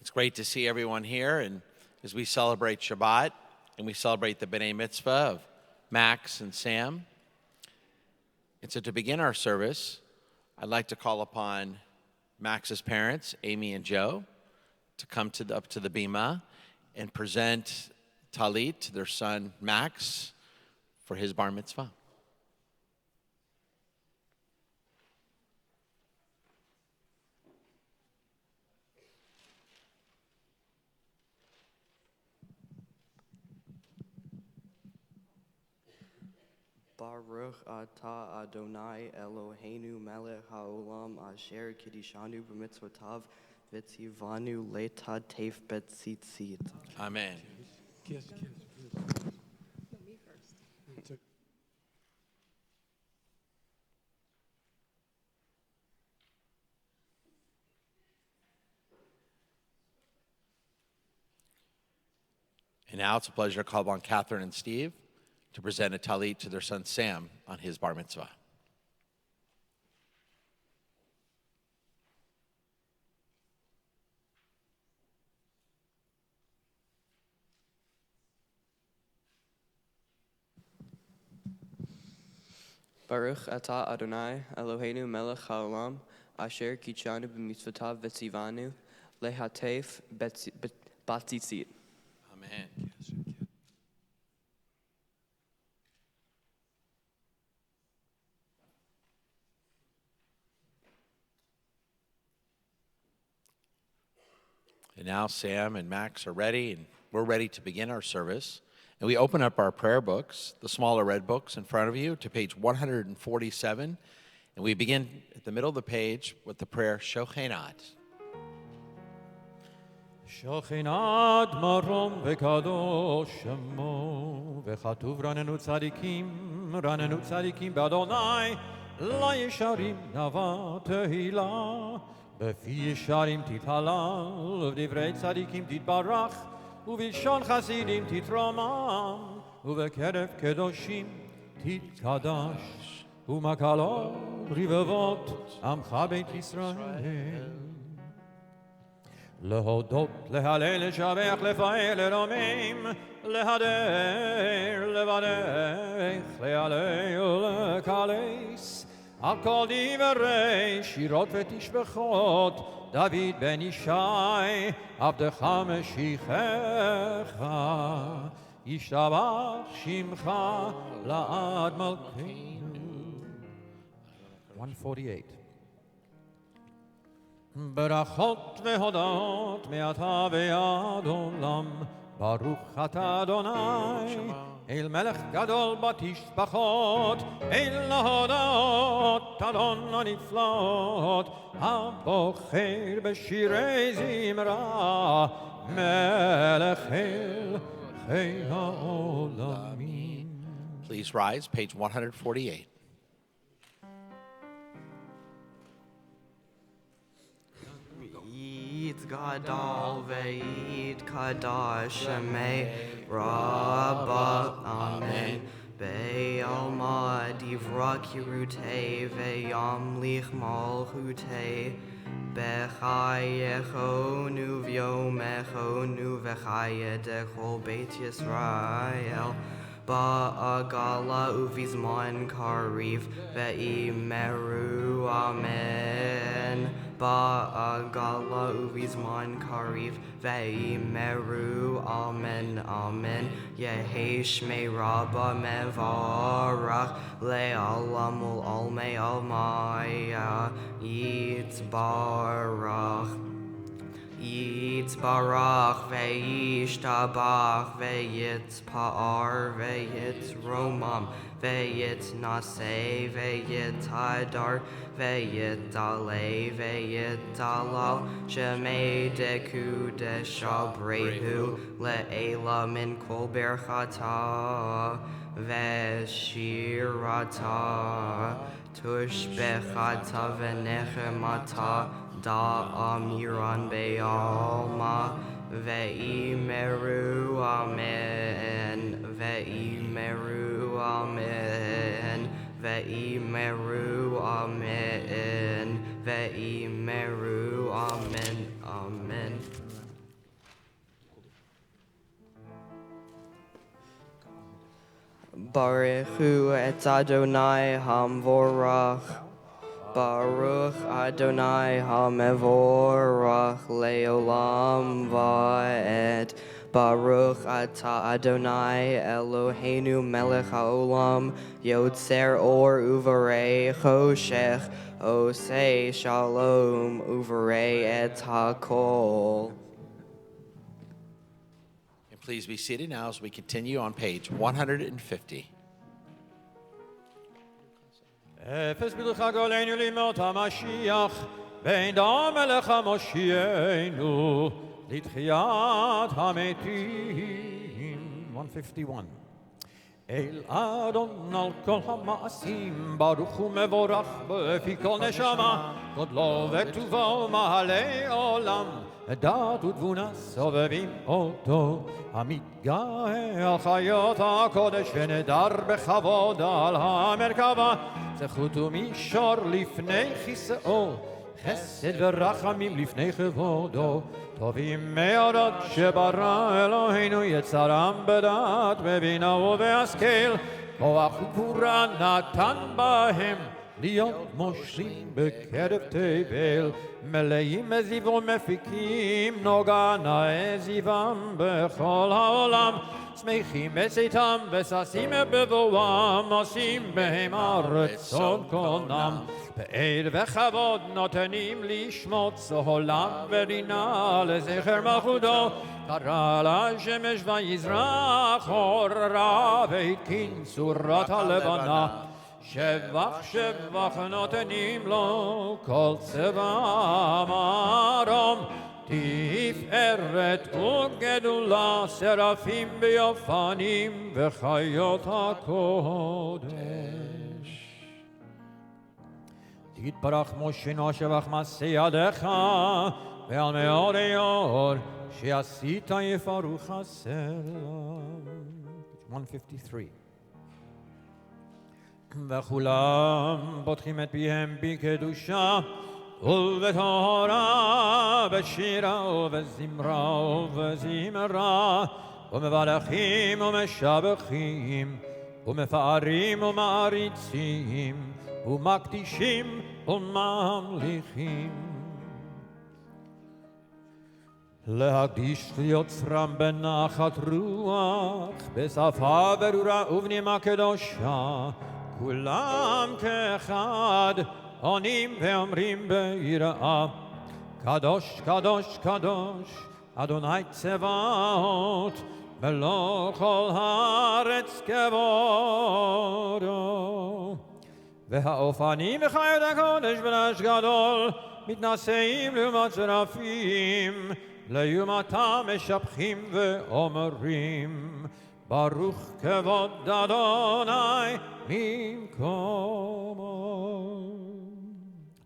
It's great to see everyone here, and as we celebrate Shabbat and we celebrate the B'nai Mitzvah of Max and Sam. And so to begin our service, I'd like to call upon Max's parents, Amy and Joe, to come up to the bima and present talit to their son Max for his bar mitzvah. Baruch atah Adonai Eloheinu melech haolam asher kiddushanu b'mitzvotav v'tzivanu letatef betzitzit. Amen. And now it's a pleasure to call upon Catherine and Steve to present a talit to their son Sam on his bar mitzvah. Baruch atah Adonai Eloheinu melech haolam asher kiddushanu b'mitzvotav v'tzivanu lehatef betzitzit. Amen. And now Sam and Max are ready, and we're ready to begin our service. And we open up our prayer books, the smaller red books in front of you, to page 147. And we begin at the middle of the page with the prayer, Shochenat. Shochenat marom v'kadosh shemo v'chatuv ranenu tzadikim b'Adonai la yesharim nava tehila b'fi yesharim tithalal v'divrei tzadikim titbarach ובלשון חסידים תתרומם, ובקרב קדושים תתקדש, ומקלות רבבות עמך בית ישראל. להודות, להלל, לשבח, לפאר, לרומם, להדר, לברך, להלל, לקלס, על כל דברי שירות ותשבחות, דוד בן ישי, עבדך משיחך, ישתבח שמך לעד מלכנו. 148. ברכות והודות מעתה ועד עולם, ברוך אתה אדוני, אל מלך גדול בתשבחות, אל להודות אדון הנפלאות, הבוחר בשירי זמרה, מלך חי העולמים. Please rise, page 148. Gadol ve'id kadash shemei Rabba, Amen. Be'alma divra kirutei ve'yamlich malchutei Bechayechonu v'yomechonu v'chayedechol Beit Yisrael Ba'agala uvizman kariv ve'imeru, Amen. Ba'agala uvizman kariv ve'imeru, Amen, Amen. Yehi shmei rabba mevarach le'alam ul'almei almaya yitzbarach Yitzbarach ve'yishtabach ve'yitzpa'ar ve'yitzromam ve'yitnaseh ve'yithadar ve'yitdaleh ve'yitdalal shemei dekudeshabrehu le'ela min kol berchata ve'shirata tushbechata ve'nechemata da amiran be'alma ve'imeru, Amen, ve'imeru, Amen, ve'imeru, Amen, ve'imeru, Amen, Amen. Baruch hu et Adonai hamvorach. Baruch Adonai hamevorach leolam va'ed. Baruch atah Adonai Eloheinu melech haolam yotzer or uvarei choshech osei shalom uvarei et hakol. And please be seated now as we continue on page 150. אפס בלך גולנו לימות המשיח, בין דם מלך המושיענו, לתחיית המתים. 151. אל אדון על כל המעשים, ברוך ומבורך בפי כל נשמה, גודלו וטובו מעלה עולם, דת ותבונה סובבים אותו, המתגאה על חיות הקודש ונדר בכבוד על המרכבה, זכות ומישור לפני כיסאו, חסד ורחמים לפני כבודו, טובים מאוד שברא אלוהינו יצרם בדעת בבינה ובהשכל, כוח וגבורה נתן בהם להיות מושלים בקרב תבל, מלאים זיו ומפיקים נוגה נאה זיום בכל העולם, שמחים בצאתם וששים בבואם, עושים בהם הרצון קונם, בעד וכבוד נותנים לשמות סהולם ורינה לזכר מלכותו, קרא לשמש ויזרח אורה והתקין צורת הלבנה, שבח שבח נותנים לו כל צבא מרום, תפארת וגדולה שרפים ביופנים וחיות הקודש. תתברך משה שבח מעשה ידיך ועל מאור היור שעשית יפרוך הסלע. 153. וכולם פותחים את פיהם בקדושה ובטהרה, בשירה ובזמרה ובזמרה, ומברכים ומשבחים ומפארים ומעריצים ומקדישים וממליכים. להקדיש ליוצרם בנחת רוח, בשפה ברורה ובנימה קדושה, כולם כאחד עונים ואומרים ביראה, קדוש קדוש קדוש אדוני צבאות, מלוא כל הארץ כבודו. והאופנים וחיות הקודש ברעש גדול מתנשאים לעומת שרפים, לעומתם משבחים ואומרים, ברוך כבוד אדוני ממקומו.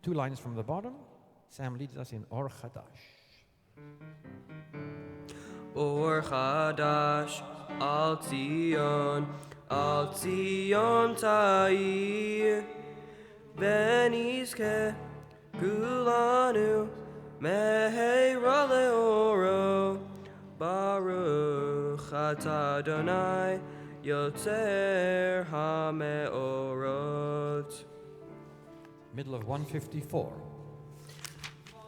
2 lines from the bottom. Sam leads us in Or Chadash. Or Chadash al Zion Ta'ir, Benizke Kulanu Meheira Leoro, Baruch Atah Adonai Yotzer HaMeorot. Middle of 154.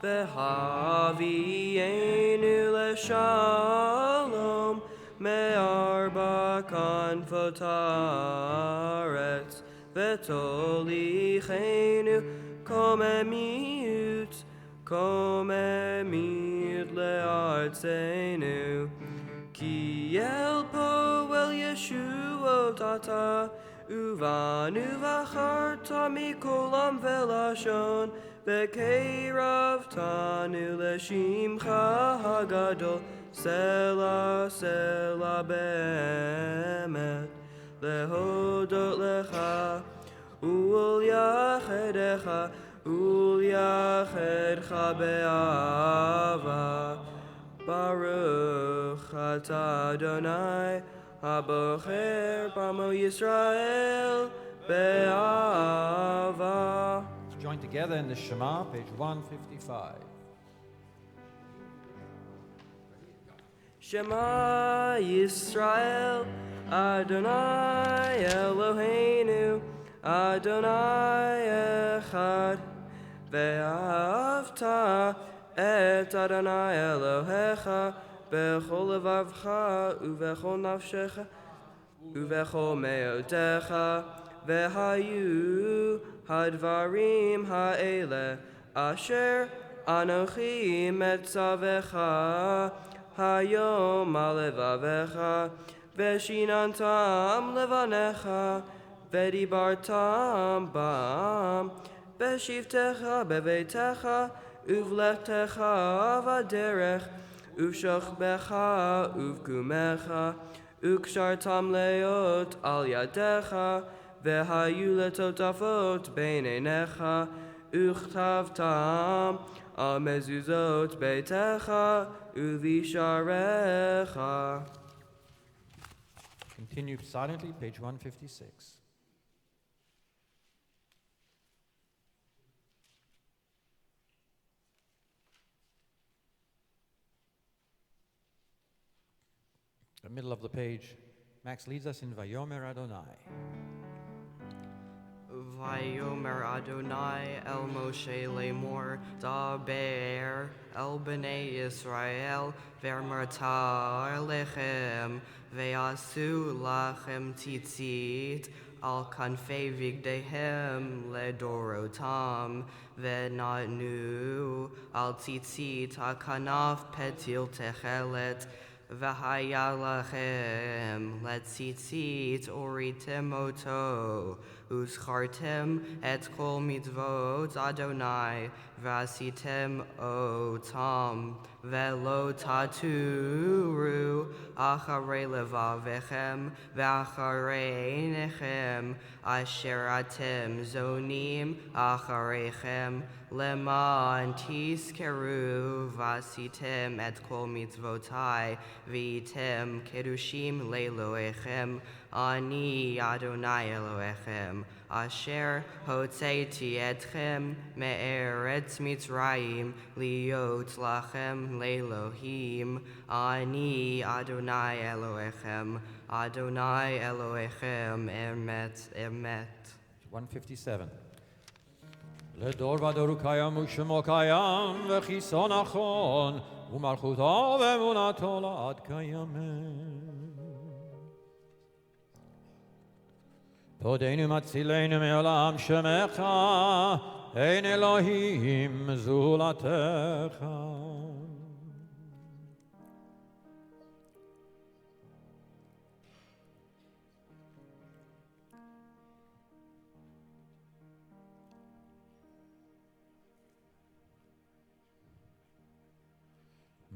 Behavienu leshalom me'arba kanfot haaretz, vetolichenu komemiut le'artzenu, ki el poel Yeshuot ata, uvanu v'acharta mikolam velashon, Bekerav tanu leshimcha hagadol, Sela sela be'emet, lehodot lecha, ul yachedcha be'ava, Baruch atah Adonai, habocher b'amo Yisrael be'ava. Join together in the Shema, page 155. Shema Yisrael Adonai Eloheinu, Adonai Echad, Ve'ahavta et Adonai Elohecha, Bechol levavcha, uvechol nafshecha, uvechol meotecha, Ve'hayu hadvarim ha'ele, Asher Anochi metzavecha, Hayom alevavecha, Veshinantam levanecha, Vedibartam bam, Beshivtecha bevetecha, Uvlechtecha vaderech, Uvshochbecha uvkumecha, Ukshartam leot al yadecha, Vehayu letotafot beinenecha, Uchtavtam al mezuzot beitecha, Uvisharecha. Continue silently, page 156. The middle of the page, Max leads us in Vayomer Adonai. Vayomer Adonai el Moshe lemor daber el bnei Yisrael vermarta lechem ve'asu lachem tzitzit al kanfei vigdehem ledorotam ve'natnu al tzitzit hakanaf petil techelet v'haya lachem letzitzit oritem oto Uschartem et kol mitzvot Adonai, v'asitem otam, ve'lo taturu, acharei levavechem, ve'acharei nechem, asher atem zonim achareichem, leman tiskeru, v'asitem et kol mitzvotai, v'item kedushim le'loechem, Ani Adonai Elohechem, Asher Hotzeiti Etchem Me'eretz Mitzrayim, Liot Lachem Le'Elohim, Ani Adonai Elohechem, Adonai Elohechem, Emet, Emet. 157. לדור ודור הוא קיים ושמו קיים וכיסו נכון ומלכותו ואמונתו לעד קיימת. תודנו מצילנו מעולם שמך, אין אלוהים זולתך.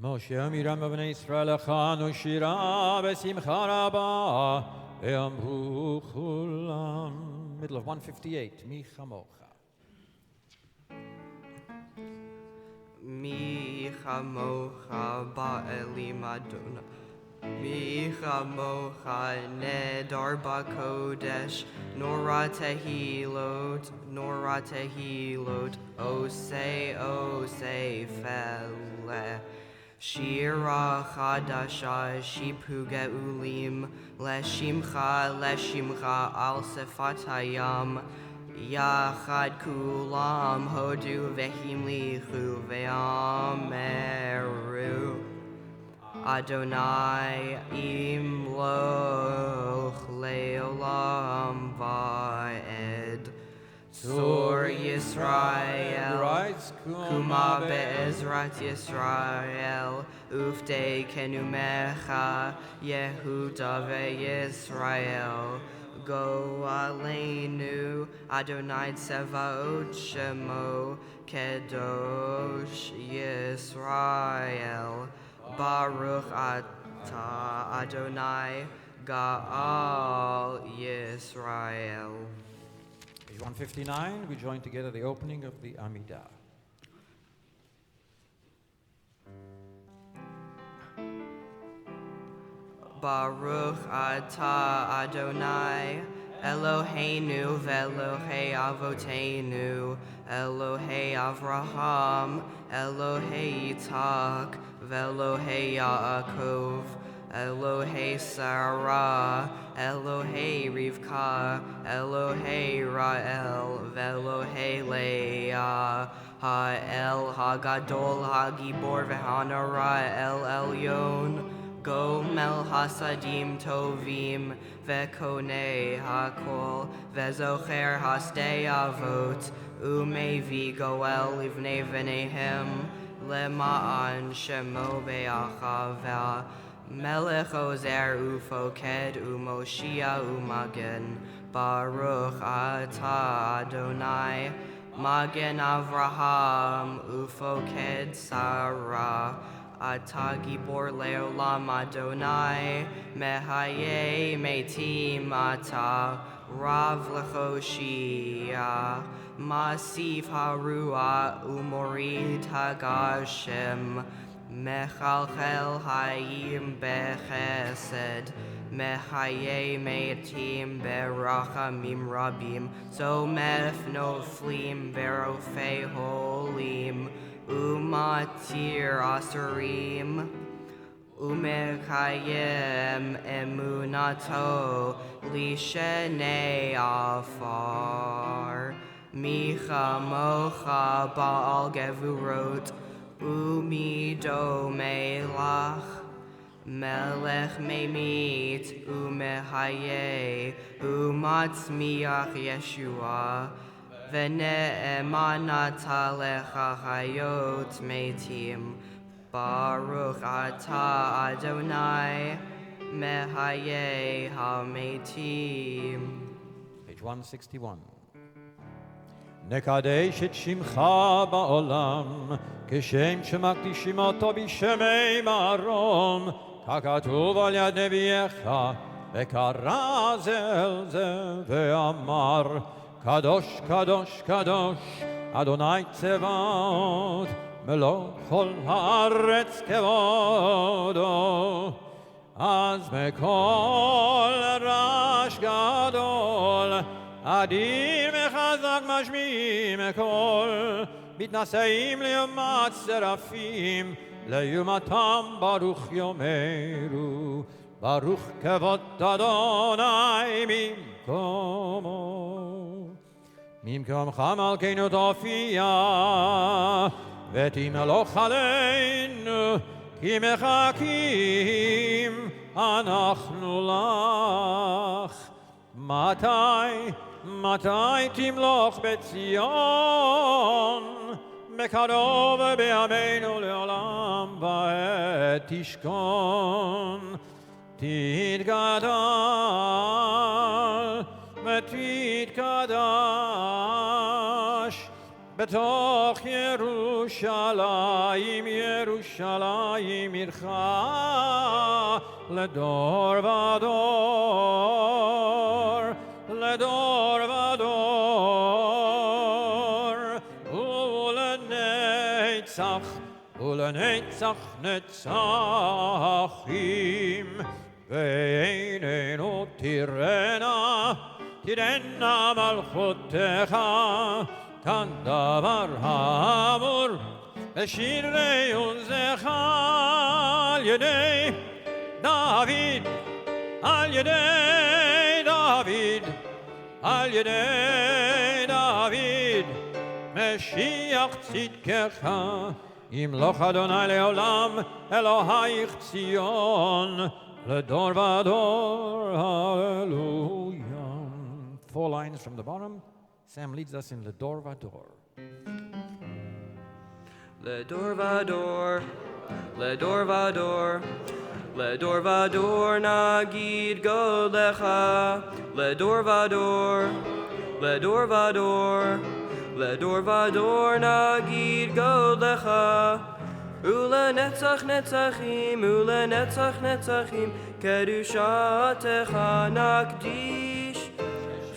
משה ומירם ובני ישראל הכנו שירה בשמחה רבה ואמרו כולם. Middle of 158, מי כמוך. מי כמוך באלים אדוני, מי כמוך נדר בקודש, נורא תהילות, עושי פלא. שירה חדשה, שיפו גאולים, לשמך על שפת הים. יחד כולם הודו והמליכו ואמרו, אדוני ימלוך לעולם ועד. צור ישראל, קומה בעזרת ישראל, ופתקנו ממך, יהודה וישראל. גואלנו, אדוני צבאות שמו, קדוש ישראל. ברוך אתה, אדוני, גאל ישראל. Page 159, we join together the opening of the Amidah. Baruch atah Adonai, Eloheinu ve'Elohei Avoteinu, Elohei Avraham, Elohei Yitzhak, ve'Elohei Yaakov, Elohei Sarah, Elohei Rivka, Elohei Ra'el, Velohei Leah, Ha'el Hagadol Hagibor V'Hanara El Elyon, Gomel Hasadim Tovim, Vekonei Hakol, Vezocher Hasdei Avot, Umevi Goel Livnei V'Nehem, Lema'an Shemo Be'achava, Melech Ozer Ufoked Umoshia Umagen, Baruch Atah Adonai, Magen Avraham Ufoked Sarah, Atah Gibor Leolam Adonai, Mehaye Metim Atah, Rav Lechoshia, Masif Harua Umorid Hagashem, Mechalchel Hayim Bechesed, Mehaye Metim Berachamim Rabim, Zomef Noflim Berofei Holim, Umatir Asurim, Umekayem Emunato, Lishenei Afar, Micha Mocha Baal Gevurot, Umido Melach, Melech Memit, Umehaye, Umatzmiach Yeshua, Vene'emanata lecha hayot metim, Baruch Atah Adonai, Mehaye HaMetim. Page 161. נקדש את שמך בעולם, כשם שמקדישים אותו בשמי מרום, ככתוב על יד נביאך, וקרא זה אל זה, ואמר, קדוש, קדוש, קדוש, אדוני צבאות, מלוא כל הארץ כבודו. אז מכל רעש גדול, אדיר וחזק משמיעים קול, מתנשאים ליומת שרפים, ליומתם ברוך יאמרו, ברוך כבוד אדוני ממקומו. ממקומך מלכנו תופיע, ותמלוך עלינו, כי מחכים אנחנו לך. מתי תמלוך בציון, בקרוב בימינו לעולם ועד תשכון. תתגדל ותתקדש בתוך ירושלים, ירושלים עירך לדור ודור, לדור ודור, ולנצח, ולנצח נצחים. ועינינו תראנה, תראנה מלכותך, כאן דבר האמור בשירי עוזך על ידי דוד, על ידי דוד, על ידי דוד, משיח צדקך, ימלוך אדוני לעולם, אלוהיך ציון, לדור ודור, hallelujah. 4 lines from the bottom. Sam leads us in Ledor Vador. Ledor vador, ledor vador, ledor vador nagid golecha, ledor vador, ledor vador, ledor vador nagid golecha, ula netzach netzachim, ula netzach netzachim, kedushatecha nakdish.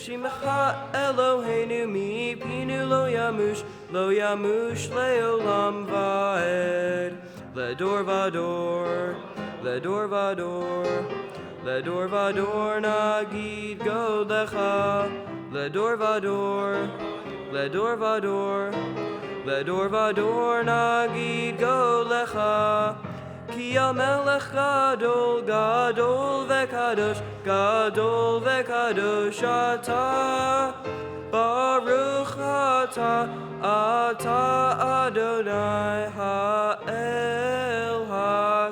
Shimecha Eloheinu mipinu lo yamush leolam vaed. Ledor vador, ledor vador, ledor vador nagid golecha. Ledor vador, ledor vador, ledor vador nagid golecha. Ki HaMelech Gadol, Gadol v'Kadosh, Gadol v'Kadosh Ata. Baruch Ata, Ata Adonai Ha'el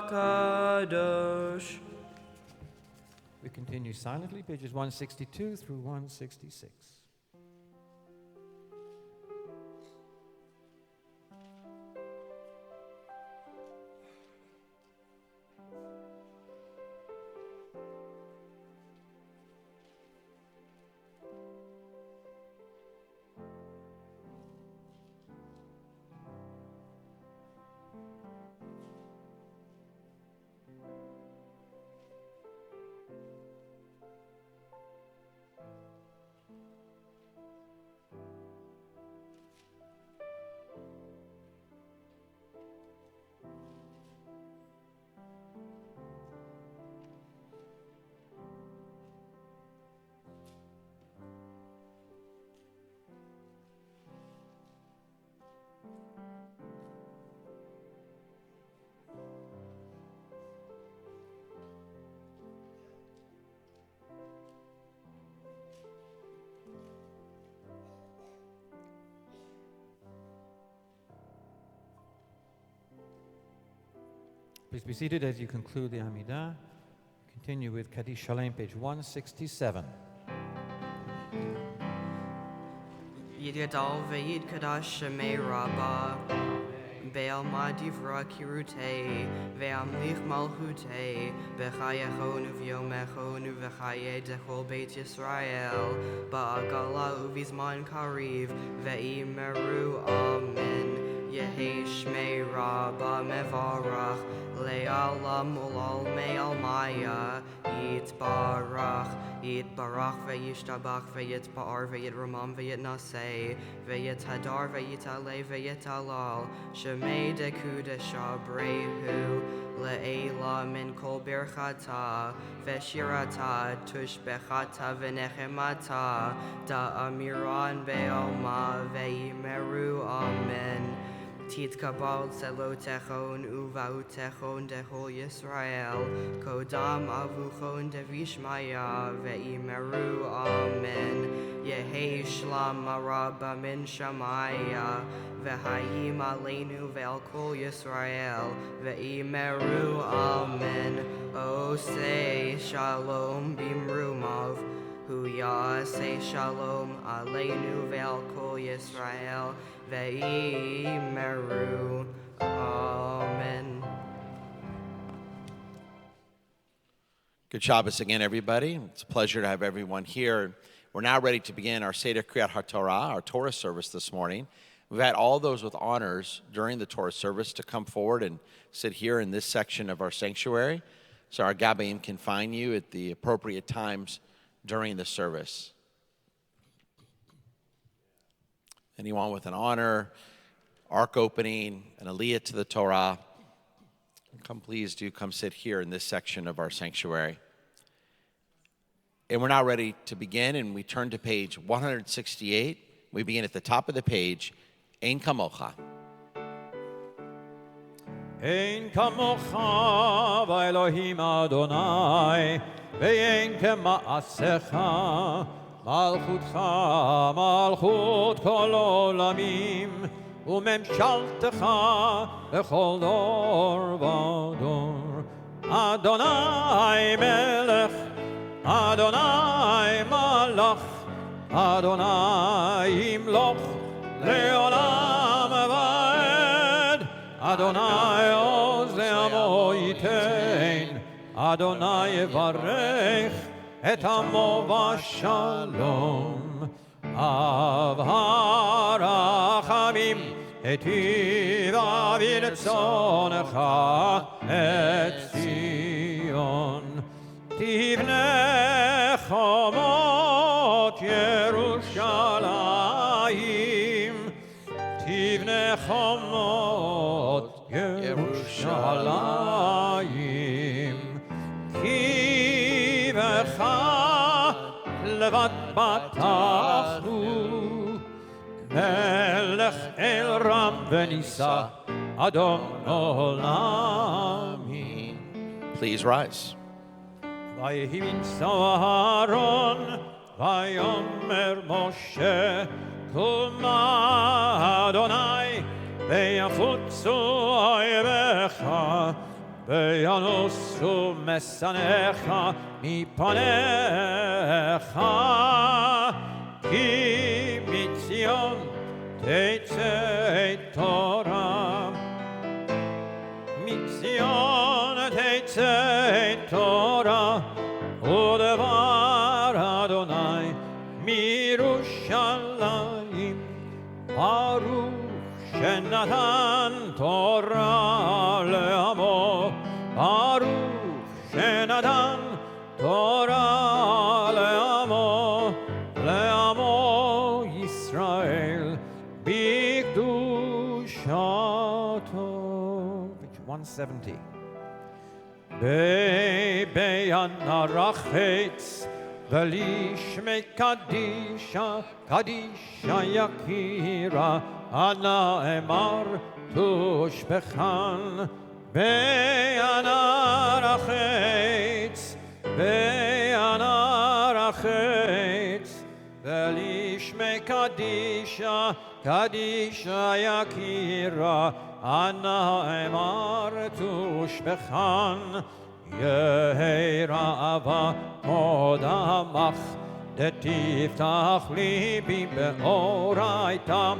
HaKadosh. We continue silently, pages 162 through 166. Please be seated as you conclude the Amidah. Continue with Kaddish Shalem, page 167. Yid Gadol ve'Yid Kadash Shemei Rabbah, Be'al Madivra Kirutei, Ve'amlich Malchutei, B'chayechon u'v'yomechon u'v'chayei dechol Beit Yisrael, Ba'agala u'vizman kariv, Ve'imeru Amen. Yehi Shmei Rabbah Mevarach, Le'alam ulal me'al maya, Yitbarach, Yitbarach ve'yishtabach ve'yitbar ve'yitramam ve'yitnaseh, ve'yithadar ve'yitaleh ve'yitalal, Shemei dekudesha brehu, Le'ela min kol birchata, ve'shirata tushbechata ve'nechemata, da'amiran be'oma ve'imeru amen. Titkabal zelotechon uvautechon dehol Yisrael, kodam avuchon devishmaya ve'imeru amen. Yehi shlam maraba min shamaya, ve'hayim aleinu ve'al kol Yisrael, ve'imeru amen. O say shalom bimrumav, Huya say shalom aleinu ve'al kol Yisrael, ve'imeru. Amen. Good Shabbos again, everybody. It's a pleasure to have everyone here. We're now ready to begin our Seder Kriyat HaTorah, our Torah service this morning. We've had all those with honors during the Torah service to come forward and sit here in this section of our sanctuary, so our Gabbaim can find you at the appropriate times during the service. Anyone with an honor, ark opening, an aliyah to the Torah, please do come sit here in this section of our sanctuary. And we're now ready to begin, and we turn to page 168. We begin at the top of the page, Ein Kamocha. Ein kamocha v'Elohim Adonai, ve'ein kema'asecha, malchutcha, malchut kol olamim, u'memshaltecha b'chol dor v'dor. Adonai melech, Adonai malach, Adonai imloch, le'olam va'ed. Adonai oz le'amo yitein, Adonai yevarech et amo v'shalom. Av harachamim etiv avid etzonecha et Zion. Tivne chomot Yerushalayim, Tivne chomot Yerushalayim, Ki v'cha levat batachnu, Melech el ram v'nisa, Adon Olami. Please rise. ויהי בנשוא אהרון, ויאמר משה, קומה אדוני, ויפוצו אויביך, וינוסו משנאיך מפניך, כי מציון תצא תורה. מציון תצא תורה, ודבר אדוני מירושלים. ברוך שנתן תורה לעמו, ברוך שנתן תורה לעמו, לעמו ישראל בקדושתו. 170. בינרחץ ולשמי קדישה, קדישה יקירה, הנאמר תושבחן. בינרחץ, בינרחץ ולשמי קדישה, קדישה יקירה, הנאמר תושבחן. יהי ראווה מאוד עמך, דתפתח ליבי באורייתא,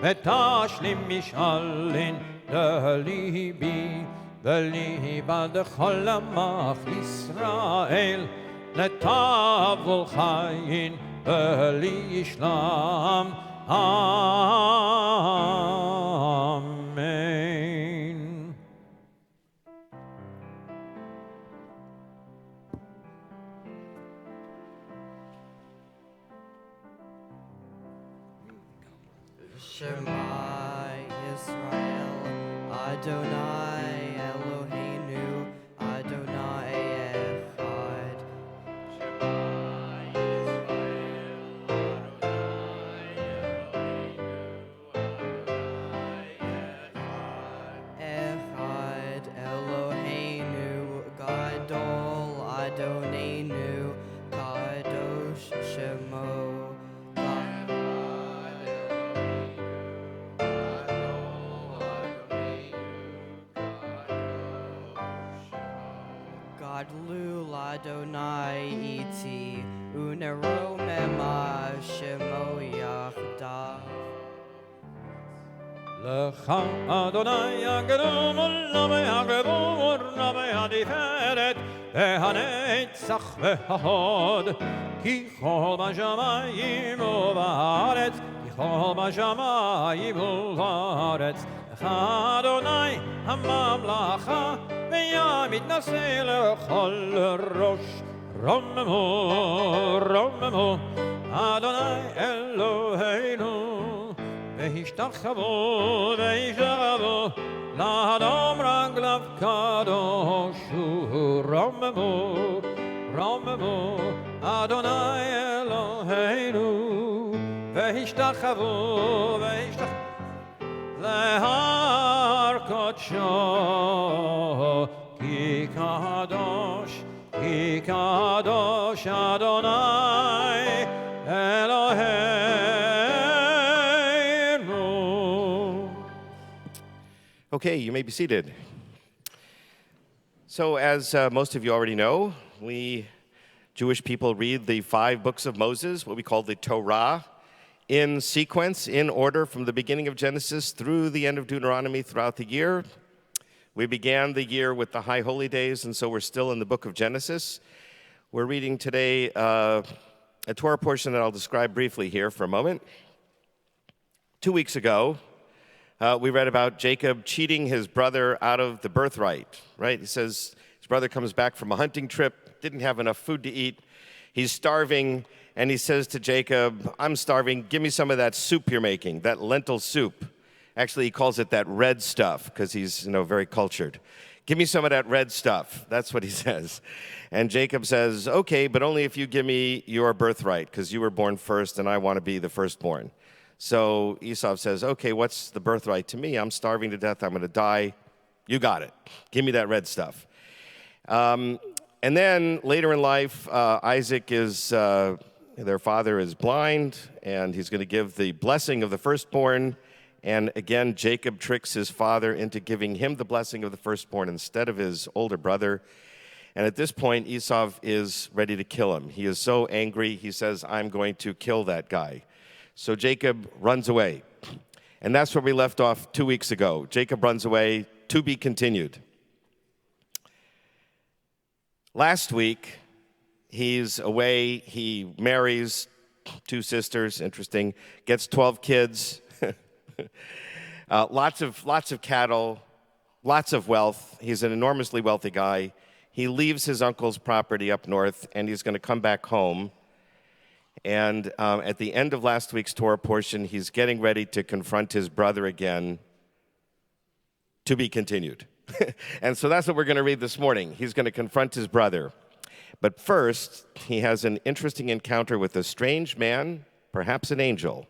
ותשלים משאלין לליבי, וליבה דכל עמך ישראל, לטוב ולחיין ולישלם. Amen. Shema Yisrael, Adonai Eloheinu, Adonai Echad. Echad Eloheinu, Gadol Adonenu, Kadosh Shemo. Gadlul Adonai iti, unero mema shemo yachdav. לך אדוני הקדום עולם והגבור והתפארת והנצח וההוד, כי כל בשמיים ובארץ, כי כל בשמיים ובארץ. לך אדוני הממלכה, ויתנשא לכל ראש. רוממו רוממו אדוני אלוהינו, והשתחוו וישתחוו לאדום רגליו קדוש הוא. רוממו רוממו אדוני אלוהינו, והשתחוו וישתחוו להר קודשו, כי קדוש אדוני אלוהינו. Okay, you may be seated. So, as most of you already know, we Jewish people read the 5 books of Moses, what we call the Torah, in sequence, in order, from the beginning of Genesis through the end of Deuteronomy throughout the year. We began the year with the High Holy Days, and so we're still in the book of Genesis. We're reading today a Torah portion that I'll describe briefly here for a moment. 2 weeks ago, we read about Jacob cheating his brother out of the birthright, right? He says his brother comes back from a hunting trip, didn't have enough food to eat. He's starving, and he says to Jacob, I'm starving, give me some of that soup you're making, that lentil soup. Actually, he calls it that red stuff because he's, very cultured. Give me some of that red stuff. That's what he says. And Jacob says, okay, but only if you give me your birthright because you were born first and I want to be the firstborn. So Esau says, okay, what's the birthright to me? I'm starving to death. I'm going to die. You got it. Give me that red stuff. And then later in life, Isaac is, their father is blind, and he's going to give the blessing of the firstborn. And again, Jacob tricks his father into giving him the blessing of the firstborn instead of his older brother. And at this point, Esau is ready to kill him. He is so angry, he says, I'm going to kill that guy. So Jacob runs away. And that's where we left off 2 weeks ago. Jacob runs away, to be continued. Last week, he's away. He marries 2 sisters, interesting, gets 12 kids, lots of cattle, lots of wealth. He's an enormously wealthy guy. He leaves his uncle's property up north, and he's going to come back home. And at the end of last week's Torah portion, he's getting ready to confront his brother again, to be continued. And so that's what we're going to read this morning. He's going to confront his brother. But first, he has an interesting encounter with a strange man, perhaps an angel.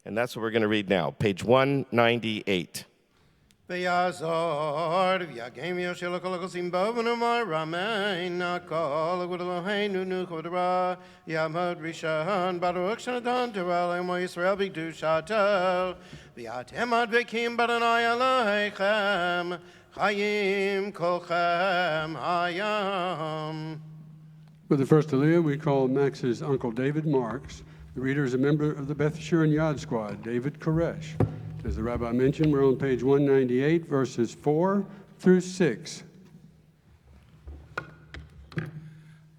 And that's what we're going to read now, page 198. V'yazor v'yagem yoshel kol kosim bavnu maramein nakol gudeloheinu nuchodra yamod rishon baruch shanatan terel emo Yisrael b'kedushato v'yatem advekim baranai aleichem chayim kolchem hayam. For the first Aliyah, we call Max's uncle David Marks. The reader is a member of the Beth Yeshurun Yad Squad, David Koresh. As the rabbi mentioned, we're on page 198, verses 4 through 6.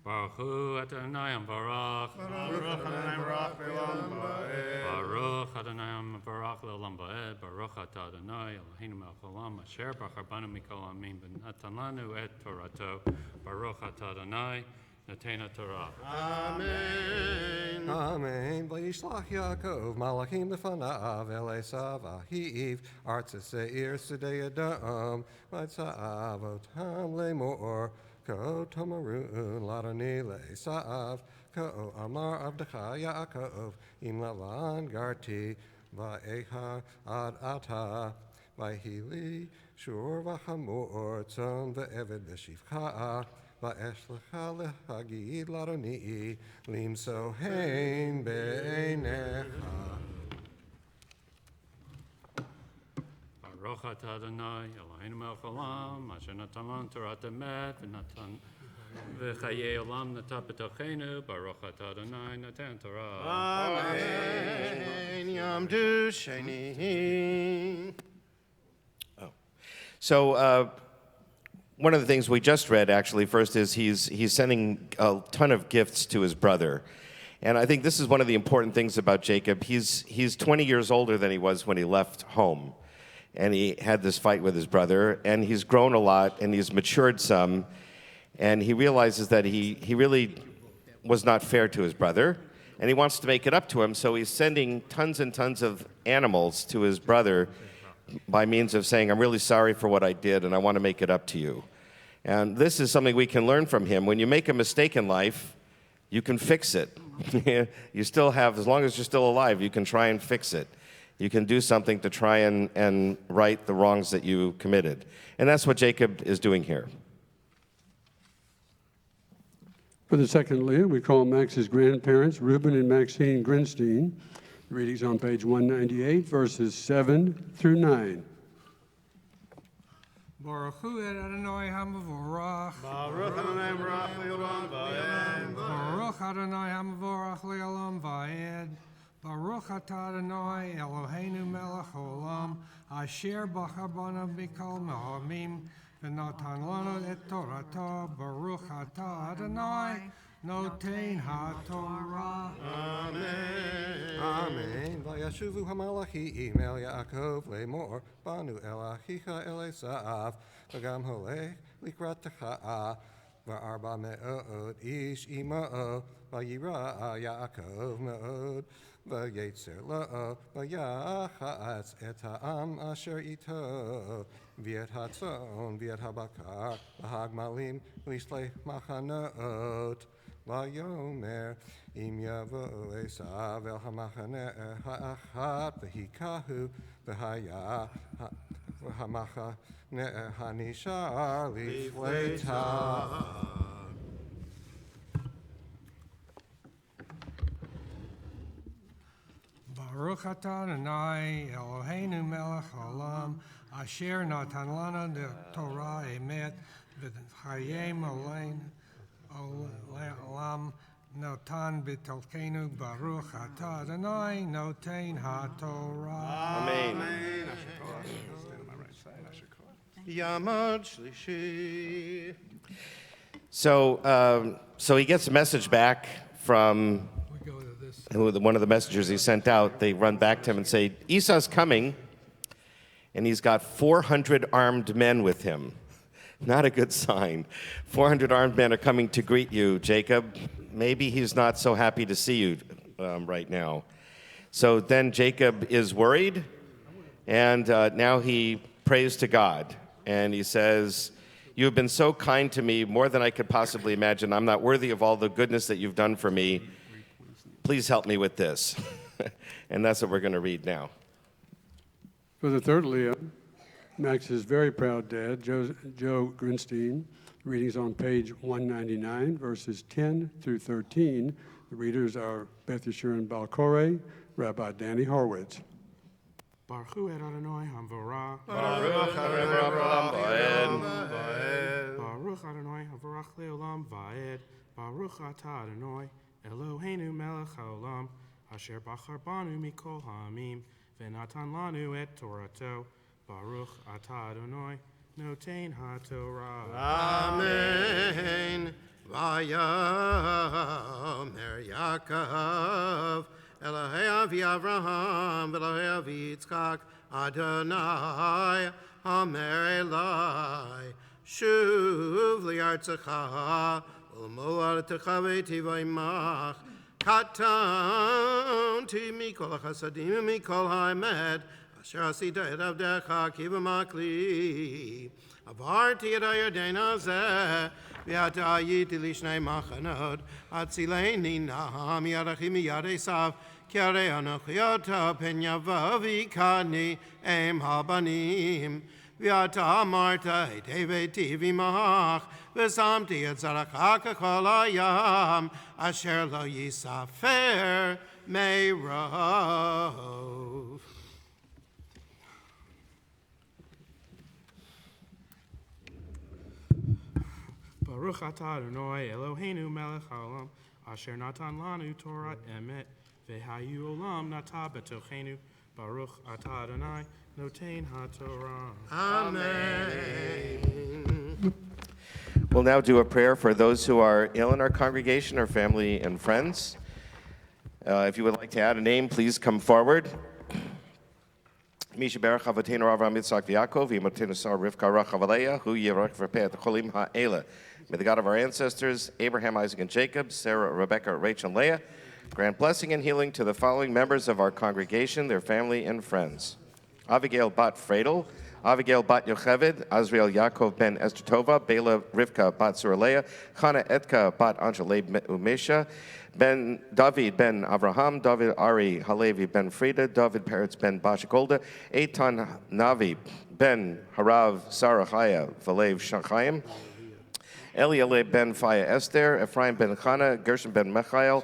Baruch Hu Adonai Baruch. Baruch Adonai Baruch Le'olam Ba'ed. Baruch Adonai Baruch Le'olam Ba'ed. Baruch Atah Adonai Eloheinu melech haolam asher bachar banu mikol ha'amim v'natan lanu et Torato. Baruch Atah Adonai Notei Torah. Amen. Amen. Vayishlach Yaakov malachim lefanav el Esav ahiv artzeh seir sedei adam v'tzav otam lemor ko tomarun ladoni le'esav ko amar avdecha Yaakov im lavan garti va'eha ad ata v'hili shur v'chamor tzon ve'eved v'shivcha Va'eshlecha lehagid ladoni limso hein beinecha. Baruch Atah Adonai Eloheinu melech haolam asher natan lanu Torat emet v'natan v'chayei olam natan b'tocheinu. Baruch Atah Adonai Notei Torah. Amen. Yom Du Sheni. So one of the things we just read, actually, first is he's sending a ton of gifts to his brother. And I think this is one of the important things about Jacob. He's 20 years older than he was when he left home. And he had this fight with his brother. And he's grown a lot, and he's matured some. And he realizes that he really was not fair to his brother. And he wants to make it up to him, so he's sending tons and tons of animals to his brother by means of saying, I'm really sorry for what I did, and I want to make it up to you. And this is something we can learn from him. When you make a mistake in life, you can fix it. You still have, as long as you're still alive, you can try and fix it. You can do something to try and right the wrongs that you committed. And that's what Jacob is doing here. For the second Aliyah, we call Max's grandparents, Reuben and Maxine Grinstein. The reading's on page 198, verses 7 through 9. Baruch Hu Adonai HaMavorach. Baruch Adonai Baruch Le'olam Ba'ed. Baruch Adonai HaMavorach Le'olam Ba'ed. Baruch Atah Adonai Eloheinu melech haolam asher bachar banu mikol ha'amim v'natan lanu et Torato. Baruch Atah Adonai Notei HaTorah. Amen. Amen. Vayashuvu hamalachim el Yaakov lemor banu el achicha el Esav v'gam holech likratcha v'arba me'od ish ima'o v'yira Yaakov me'od v'yetzer la'o v'yachatz et ha'am asher ito v'et hatzon v'et habakar v'hagmalim l'shlech machanot Vayomer im yavo esav el hamachane ha'achat v'hikahu v'haya v'hamachane hanishar lifleita. Baruch atah Adonai Eloheinu melech haolam asher natan lana the Torah emet v'chayim olam notan b'tolkenu Baruch atah Adonai noten haTorah. Amen. Yamad Shlishi. So he gets a message back from We go to this. one of the messengers he sent out. They run back to him and say, Esau's coming, and he's got 400 armed men with him. Not a good sign. 400 armed men are coming to greet you, Jacob. Maybe he's not so happy to see you right now. So then Jacob is worried, and now he prays to God. And he says, you have been so kind to me, more than I could possibly imagine. I'm not worthy of all the goodness that you've done for me. Please help me with this. And that's what we're going to read now. For the third Leah, Max's very proud dad, Joe Grinstein. The reading's on page 199, verses 10 through 13. The readers are Beth Yeshurun Balkore, Rabbi Danny Horwitz. Baruch Hu Adonai Hamvorah. Baruch Adonai Baruch Adonai Havarach Leolam Vaed. Baruch Atah Adonai Eloheinu melech haolam asher bachar banu mikol ha'amim v'natan lanu et Torato. Baruch Atah Adonai noten haTorah. Amen. Vayomer Yaakov Elohei Avi Avraham Elohei Avi Yitzchak Adonai Hamer Elai Shuv li'artzecha U'mo'artecha v'eiti v'imach Katanti mikol hachasadim u'mikol ha'emet Asher asita et avdecha ki v'makli Avarti et hayarden hazeh V'ata ayiti lishnei machanot Atzileni naham yarachi miyad Esav Ki arei anochi ota pen yavo v'ikani em habanim V'ata amarta et heveti v'imach V'samti et zaracha kachol hayam Asher lo yisafer meirov. Baruch Atah Adonai Eloheinu melech haolam asher natan lanu Torah emet v'hayu olam nata betochenu. Baruch Atah Adonai noten haTorah. Amen. We'll now do a prayer for those who are ill in our congregation, our family and friends. If you would like to add a name, please come forward. Misha Berach Avatenu Avram Yitzchak V'Yakov Yimotenu Sar Rivka Rachel Leah Hu Yirach V'Peh Cholim Ha'ela. May the God of our ancestors, Abraham, Isaac, and Jacob, Sarah, Rebecca, Rachel, and Leah, grant blessing and healing to the following members of our congregation, their family, and friends. Abigail Bat Fredel, Abigail Bat Yocheved, Azriel Yaakov Ben Esther Tova, Bela Rivka Bat Suraleah, Chana Etka Bat Anjale Umesha, Ben David Ben Avraham, David Ari Halevi Ben Frida, David Peretz Ben Bashikolda, Eitan Navi Ben Harav Sarachaya Valev Shachayim, Elieleh Ben Faya Esther, Ephraim Ben Chana, Gershon Ben Michael,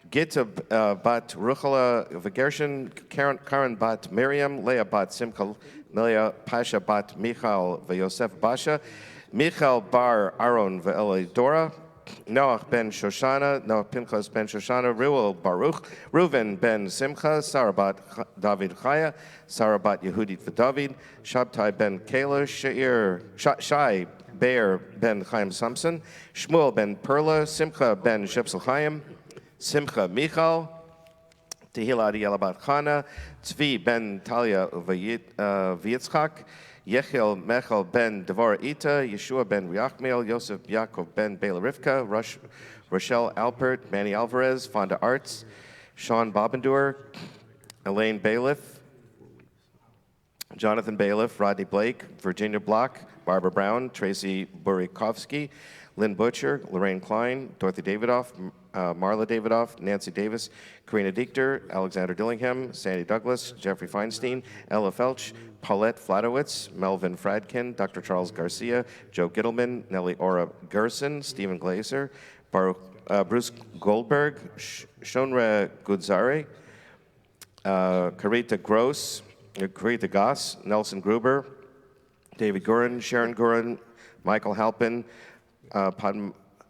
Gita Bat Ruchala Gershon, Karen Bat Miriam, Leah Bat Simcha, Leah Pasha Bat Michal Yosef Basha, Michal Bar Aaron Ve'elidora, Noach Ben Shoshana, Noach Pinchas Ben Shoshana, Reuel Baruch, Reuven Ben Simcha, Sarabat David Chaya, Sarabat Yehudit V'David, Shabtai Ben Kela, Shai Bear Ben Chaim Samson, Shmuel Ben Perla, Simcha Ben Shepsel Chaim, Simcha Michal, Tehila Adiela Bat Chana, Tzvi Ben Talia V'Yitzchak, Yechiel Mechel Ben Devorah Ita, Yeshua Ben Riachmeel, Yosef Yaakov Ben Bela Rivka, Rochelle Alpert, Manny Alvarez, Fonda Arts, Sean Bobendur, Elaine Bailiff, Jonathan Bailiff, Rodney Blake, Virginia Block, Barbara Brown, Tracy Burikovsky, Lynn Butcher, Lorraine Klein, Dorothy Davidoff, Marla Davidoff, Nancy Davis, Karina Dichter, Alexander Dillingham, Sandy Douglas, Jeffrey Feinstein, Ella Felch, Paulette Flatowitz, Melvin Fradkin, Dr. Charles Garcia, Joe Gittleman, Nellie Ora Gerson, Stephen Glazer, Bruce Goldberg, Shonra Gudzare, Karita Gross, Karita Goss, Nelson Gruber, David Gurin, Sharon Gurin, Michael Halpin,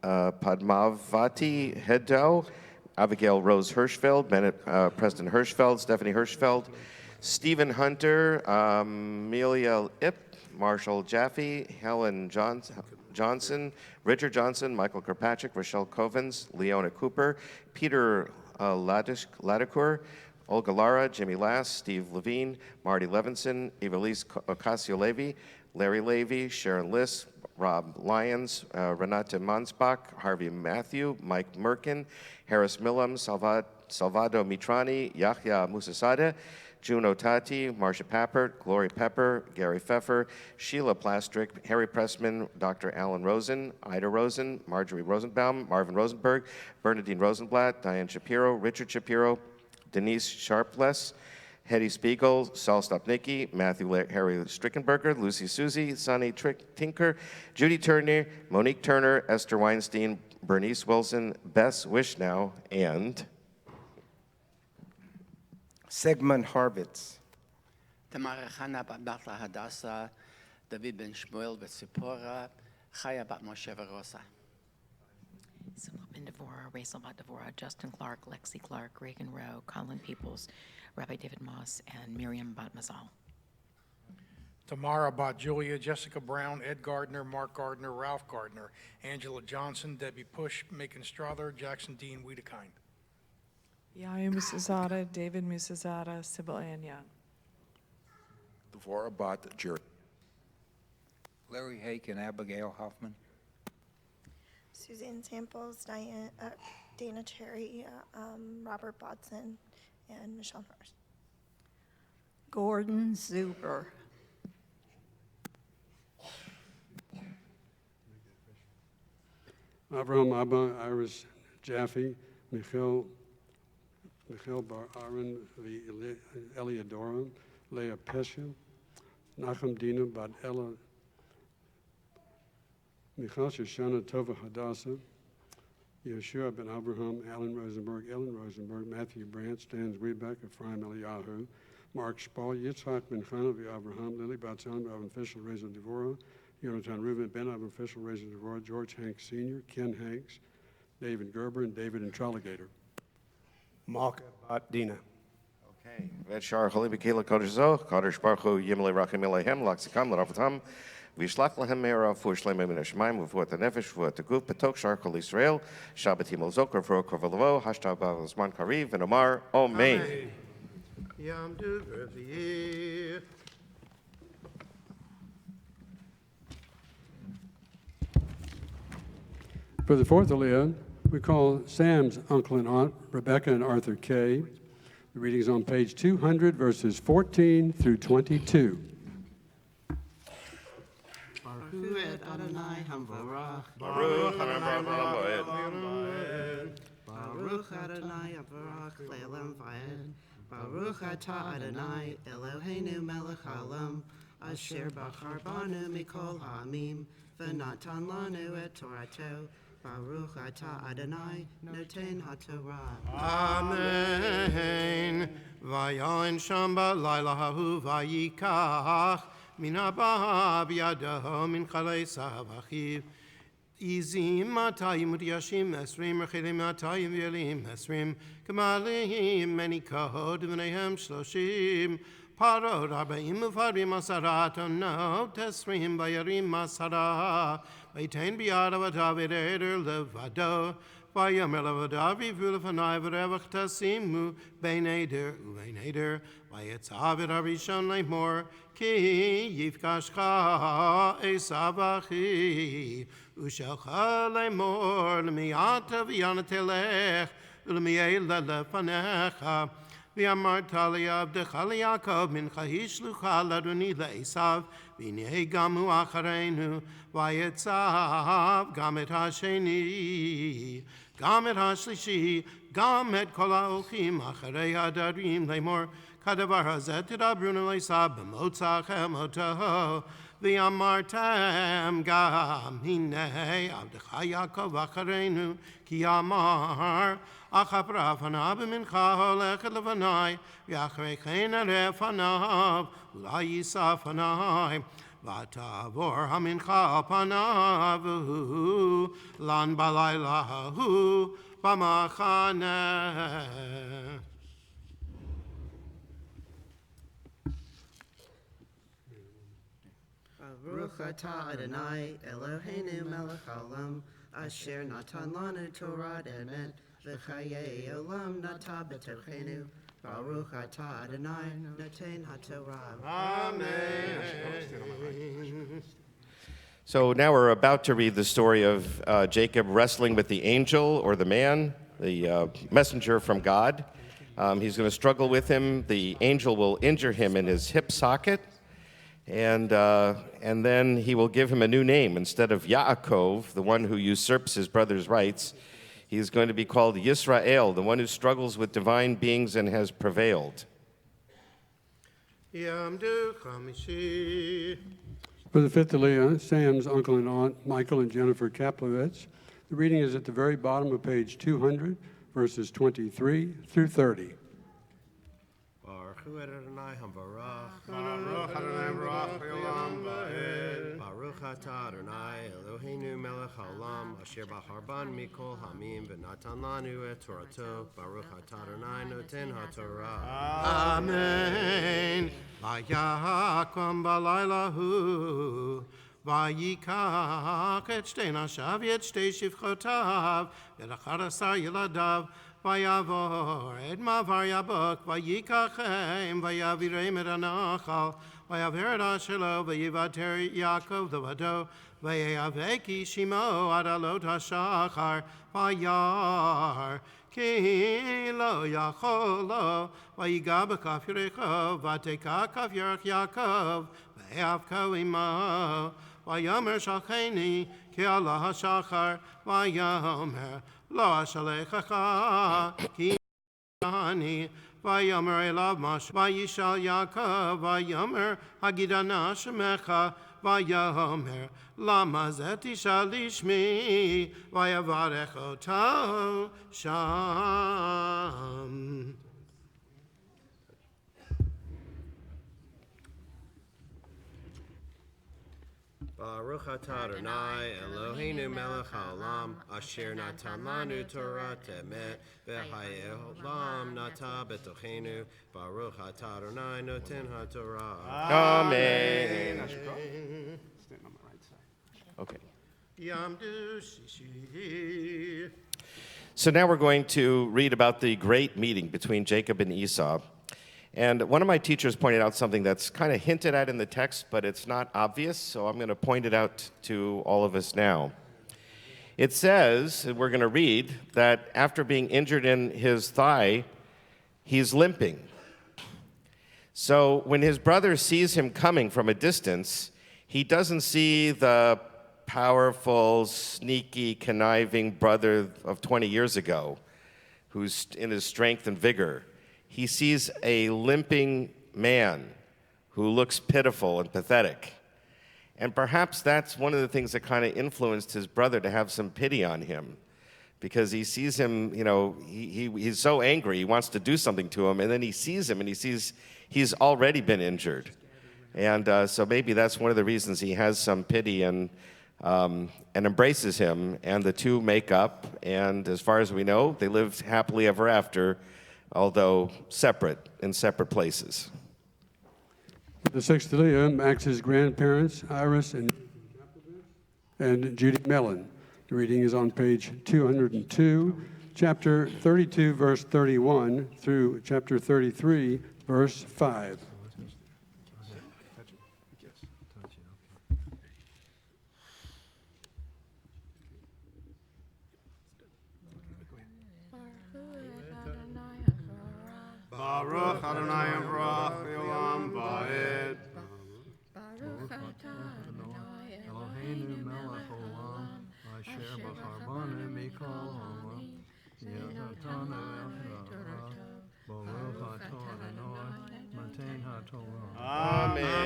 Padmavati Heddow, Abigail Rose Hirschfeld, Preston Hirschfeld, Stephanie Hirschfeld, Stephen Hunter, Amelia Ip, Marshall Jaffe, Helen Johnson, Richard Johnson, Michael Kirkpatrick, Rochelle Covens, Leona Cooper, Peter Ladicour, Olga Lara, Jimmy Lass, Steve Levine, Marty Levinson, Evelise Ocasio-Levy, Larry Levy, Sharon Liss, Rob Lyons, Renata Mansbach, Harvey Matthew, Mike Merkin, Harris Millam, Salvado Mitrani, Yahya Musasada, June Otati, Marcia Pappert, Gloria Pepper, Gary Pfeffer, Sheila Plastrick, Harry Pressman, Dr. Alan Rosen, Ida Rosen, Marjorie Rosenbaum, Marvin Rosenberg, Bernadine Rosenblatt, Diane Shapiro, Richard Shapiro, Denise Sharpless, Hetty Spiegel, Saul Stopnicki, Matthew Harry Strickenberger, Lucy Susie, Sonny Tinker, Judy Turner, Monique Turner, Esther Weinstein, Bernice Wilson, Bess Wishnow, and Sigmund Harvitz. Tamara Chana bat Batla Hadassah, David ben Shmuel bet Zipporah, Chaya bat Moshe Verosa. Simcha ben Devorah, Rachel bat Devorah, Justin Clark, Lexi Clark, Reagan Rowe, Colin Peoples, Rabbi David Moss, and Miriam bat Mazal. Tamara bat Julia, Jessica Brown, Ed Gardner, Mark Gardner, Ralph Gardner, Angela Johnson, Debbie Push, Macon Strother, Jackson Dean Wiedekind. Yair Musazada, David Musazada, Sybil Ann Young. Devorah bat Jerry. Larry Hake and Abigail Hoffman. Suzanne Samples, Dana Cherry, Robert Bodson, and Michelle Norris. Gordon Zuber. Avraham Abba, Iris Jaffe, Michael Bar Aaron, Eliadoram, Leah Pesha, Nachum Dina Bad Ella, Michal Shoshana Tova Hadassah, Yeshua ben Abraham, Ellen Rosenberg, Matthew Brandt, Stans Webeck, Ephraim Eliyahu, Mark Spall, Yitzhak ben Chana Abraham, Lily Batzan, Avon Fischel, Reza Devorah, Yonatan Reuben ben Avon Fischel, Reza Devorah, George Hanks Sr., Ken Hanks, David Gerber, and David Intraligator. Malka bat Dina. Okay. Vetshar Holy Bekela Kodesh Zo, Kodesh Baruch Hu Yimle Rachim Elohem, Laxikam L'Ravatam, Vishlach Lahem Me'era Fu Shleim Min Hashemaim, V'vuat HaNefesh, V'vuat HaGuf, Petok Shar Kol Yisrael, Shabbat Himel Zoker, V'ro Korvalavo, Hashtav Bavazman Kariv, and Omar, Amen. Yom Tov. For the fourth Aliyah, we call Sam's uncle and aunt, Rebecca and Arthur Kay. The reading is on page 200, verses 14 through 22. Baruch et Adonai Hamvarach. Baruch Adonai Hamvarach. Baruch Adonai Hamvarach Le'olam Va'ed. Baruch atah Adonai Eloheinu melech haolam asher bachar banu mikol ha'amim v'natan lanu et Torato. Baruch atah Adonai noten haTorah. Amen. Vayoin sham b'layla hahu vayikach min haba b'yadaho min chalei sav achiv. Izim matayim u'yashim esrim rechilim matayim v'yelim esrim k'malim meni kahod v'neihem shloshim parod arba'im u'farim asarat onot esrim v'yarim asara v'yitain b'yadav David eder levado v'yomer levado v'yivu lefanai v'revach tasimu bein eder u'bein eder v'yetzav et harishon le'mor ki yifkashcha esav achi Ushalcha lemor lemiata v'yana telech u'lemiela lefanecha ואמרת לעבדך ליעקב מנך השלוחה לאדוני לעשו, והנה גם הוא אחרינו, ויצב גם את השני, גם את השלישי, גם את כל האורחים אחרי הדרים לאמור, כדבר הזה תדברונו לעשו במוצאך אל מותו. ואמרתם גם הנה עבדך יעקב אחרינו, כי אמר אך פניו במנחה הולכת לפני, ואחרי כן אראה פניו, אולי יישא פני, ותעבור המנחה על פניו, והוא לן בלילה ההוא במחנה. Baruch atah Adonai Eloheinu melech haolam, asher natan lanu Torah emet, v'chayei olam nata b'tochenu. Baruch atah Adonai noten haTorah. Amen. So now we're about to read the story of Jacob wrestling with the angel or the man, the messenger from God. He's going to struggle with him. The angel will injure him in his hip socket. And then he will give him a new name. Instead of Yaakov, the one who usurps his brother's rights, he's going to be called Yisrael, the one who struggles with divine beings and has prevailed. For the fifth Aliyah, Sam's uncle and aunt, Michael and Jennifer Kaplowitz. The reading is at the very bottom of page 200, verses 23 through 30. Baruch Adonai Hamvarach, Baruch Adonai Barach B'Olam Ba'ed, Baruch Atah Adonai Eloheinu Melech Haolam, Asher B'Harban Mikol Hamim V'Natan Lanu Et Torato, Baruch Atah Adonai Noten HaTorah. Amen. Vayakom b'layla hu, vayikach et shtei nashav et shtei shivchotav, v'achar asar yiladav, vayavor et mavar yabok, vayikachem, vayavirem et anachal, vayaver et ashelo, vayivater Yaakov the vayaveki shimo ad alot hashachar, vayar, כי לא יכול לו, ויגע בכף ירחו, ותקע כף ירך יעקב, ויאבקו עמו, ויאמר שלחני, כי עלה השחר, ויאמר לא אשלחך, כי אני, ויאמר אליו משהו, וישאל יעקב, ויאמר הגידה נא שמך, ויאמר למה זה תשאל לשמי, ויברך אותו שם. Baruch Atah Adonai Eloheinu Melech Haolam, Asher Natan Lanu Torah Emet, V'Chayei Olam Nata B'Tochenu. Baruch Atah Adonai Noten HaTorah. Amen. Okay. So now we're going to read about the great meeting between Jacob and Esau. And one of my teachers pointed out something that's kind of hinted at in the text, but it's not obvious, so I'm going to point it out to all of us now. It says, we're going to read, that after being injured in his thigh, he's limping. So when his brother sees him coming from a distance, he doesn't see the powerful, sneaky, conniving brother of 20 years ago who's in his strength and vigor. He sees a limping man who looks pitiful and pathetic. And perhaps that's one of the things that kind of influenced his brother to have some pity on him, because he sees him, he's so angry, he wants to do something to him, and then he sees him and he sees he's already been injured. And so maybe that's one of the reasons he has some pity and embraces him, and the two make up, and as far as we know, they lived happily ever after, although in separate places. The sixth Aliyah, Max's grandparents, Iris and Judy Mellon. The reading is on page 202, chapter 32, verse 31, through chapter 33, verse 5. Baruch Adonai Yamvarach Le'olam Va'ed. Baruch atah Adonai Eloheinu melech haolam, asher bachar banu mikol ha'amim, v'natanu Torah. Baruch atah Adonai Maten HaTorah. Amen.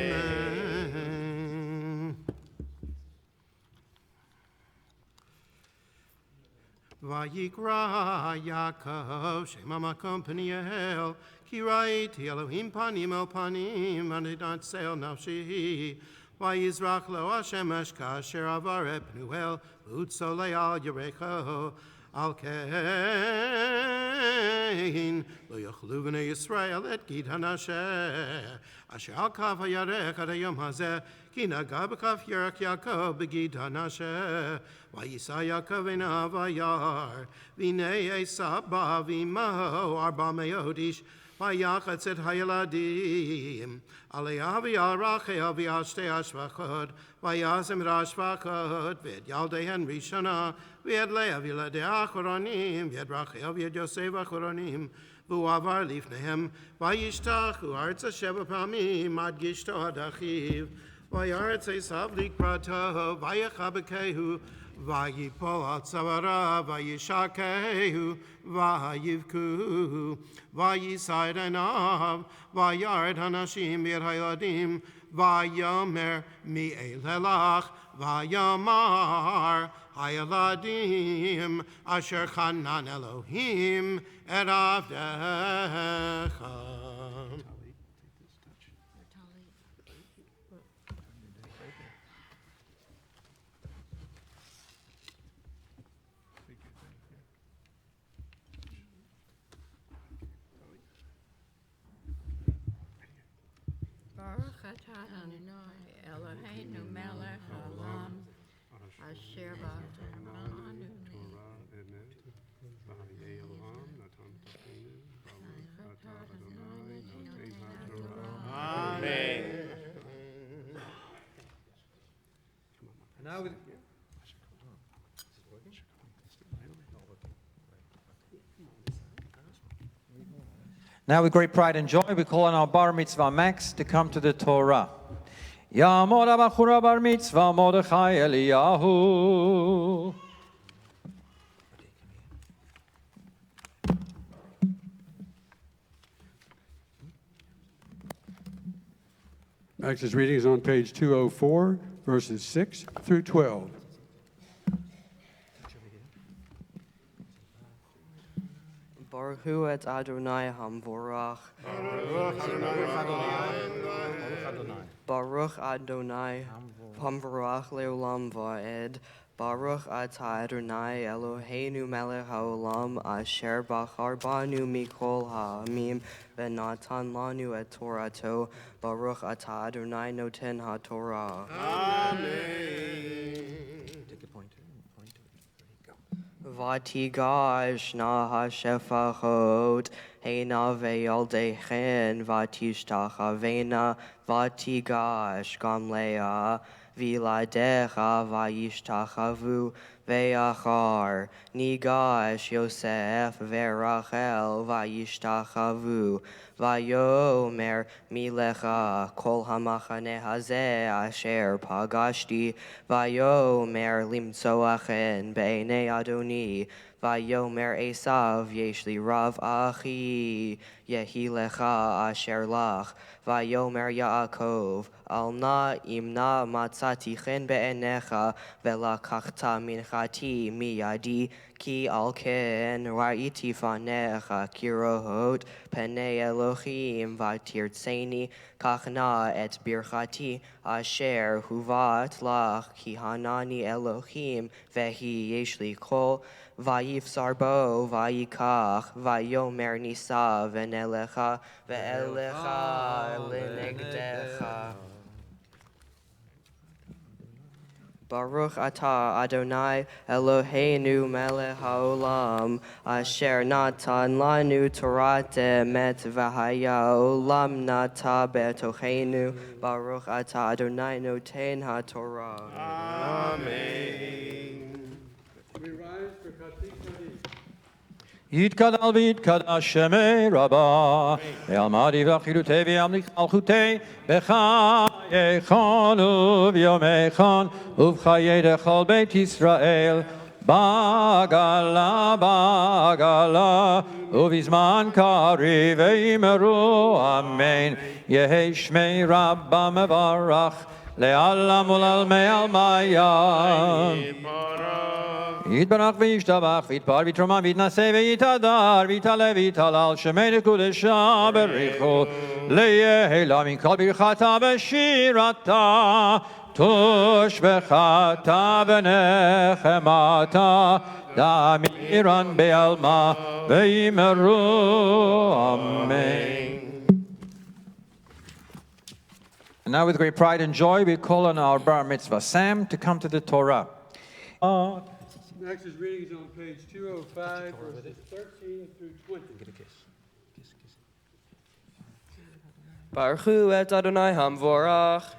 Vayikra Yaakov Shema Makom Peniel Ki Raiti Elohim Panim El Panim V'nidant Seil Nafshi Vayizrach Lo Hashem Eshka Asher Avar Pnuel V'utzolei Al Yerecho Al Kein Lo Yochlu B'nei Yisrael Et Gid Hanasher Asher Al Kav HaYarech Ad Hayom Hazeh Ki Naga B'Kaf Yerech Yaakov B'Gid Hanasher Vayisa Yaakov Einav Vayar V'nei Esav Ba V'imo Arba Me'odish Vayachatz Et Hayeladim Aliyah V'Yal Rachel V'Yal Shtei Ashvachot Vayazem Rashvachot V'Ed Yaldehen Rishona V'Ed Leah V'Yiladei Achoronim V'Ed Rachel V'Ed Yosef Achoronim V'Uavar Lifnehem Vayishtachu Arza Sheva Pamim Ad Gishto Ad Achiv Vayartz Esav Likprato Vayachabekehu Vayipol al Tzavara Vayishakehu Vayivkuhu Vayisai Enav Vayard Hanashim Bir Hayladim Vayomer Mi Elelach Vayamar Hayaladim Asher Chanan Elohim Et Avdecha. Baruch atah Adonai Eloheinu melech haolam, asher b'Torah Amen. Now with Now, with great pride and joy, we call on our bar mitzvah Max to come to the Torah. Yamod abachura bar mitzvah Mordechai Eliyahu. Max's reading is on page 204, verses 6 through 12. Baruch hu et Adonai Hamvorach. Baruch Adonai Hamvorach Leolam Va'ed. Baruch atah Adonai Eloheinu melech haolam asher bachar banu mikol ha'amim v'natan lanu et Torato. Baruch atah Adonai noten ha'Torah. Amen. Vatigash na hashefachot heina ve'yaldeichen vatishtachavena vatigash gamlea viladecha vayishtachavu ve'achar nigash Yosef ve'Rachel vayishtachavu vayomer milecha kol hamachane hazeh asher pagashti vayomer limtsoachen be'nei Adoni vayomer Esav yesh li rav achi yehi lecha asher lach vayomer Yaakov al na imna matzatichen be'enecha velakachta minchati miyadi ki al ken ra'iti fanecha kirohot penei Elohim vatirtzeni kachna et birchati asher huvat lach ki hanani Elohim vehi yesh li kol vayifsar bo vayikach vayomer nisa v'nelecha ve'elecha lenegdecha. Baruch atah Adonai Eloheinu melech haolam asher natan lanu Torah emet v'haya olam nata betochenu. Baruch atah Adonai noten ha'Torah. Amen. We rise for Katik Kaddish. יתקדל ויתקדש שמי רבה, ועמדי ואחילותי וימליך מלכותי, בחייכון וביומייכון, ובחיי דכל בית ישראל, בעגלה, בעגלה, ובזמן קריב ויאמרו אמן, יהי שמי רבה מברך, לעלם ולעלמי עלמיה. יתברך וישתבח, ויתפאר ויתרומם, ויתנשא ויתהדר, ויתעלה ויתהלל, שמי לקודשה בריחו, ליהלה מכל ברכתה ושירתה, תושבחתה ונחמתה, דמירן בעלמה, ויאמרו אמן. And now with great pride and joy, we call on our bar mitzvah Sam to come to the Torah. Next is readings on page 205, verses 13 through 20. Baruch hu et Adonai Hamvorach.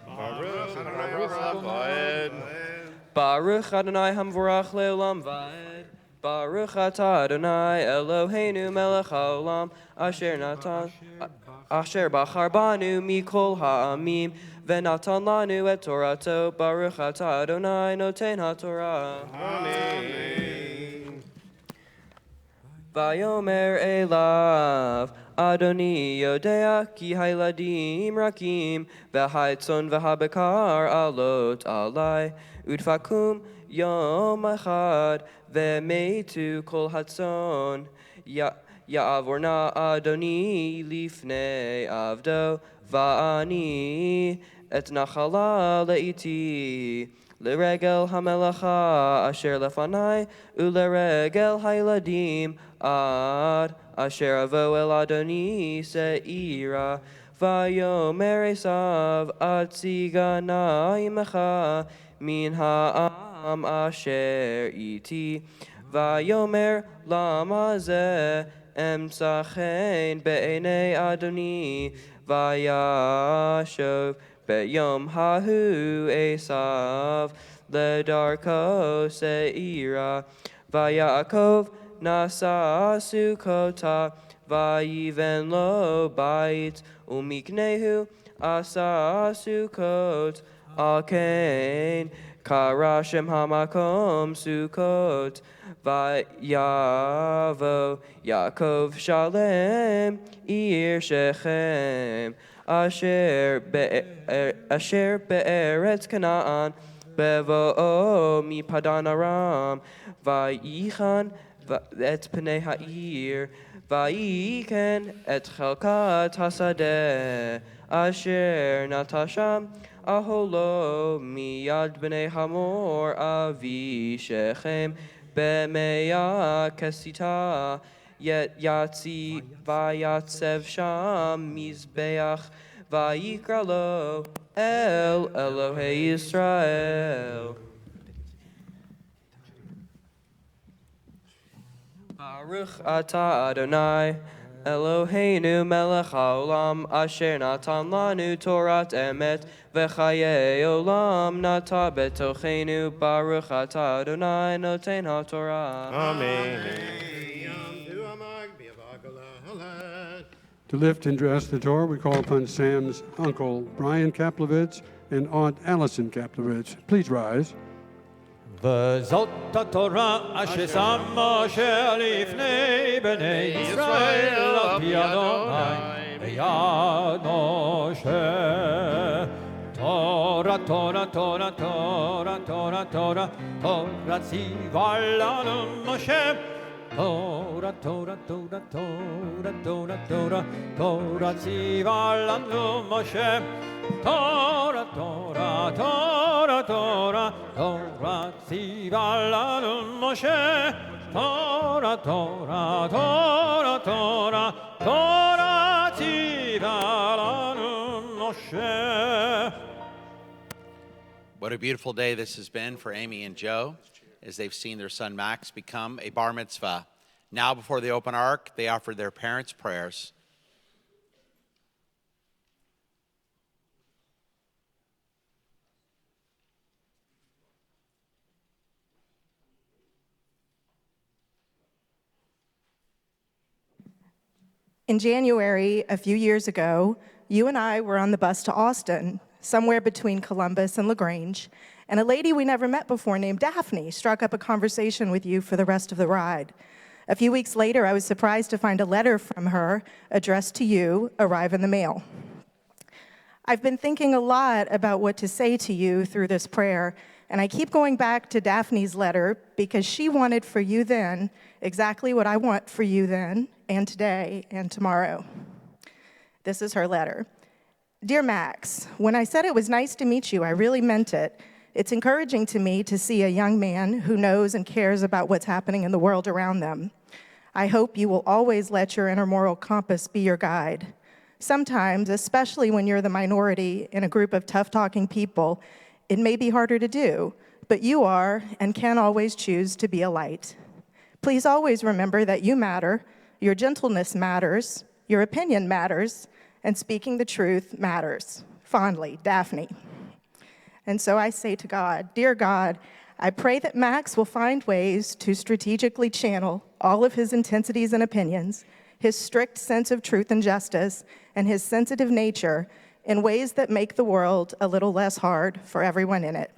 Baruch Adonai Hamvorach leolam vaed. Baruch atah Adonai Eloheinu melech haolam asher bachar banu mikol ha'amim venatan lanu et Torato. Baruch atah Adonai noten haTorah. Amen. Vayomer elav Adoni yodea ki hayladim rakim v'haitzon v'habekar alot alai udfakum yom echad v'meitu kol hatzon ya'avorna Adoni lifnei avdo va'ani et nachala le'iti L'regel hamelacha asher lefanai u'leregel hayladim ad asher avo el Adoni se'ira vayomer Esav atzigana imecha min ha'am asher iti vayomer lama ze emsachen be'enei Adoni vayashov Beyom hahu Esav ledarko seira Vayakov nasa sukota Vayiven lo bait umiknehu asa sukot alkain karashem hamakom sukot Vayavo Yaakov shalem ir shechem Asher be'eretz Canaan bevo'o mi padan aram vayichan et pnei ha'ir vayiken et chelkat hasadeh asher natasham aholo miyad bnei hamor avi shechem be'meya kesita Yet Yatsi Vayatsev Sham Mizbeach Vayikra Lo El Elohei Yisrael. Baruch Atah Adonai Eloheinu melech haolam asher natan lanu Torat emet v'chayei olam nata betochenu Baruch Atah Adonai noten haTorah. Amen. To lift and dress the Torah, we call upon Sam's uncle, Brian Kaplovitz, and Aunt Allison Kaplovitz. Please rise. וזאת התורה אשר שם משה לפני בני ישראל על פי אדוני ביד משה. תורה, תורה, תורה, תורה, תורה, תורה, תורה ציווה לנו משה. תורה, תורה, תורה, תורה, תורה, תורה, תורה ציווה לנו משה. Torah, Torah, Torah, Torah, Torah, ציווה לנו משה. Torah, Torah, Torah, Torah, Torah, ציווה לנו משה. What a beautiful day this has been for Amy and Joe as they've seen their son Max become a bar mitzvah. Now, before they open ark, they offer their parents' prayers. In January, a few years ago, you and I were on the bus to Austin, somewhere between Columbus and LaGrange, and a lady we never met before named Daphne struck up a conversation with you for the rest of the ride. A few weeks later, I was surprised to find a letter from her addressed to you arrive in the mail. I've been thinking a lot about what to say to you through this prayer, and I keep going back to Daphne's letter because she wanted for you then exactly what I want for you then and today and tomorrow. This is her letter. Dear Max, when I said it was nice to meet you, I really meant it. It's encouraging to me to see a young man who knows and cares about what's happening in the world around them. I hope you will always let your inner moral compass be your guide. Sometimes, especially when you're the minority in a group of tough-talking people, it may be harder to do, but you are and can always choose to be a light. Please always remember that you matter, your gentleness matters, your opinion matters, and speaking the truth matters. Fondly, Daphne. And so I say to God, dear God, I pray that Max will find ways to strategically channel all of his intensities and opinions, his strict sense of truth and justice, and his sensitive nature in ways that make the world a little less hard for everyone in it.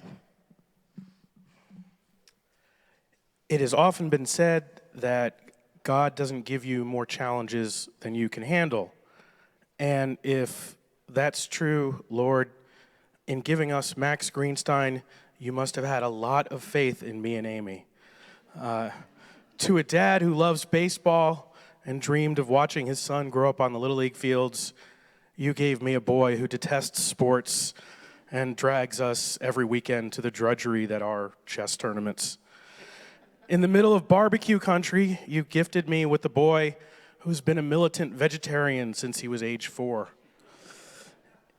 It has often been said that God doesn't give you more challenges than you can handle. And if that's true, Lord, in giving us Max Greenstein, you must have had a lot of faith in me and Amy. To a dad who loves baseball and dreamed of watching his son grow up on the Little League fields, you gave me a boy who detests sports and drags us every weekend to the drudgery that are chess tournaments. In the middle of barbecue country, you gifted me with a boy who's been a militant vegetarian since he was age 4.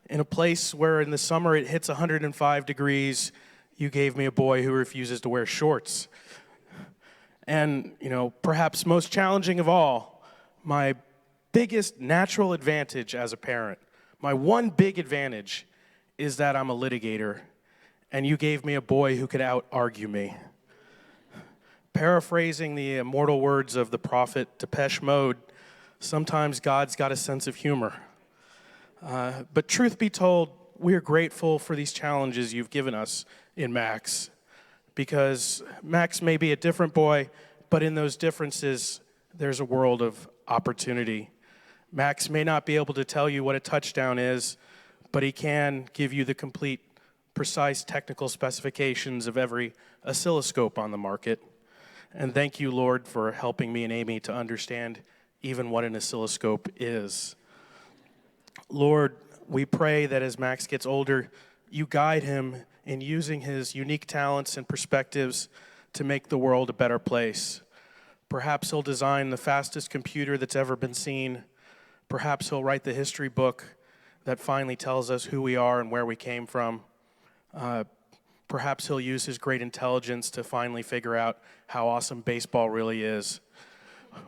In a place where in the summer it hits 105 degrees, you gave me a boy who refuses to wear shorts. And, perhaps most challenging of all, my biggest natural advantage as a parent, my one big advantage is that I'm a litigator, and you gave me a boy who could out-argue me. Paraphrasing the immortal words of the prophet Depeche Mode, sometimes God's got a sense of humor. But truth be told, we are grateful for these challenges you've given us in Max, because Max may be a different boy, but in those differences, there's a world of opportunity. Max may not be able to tell you what a touchdown is, but he can give you the complete, precise technical specifications of every oscilloscope on the market. And thank you, Lord, for helping me and Amy to understand even what an oscilloscope is. Lord, we pray that as Max gets older, you guide him in using his unique talents and perspectives to make the world a better place. Perhaps he'll design the fastest computer that's ever been seen. Perhaps he'll write the history book that finally tells us who we are and where we came from. Perhaps he'll use his great intelligence to finally figure out how awesome baseball really is.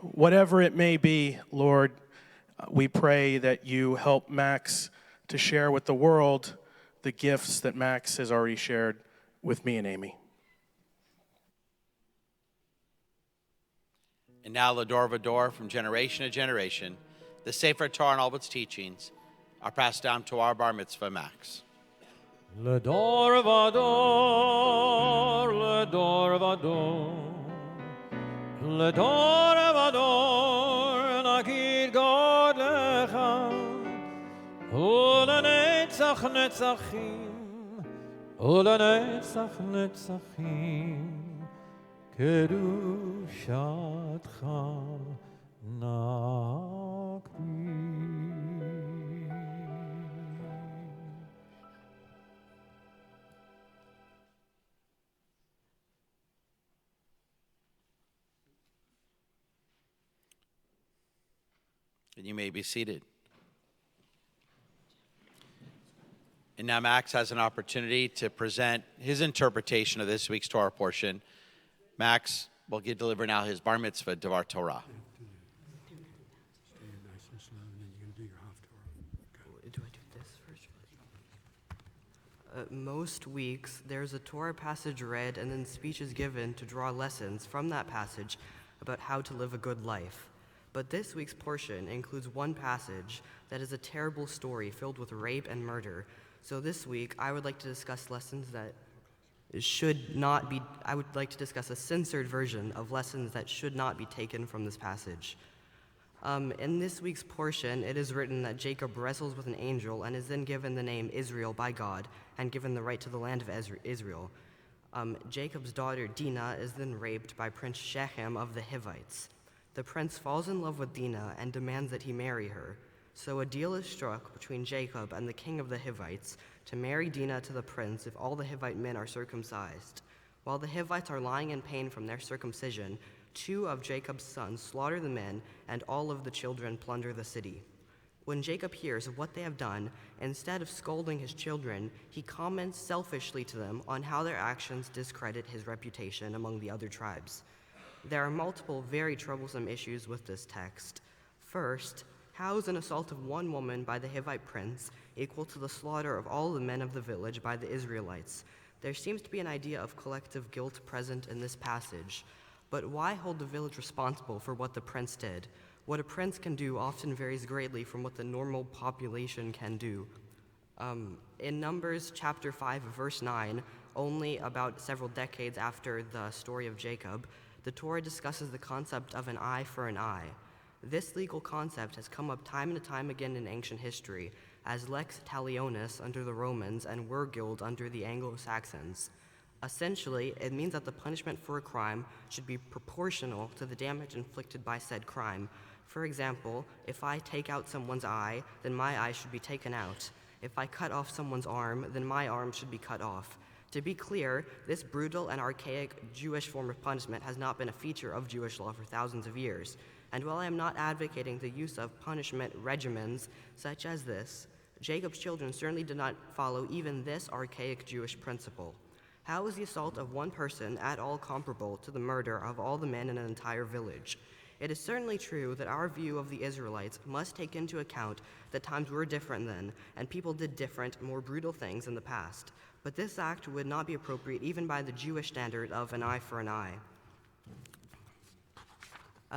Whatever it may be, Lord, we pray that you help Max to share with the world the gifts that Max has already shared with me and Amy. And now, Lador Vador, from generation to generation, the Sefer Torah and all its teachings are passed down to our bar mitzvah, Max. Lador Vador, Lador Vador, Lador Vador, Nakid God Lecha, Ulenetzach Netzachim, Ulenetzach Netzachim, Kedushatcha Nakbi. And you may be seated. And now Max has an opportunity to present his interpretation of this week's Torah portion. Max will deliver now his bar mitzvah Devar Torah. Most weeks, there's a Torah passage read and then speeches given to draw lessons from that passage about how to live a good life. But this week's portion includes one passage that is a terrible story filled with rape and murder. So this week, I would like to discuss lessons that should not be, I would like to discuss a censored version of lessons that should not be taken from this passage. In this week's portion, it is written that Jacob wrestles with an angel and is then given the name Israel by God and given the right to the land of Israel. Jacob's daughter Dinah is then raped by Prince Shechem of the Hivites. The prince falls in love with Dinah and demands that he marry her. So a deal is struck between Jacob and the king of the Hivites to marry Dinah to the prince if all the Hivite men are circumcised. While the Hivites are lying in pain from their circumcision, 2 of Jacob's sons slaughter the men, and all of the children plunder the city. When Jacob hears of what they have done, instead of scolding his children, he comments selfishly to them on how their actions discredit his reputation among the other tribes. There are multiple very troublesome issues with this text. First, how is an assault of one woman by the Hivite prince equal to the slaughter of all the men of the village by the Israelites? There seems to be an idea of collective guilt present in this passage. But why hold the village responsible for what the prince did? What a prince can do often varies greatly from what the normal population can do. In Numbers chapter 5, verse 9, only about several decades after the story of Jacob, the Torah discusses the concept of an eye for an eye. This legal concept has come up time and time again in ancient history, as lex talionis under the Romans and wergild under the Anglo-Saxons. Essentially, it means that the punishment for a crime should be proportional to the damage inflicted by said crime. For example, if I take out someone's eye, then my eye should be taken out. If I cut off someone's arm, then my arm should be cut off. To be clear, this brutal and archaic Jewish form of punishment has not been a feature of Jewish law for thousands of years. And while I am not advocating the use of punishment regimens such as this, Jacob's children certainly did not follow even this archaic Jewish principle. How is the assault of one person at all comparable to the murder of all the men in an entire village? It is certainly true that our view of the Israelites must take into account that times were different then, and people did different, more brutal things in the past. But this act would not be appropriate even by the Jewish standard of an eye for an eye.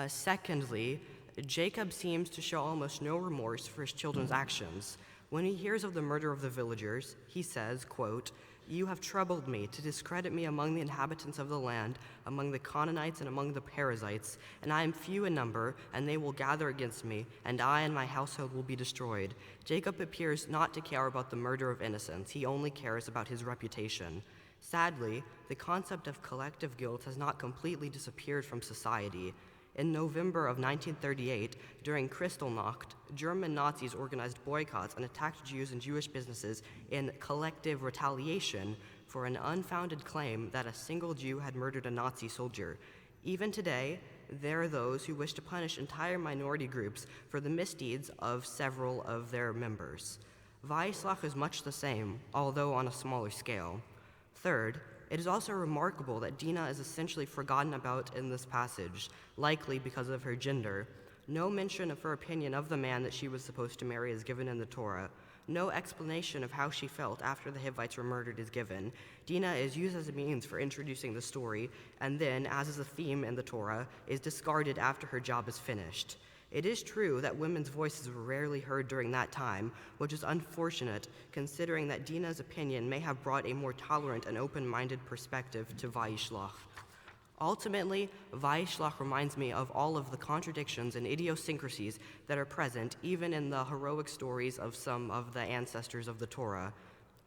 Secondly, Jacob seems to show almost no remorse for his children's actions. When he hears of the murder of the villagers, he says, quote, "You have troubled me to discredit me among the inhabitants of the land, among the Canaanites and among the Perizzites, and I am few in number, and they will gather against me, and I and my household will be destroyed." Jacob appears not to care about the murder of innocents. He only cares about his reputation. Sadly, the concept of collective guilt has not completely disappeared from society. In November of 1938, during Kristallnacht, German Nazis organized boycotts and attacked Jews and Jewish businesses in collective retaliation for an unfounded claim that a single Jew had murdered a Nazi soldier. Even today, there are those who wish to punish entire minority groups for the misdeeds of several of their members. Vaislach is much the same, although on a smaller scale. Third, it is also remarkable that Dinah is essentially forgotten about in this passage, likely because of her gender. No mention of her opinion of the man that she was supposed to marry is given in the Torah. No explanation of how she felt after the Hivites were murdered is given. Dinah is used as a means for introducing the story, and then, as is a theme in the Torah, is discarded after her job is finished. It is true that women's voices were rarely heard during that time, which is unfortunate considering that Dinah's opinion may have brought a more tolerant and open-minded perspective to Vayishlach. Ultimately, Vayishlach reminds me of all of the contradictions and idiosyncrasies that are present even in the heroic stories of some of the ancestors of the Torah.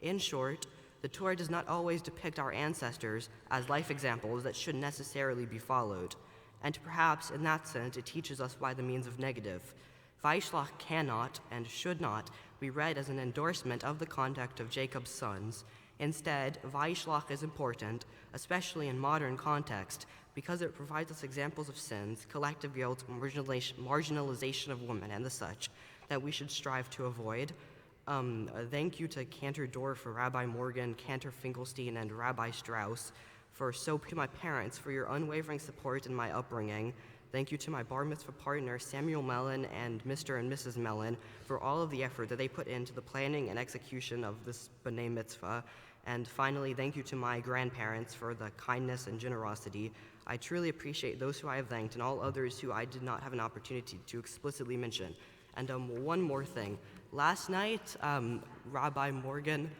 In short, the Torah does not always depict our ancestors as life examples that should necessarily be followed. And perhaps in that sense, it teaches us why the means of negative. Vayishlach cannot and should not be read as an endorsement of the conduct of Jacob's sons. Instead, Vayishlach is important, especially in modern context, because it provides us examples of sins, collective guilt, marginalization of women, and the such, that we should strive to avoid. Thank you to Cantor Dorff, Rabbi Morgan, Cantor Finkelstein, and Rabbi Strauss, to my parents for your unwavering support in my upbringing. Thank you to my bar mitzvah partner, Samuel Mellon, and Mr. and Mrs. Mellon for all of the effort that they put into the planning and execution of this B'nai Mitzvah. And finally, thank you to my grandparents for the kindness and generosity. I truly appreciate those who I have thanked and all others who I did not have an opportunity to explicitly mention. And one more thing. Last night, Rabbi Morgan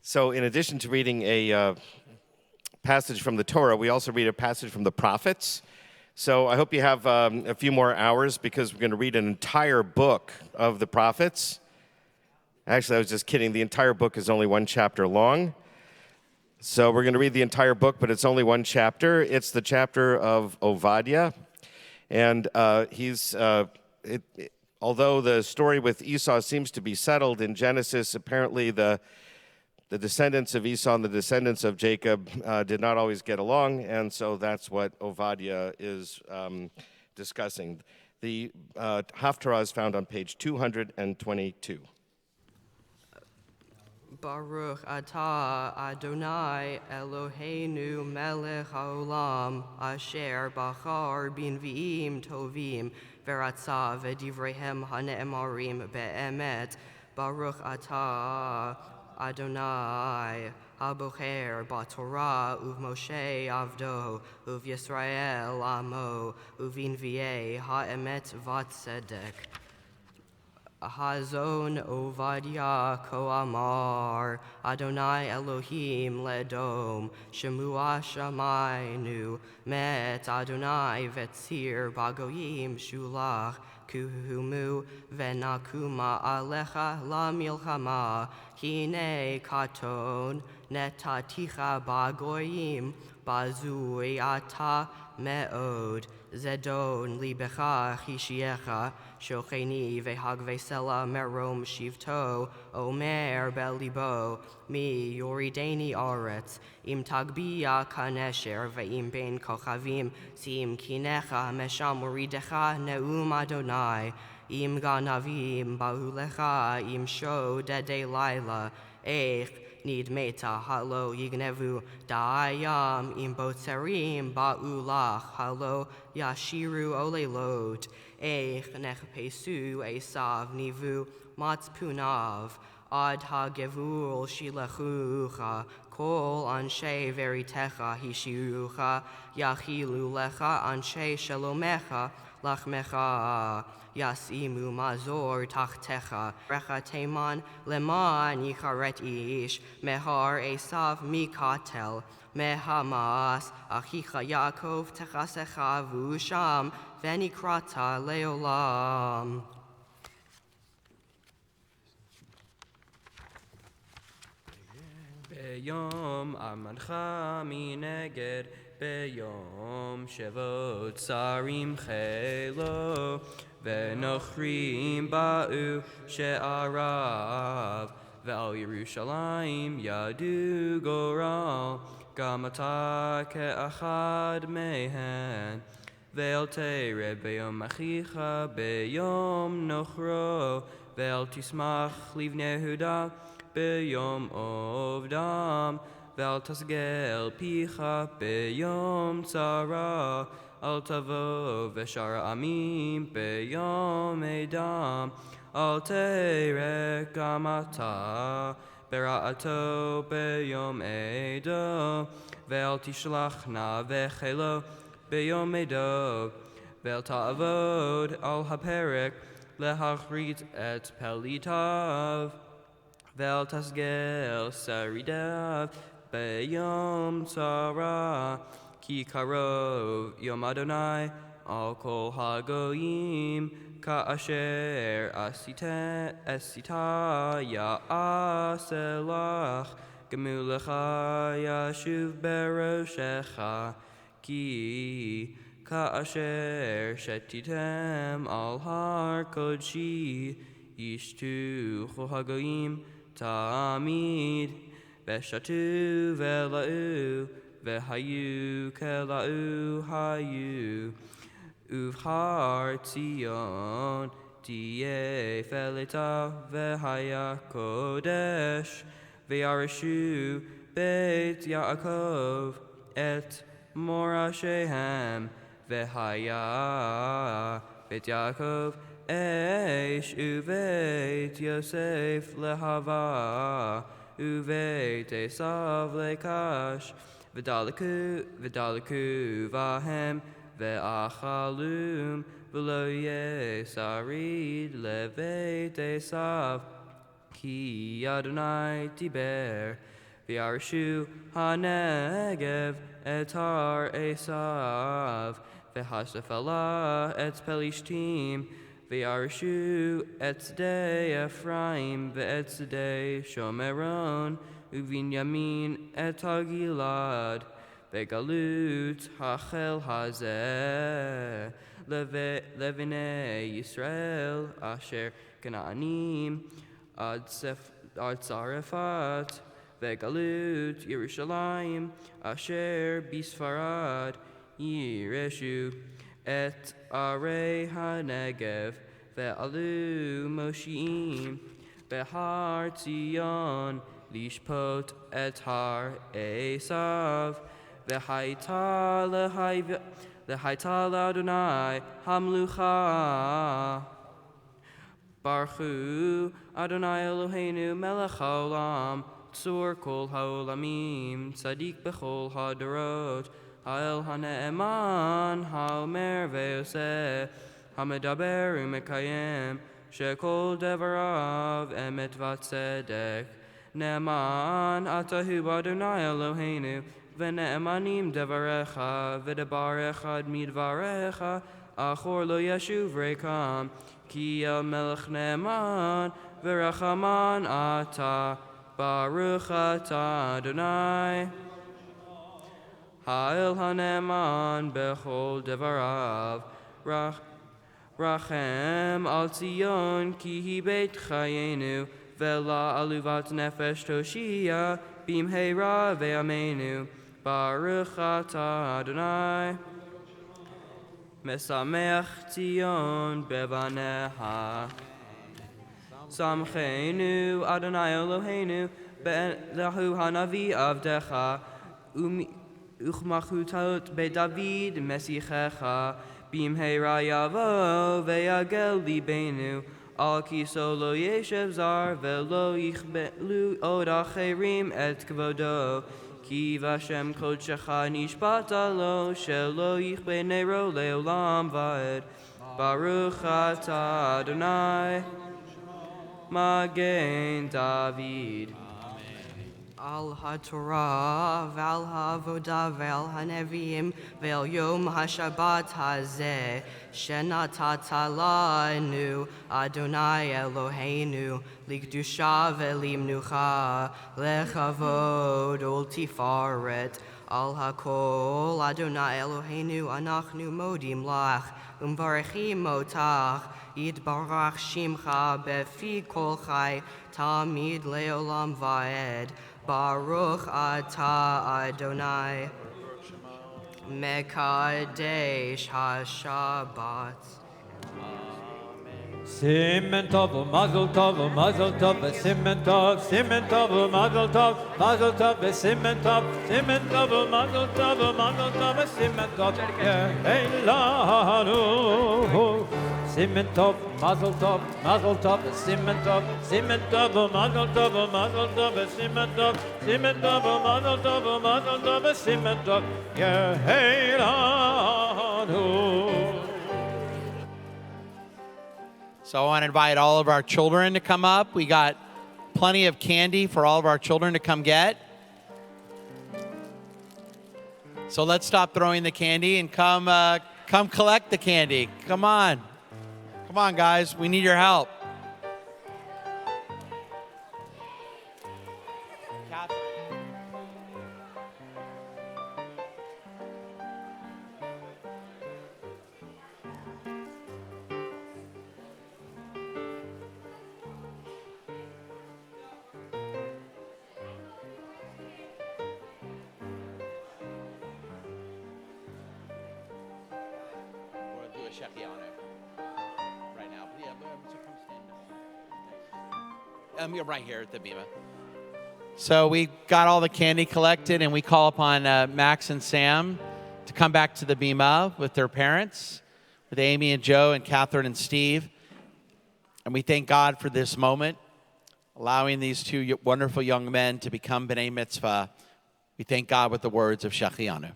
So in addition to reading a passage from the Torah, we also read a passage from the prophets. So I hope you have a few more hours because we're going to read an entire book of the prophets. Actually, I was just kidding. The entire book is only one chapter long. So we're going to read the entire book, but it's only one chapter. It's the chapter of Obadiah. And although the story with Esau seems to be settled in Genesis, apparently the descendants of Esau and the descendants of Jacob did not always get along, and so that's what Obadiah is discussing. The Haftarah is found on page 222. Baruch atah Adonai Eloheinu melech haolam asher bachar b'nviim tovim v'ratzah v'divreihem hane'emarim be'emet. Baruch atah Adonai habocher b'Torah uv'Moshe avdo uv'Yisrael amo uv'inviei ha'emet v'tzedek. Hazon Ovadia Koamar Adonai Elohim Ledom Shemua Shamainu Met Adonai Vetzir Bagoyim Shulach Kuhumu Venakuma Alecha La Milchama Hine Katon Netaticha Bagoyim Bazui Ata Meod Zedon Libecha Hishiecha Shocheni Vehagvesela Merom Shivto Omer Belibo Mi Yorideni Aretz Im Tagbia Kanesher Veim Ben Kochavim Sim Kinecha Mesham Uridecha Neum Adonai Im Ganavim Bahulecha Im Sho Dede Laila Eich Nid meta halo yignevu da'ayam im botzerim ba'ulach halo yashiru olelot eich nechpesu esav nivu matzpunav ad hagevul shilechucha kol anshe veritecha hishirucha yachilu lecha anshe shalomecha lachmecha Yasimu mazor tachtecha recha teman leman yicharet ish mehar esav mikatel mehamas achicha Yaakov techasecha vusham venikrata leolam. Beyom amancha mineged Beyom shevot sarim chelo V'nochrim ba'u she'arav Ve'al Yerushalayim yadu goral Gamata ke'achad mehen Ve'al te're beyom achicha beyom nochro Ve'al tismach livnei Yehuda beyom ovdam Ve'al tasgel picha beyom tzara Al tavo v'shara amim beyom edam Al terek amata bera'ato beyom edo Ve'al tishlachna v'chelo beyom edo Ve'al ta'avod al haperek lehachrit et pelitav Ve'al tasgel saridav beyom tzara Ki karov yom Adonai al kol hagoyim ka'asher asita ya'aselach gemulecha yashuv beroshecha ki ka'asher shetitem al har kodshi yishtu chol hagoyim tamid veshatu vela'u Vehayu kela'u hayu Uvhar Tzion Tiye felita Vehaya kodesh Ve'arishu Beit Yaakov et Morashehem Ve'haya Beit Yaakov Eish Uveit Yosef Lehava Uveit Esav Lekash V'daliku Vahem Ve'achalum V'lo Yesarid Leveit Esav Ki Adonai Tiber V'yarshu HaNegev Etar Esav V'hasafala Et Pelishtim V'yarshu Et Tzedei Ephraim Ve'et Tzedei Shomeron Uvinyamin Et Hagilad Ve'galut Hachel Hazeh Levinei Yisrael Asher Canaanim Ad Zarephat Ve'galut Yerushalayim Asher Bisfarad Yireshu Et Arei HaNegev Ve'alu Moshiim Behar Tzion Lishpot Et Har Esav Ve'haita Adonai Hamlucha Baruch Adonai Eloheinu melech haolam tzur kol haolamim tzadik bechol hadarot ha'el hane'eman ha'omer ve'yoseh ha'medaber u'mekayem shekol devarav emet v'tzedek ne'eman atahu Adonai Eloheinu v'ne'emanim devarecha v'debarech ad midvarecha achor lo yeshuv rekam Ki melech ne'eman v'rachaman ata baruch ata Adonai ha'el hane'eman bechol devarav rachem al Tzion ki hi beit chayenu ve'la aluvat nefesh toshia bimheira ve'amenu baruch ata Adonai Mesameach Tzion bevaneha Samcheinu Adonai Eloheinu Be'elahu hanavi avdecha Uchmachutot beDavid Mesichecha Bimheira yavo ve'yagel libenu Al kiso lo yeshev zar ve'lo yichbelu od acherim et kvodo Ki v'Hashem kodshecha nishbata lo shelo yichbe nero leolam va'ed Baruch ata Adonai Magen David Al HaTorah Val HaAvodah Val HaNeviim Vel Yom HaShabbat Hazeh Shenatata Lanu Adonai Eloheinu Likdusha Velimnucha Lechavod Ol Tifaret Al HaKol Adonai Eloheinu Anachnu Modim Lach Umvarechim Otach Yitbarach Shimcha Befi Kol Chai Tamid Leolam Vaed Baruch Ata Adonai Mekadesh HaShabbat Simen tov, mazel tov, simen tov, mazel tov, simen tov, mazel tov, simen tov, hey lanu. Simen tov, mazel tov, simen tov, mazel tov, simen tov, mazel tov, simen tov, hey lanu. So I want to invite all of our children to come up. We got plenty of candy for all of our children to come get. So let's stop throwing the candy and come collect the candy. Come on. Come on, guys. We need your help. You're right here at the Bima. So we got all the candy collected, and we call upon Max and Sam to come back to the Bima with their parents, with Amy and Joe and Catherine and Steve. And we thank God for this moment, allowing these two wonderful young men to become B'nai Mitzvah. We thank God with the words of Shechianu.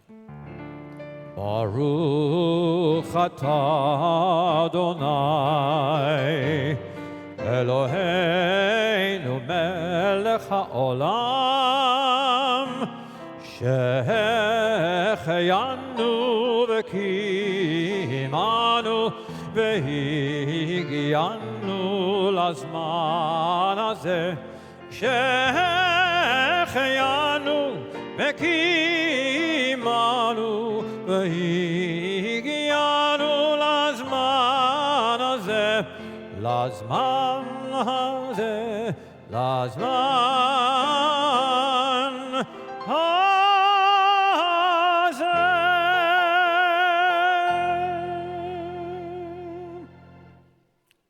Baruch atah Adonai Eloheinu melech haolam shehecheyanu v'kimanu v'higiyanu lazman hazeh shehecheyanu v'kimanu v'higiyanu lazman hazeh lazman hazeh lazman hazeh.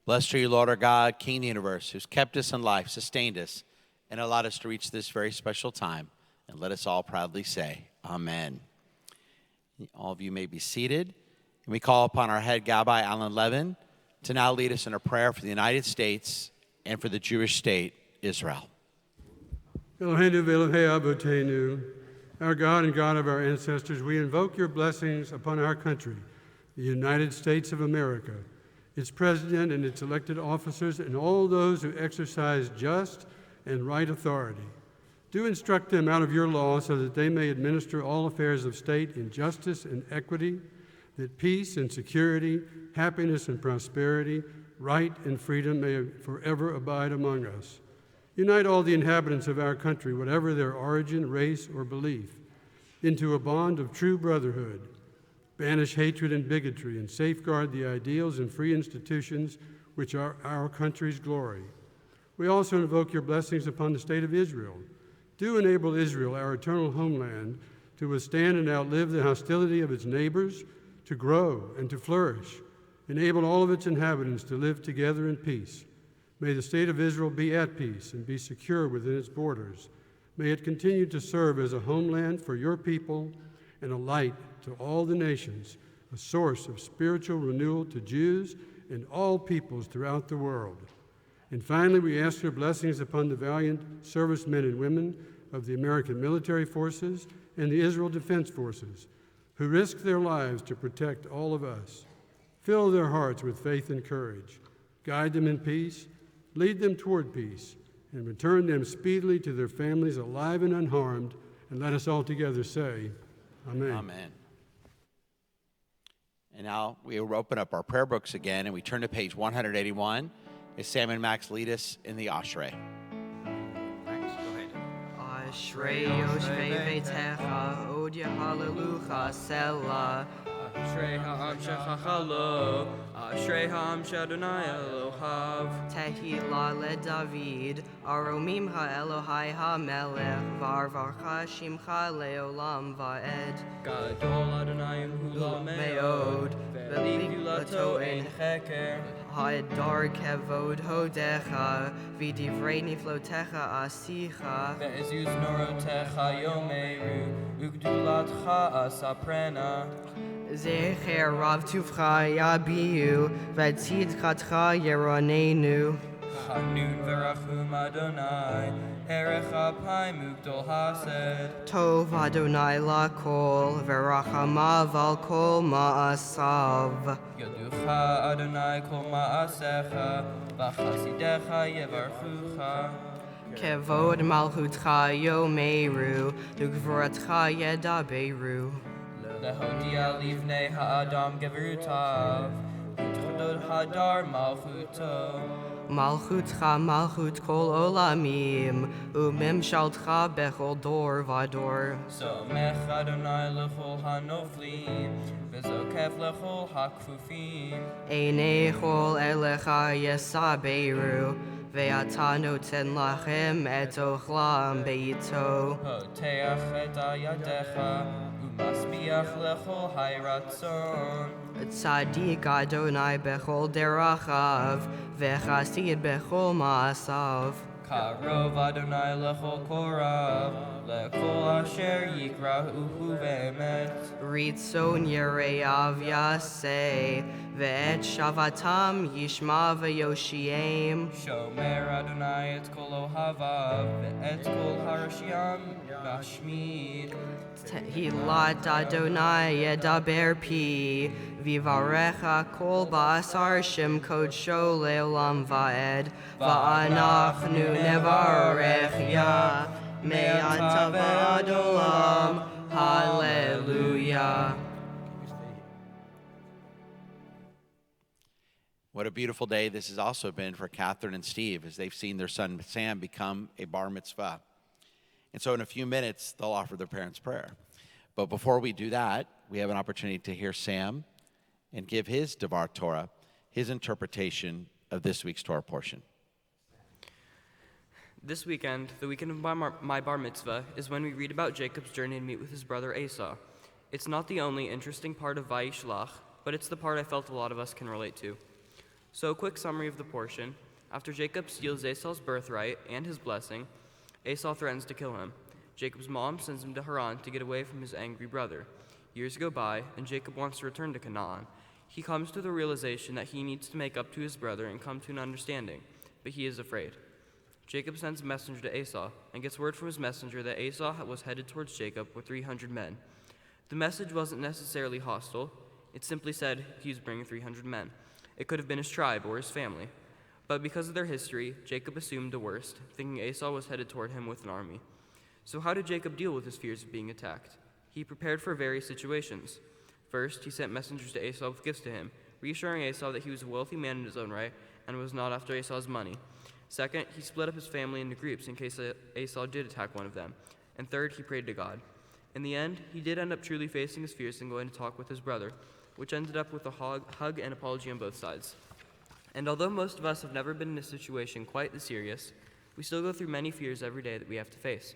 Blessed are you, Lord our God, King of the universe, who's kept us in life, sustained us, and allowed us to reach this very special time. And let us all proudly say, Amen. All of you may be seated. And we call upon our head Gabbai Alan Levin to now lead us in a prayer for the United States and for the Jewish state, Israel. Eloheinu v'Elohei Avotenu, our God and God of our ancestors, we invoke your blessings upon our country, the United States of America, its president and its elected officers, and all those who exercise just and right authority. Do instruct them out of your law so that they may administer all affairs of state in justice and equity, that peace and security, happiness and prosperity, right and freedom may forever abide among us. Unite all the inhabitants of our country, whatever their origin, race, or belief, into a bond of true brotherhood. Banish hatred and bigotry and safeguard the ideals and free institutions which are our country's glory. We also invoke your blessings upon the state of Israel. Do enable Israel, our eternal homeland, to withstand and outlive the hostility of its neighbors, to grow and to flourish. Enable all of its inhabitants to live together in peace. May the state of Israel be at peace and be secure within its borders. May it continue to serve as a homeland for your people and a light to all the nations, a source of spiritual renewal to Jews and all peoples throughout the world. And finally, we ask your blessings upon the valiant servicemen and women of the American military forces and the Israel Defense Forces, who risk their lives to protect all of us. Fill their hearts with faith and courage. Guide them in peace, lead them toward peace, and return them speedily to their families alive and unharmed. And let us all together say, Amen. Amen. And now we will open up our prayer books again, and we turn to page 181 as Sam and Max lead us in the Ashrei. Ashrei Yoshvei Veitecha, Odya Hallelujah, Selah. Ashrei ha'am shechachalo, Ashrei ha'am shadonai Elohav. Tehillah leDavid, Aromim ha'Elohai ha'melech, Varvarcha shimcha leolam va'ed. Gadol Adonai hula meod, ve'ligulato ein cheker. Ha'edar kevod hodecha, v'divrei niflotecha asicha. Ve'ezus norotecha yomeru, ugdulatcha asaprena. Zecher rav tuvcha yabiu, v'tzidchatcha yeronenu. Hanun v'rachum Adonai, herech apayim ugdol hased. Tov Adonai lakol, v'rachamav al kol ma'asav. Yaducha Adonai kol ma'asecha, v'chasidecha yevarchucha. Kevod malchutcha yomeru, ugvoratcha yedaberu. Lehodia livnei ha'adam gevrutav, utchodod hadar malchuto. Malchutcha malchut kol olamim, umemshaltcha bechol dor vador. Somech Adonai lechol hanoflim, vezokef lechol hakfufim. Einei chol elecha yesaberu, ve'ata noten lachem et ochlam beito. Poteach et ayadecha, umasbiach lechol hayratzon. Tzadik Adonai bechol derachav, vechasid bechol ma'asav. Karov Adonai lechol korav, lekol asher yikra'uhu ve'emet. Ritzon Yereav Yaseh, Ve'et Shavatam Yishma Ve'yoshiem. Shomer Adonai et kol ohavav, ve'et kol harashiam bashmid. Hilat Adonai Yedaber Pi, Vivarecha Kol Basar Shem Kodsho Leolam Va'ed, Va'anachnu Nevarech Ya, Me'ata Va'ad Olam, Hallelujah. What a beautiful day this has also been for Catherine and Steve as they've seen their son Sam become a bar mitzvah. And so in a few minutes, they'll offer their parents' prayer. But before we do that, we have an opportunity to hear Sam and give his Devar Torah, his interpretation of this week's Torah portion. This weekend, the weekend of my bar mitzvah, is when we read about Jacob's journey to meet with his brother Esau. It's not the only interesting part of Vayishlach, but it's the part I felt a lot of us can relate to. So a quick summary of the portion. After Jacob steals Esau's birthright and his blessing, Esau threatens to kill him. Jacob's mom sends him to Haran to get away from his angry brother. Years go by, and Jacob wants to return to Canaan. He comes to the realization that he needs to make up to his brother and come to an understanding, but he is afraid. Jacob sends a messenger to Esau and gets word from his messenger that Esau was headed towards Jacob with 300 men. The message wasn't necessarily hostile. It simply said he was bringing 300 men. It could have been his tribe or his family. But because of their history, Jacob assumed the worst, thinking Esau was headed toward him with an army. So how did Jacob deal with his fears of being attacked? He prepared for various situations. First, he sent messengers to Esau with gifts to him, reassuring Esau that he was a wealthy man in his own right and was not after Esau's money. Second, he split up his family into groups in case Esau did attack one of them. And third, he prayed to God. In the end, he did end up truly facing his fears and going to talk with his brother, which ended up with a hug and apology on both sides. And although most of us have never been in a situation quite this serious, we still go through many fears every day that we have to face.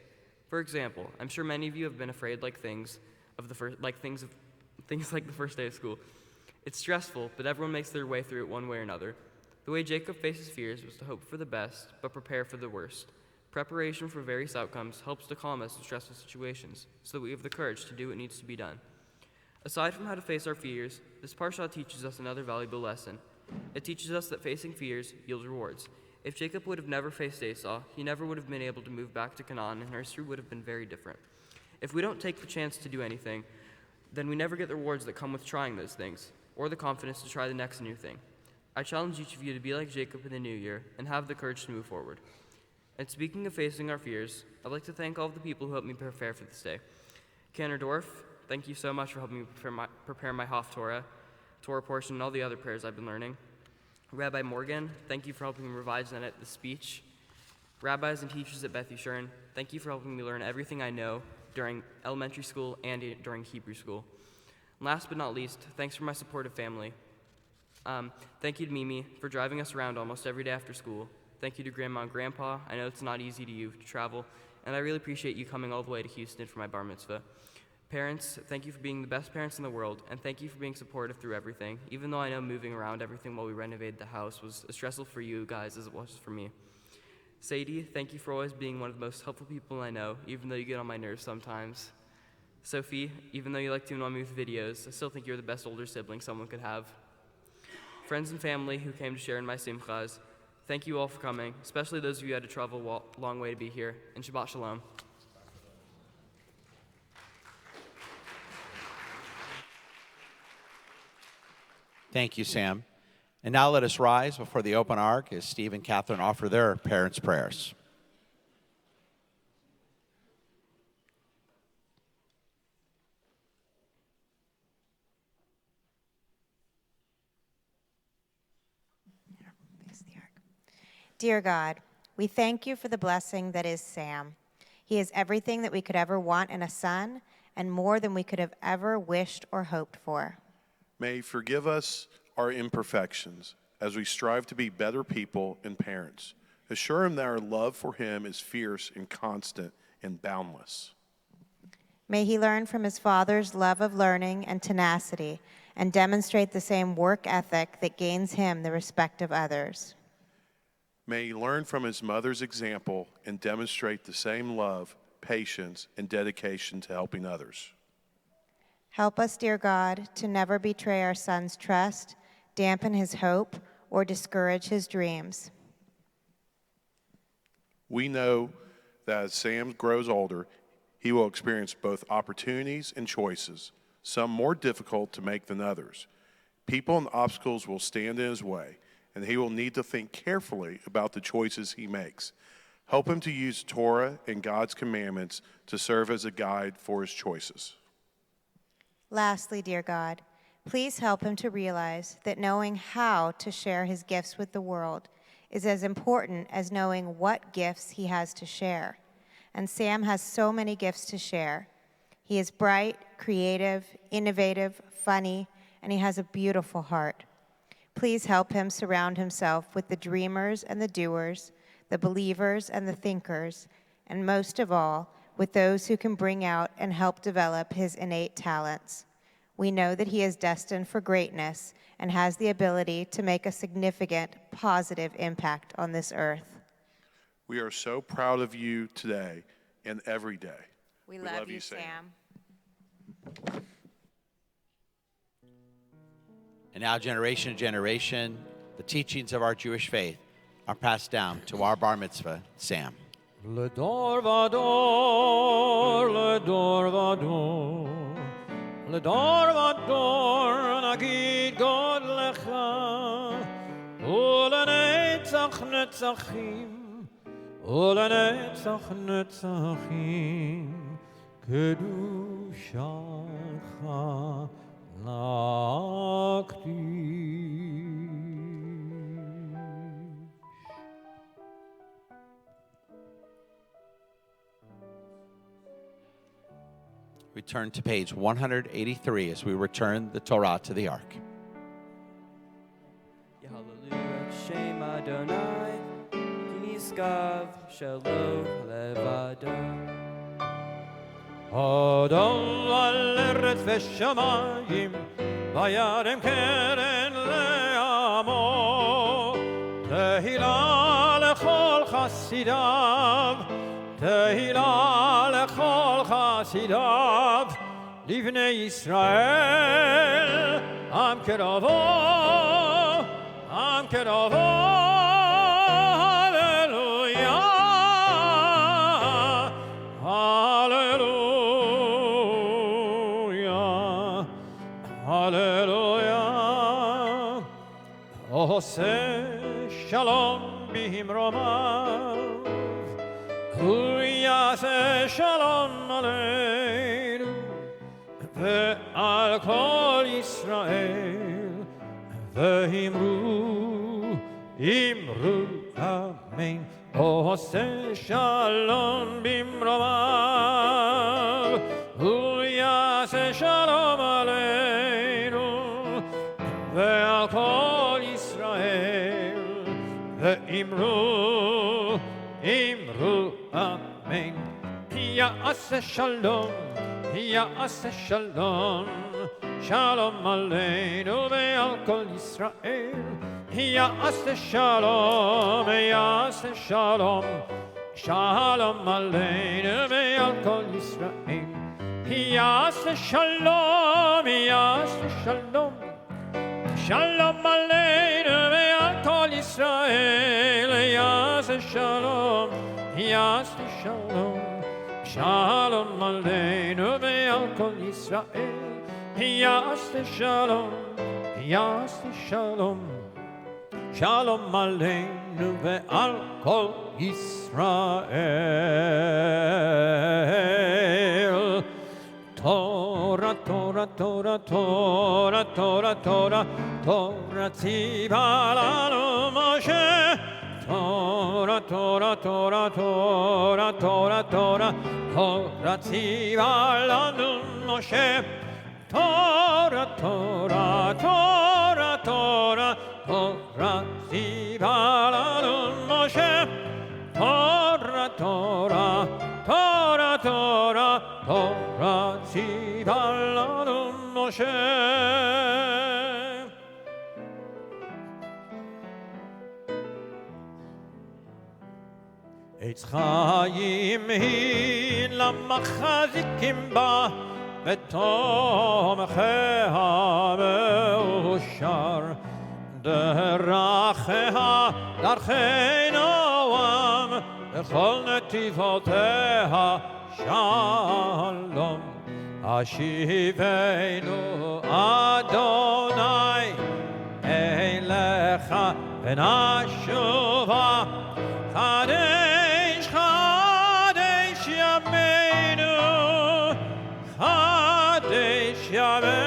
For example, I'm sure many of you have been afraid things like the first day of school. It's stressful, but everyone makes their way through it one way or another. The way Jacob faces fears was to hope for the best, but prepare for the worst. Preparation for various outcomes helps to calm us in stressful situations, so that we have the courage to do what needs to be done. Aside from how to face our fears, this parsha teaches us another valuable lesson. It teaches us that facing fears yields rewards. If Jacob would have never faced Esau, he never would have been able to move back to Canaan, and our history would have been very different. If we don't take the chance to do anything, then we never get the rewards that come with trying those things, or the confidence to try the next new thing. I challenge each of you to be like Jacob in the new year and have the courage to move forward. And speaking of facing our fears, I'd like to thank all of the people who helped me prepare for this day. Cantor Dorf, thank you so much for helping me prepare my Torah portion, and all the other prayers I've been learning. Rabbi Morgan, thank you for helping me revise and edit the speech. Rabbis and teachers at Beth Yeshurun, thank you for helping me learn everything I know during elementary school and during Hebrew school. And last but not least, thanks for my supportive family. Thank you to Mimi for driving us around almost every day after school. Thank you to Grandma and Grandpa. I know it's not easy to travel, and I really appreciate you coming all the way to Houston for my bar mitzvah. Parents, thank you for being the best parents in the world, and thank you for being supportive through everything, even though I know moving around everything while we renovated the house was as stressful for you guys as it was for me. Sadie, thank you for always being one of the most helpful people I know, even though you get on my nerves sometimes. Sophie, even though you like to annoy me with videos, I still think you're the best older sibling someone could have. Friends and family who came to share in my simchas, thank you all for coming, especially those of you who had to travel a long way to be here, and Shabbat Shalom. Thank you, Sam. And now let us rise before the open ark as Steve and Catherine offer their parents' prayers. Dear God, we thank you for the blessing that is Sam. He is everything that we could ever want in a son and more than we could have ever wished or hoped for. May He forgive us our imperfections as we strive to be better people and parents. Assure Him that our love for Him is fierce and constant and boundless. May he learn from his father's love of learning and tenacity and demonstrate the same work ethic that gains him the respect of others. May he learn from his mother's example and demonstrate the same love, patience, and dedication to helping others. Help us, dear God, to never betray our son's trust, dampen his hope, or discourage his dreams. We know that as Sam grows older, he will experience both opportunities and choices, some more difficult to make than others. People and obstacles will stand in his way, and he will need to think carefully about the choices he makes. Help him to use Torah and God's commandments to serve as a guide for his choices. Lastly, dear God, please help him to realize that knowing how to share his gifts with the world is as important as knowing what gifts he has to share. And Sam has so many gifts to share. He is bright, creative, innovative, funny, and he has a beautiful heart. Please help him surround himself with the dreamers and the doers, the believers and the thinkers, and most of all, with those who can bring out and help develop his innate talents. We know that he is destined for greatness and has the ability to make a significant, positive impact on this earth. We are so proud of you today and every day. We love you, Sam. And now, generation to generation, the teachings of our Jewish faith are passed down to our bar mitzvah, Sam. Ledor vador, ledor vador, ledor vador, nagid God lecha, ulenetzach netzachim, ulenetzach netzachim, kedushacha nakdish. We turn to page 183 as we return the Torah to the ark. Hallelujah, Shem Adonai, Kiniskav, Shalom, Levado. Adon al-eretz v'shamayim, vayarem keren le'amo, tehila lechol chasidav, tehila lechol chasidav, livnei Yisrael, am kerovo, hallelujah, hallelujah, hallelujah. Ose shalom bihimromav, Yaseh shalom aleinu, ve'al kol Yisrael, ve'imru, imru, amen. Oseh shalom bimromav, Yaseh shalom aleinu, ve'al kol Yisrael, ve'imru, imru, amen. Ya'aseh shalom, ya'aseh shalom, shalom aleinu ve'al kol Yisrael. Ya'aseh shalom, ya'aseh shalom, shalom aleinu ve'al kol Yisrael. Ya'aseh shalom, ya'aseh shalom, shalom aleinu ve'al kol Yisrael. Ya'aseh shalom, ya'aseh shalom, shalom aleinu ve'al kol Yisrael. Ya'aseh shalom, ya'aseh shalom, shalom aleinu ve'al kol Yisrael. Torah, Torah, Torah, Torah, Torah, Torah, Torah tziva lanu Moshe. Torah, Torah, Torah, Torah, Torah, Torah, Torah tziva lanu Moshe. Torah, Torah, Torah, Torah, Torah tziva lanu Moshe. Torah, Torah, Torah, Torah, Torah tziva lanu Moshe. עץ חיים היא למחזיקים בה ותומכיה מאושר דרכיה דרכי נועם וכל נתיבותיה שלום השיבנו אדוני אליך ונשובה חדש חדש ימינו חדש ימינו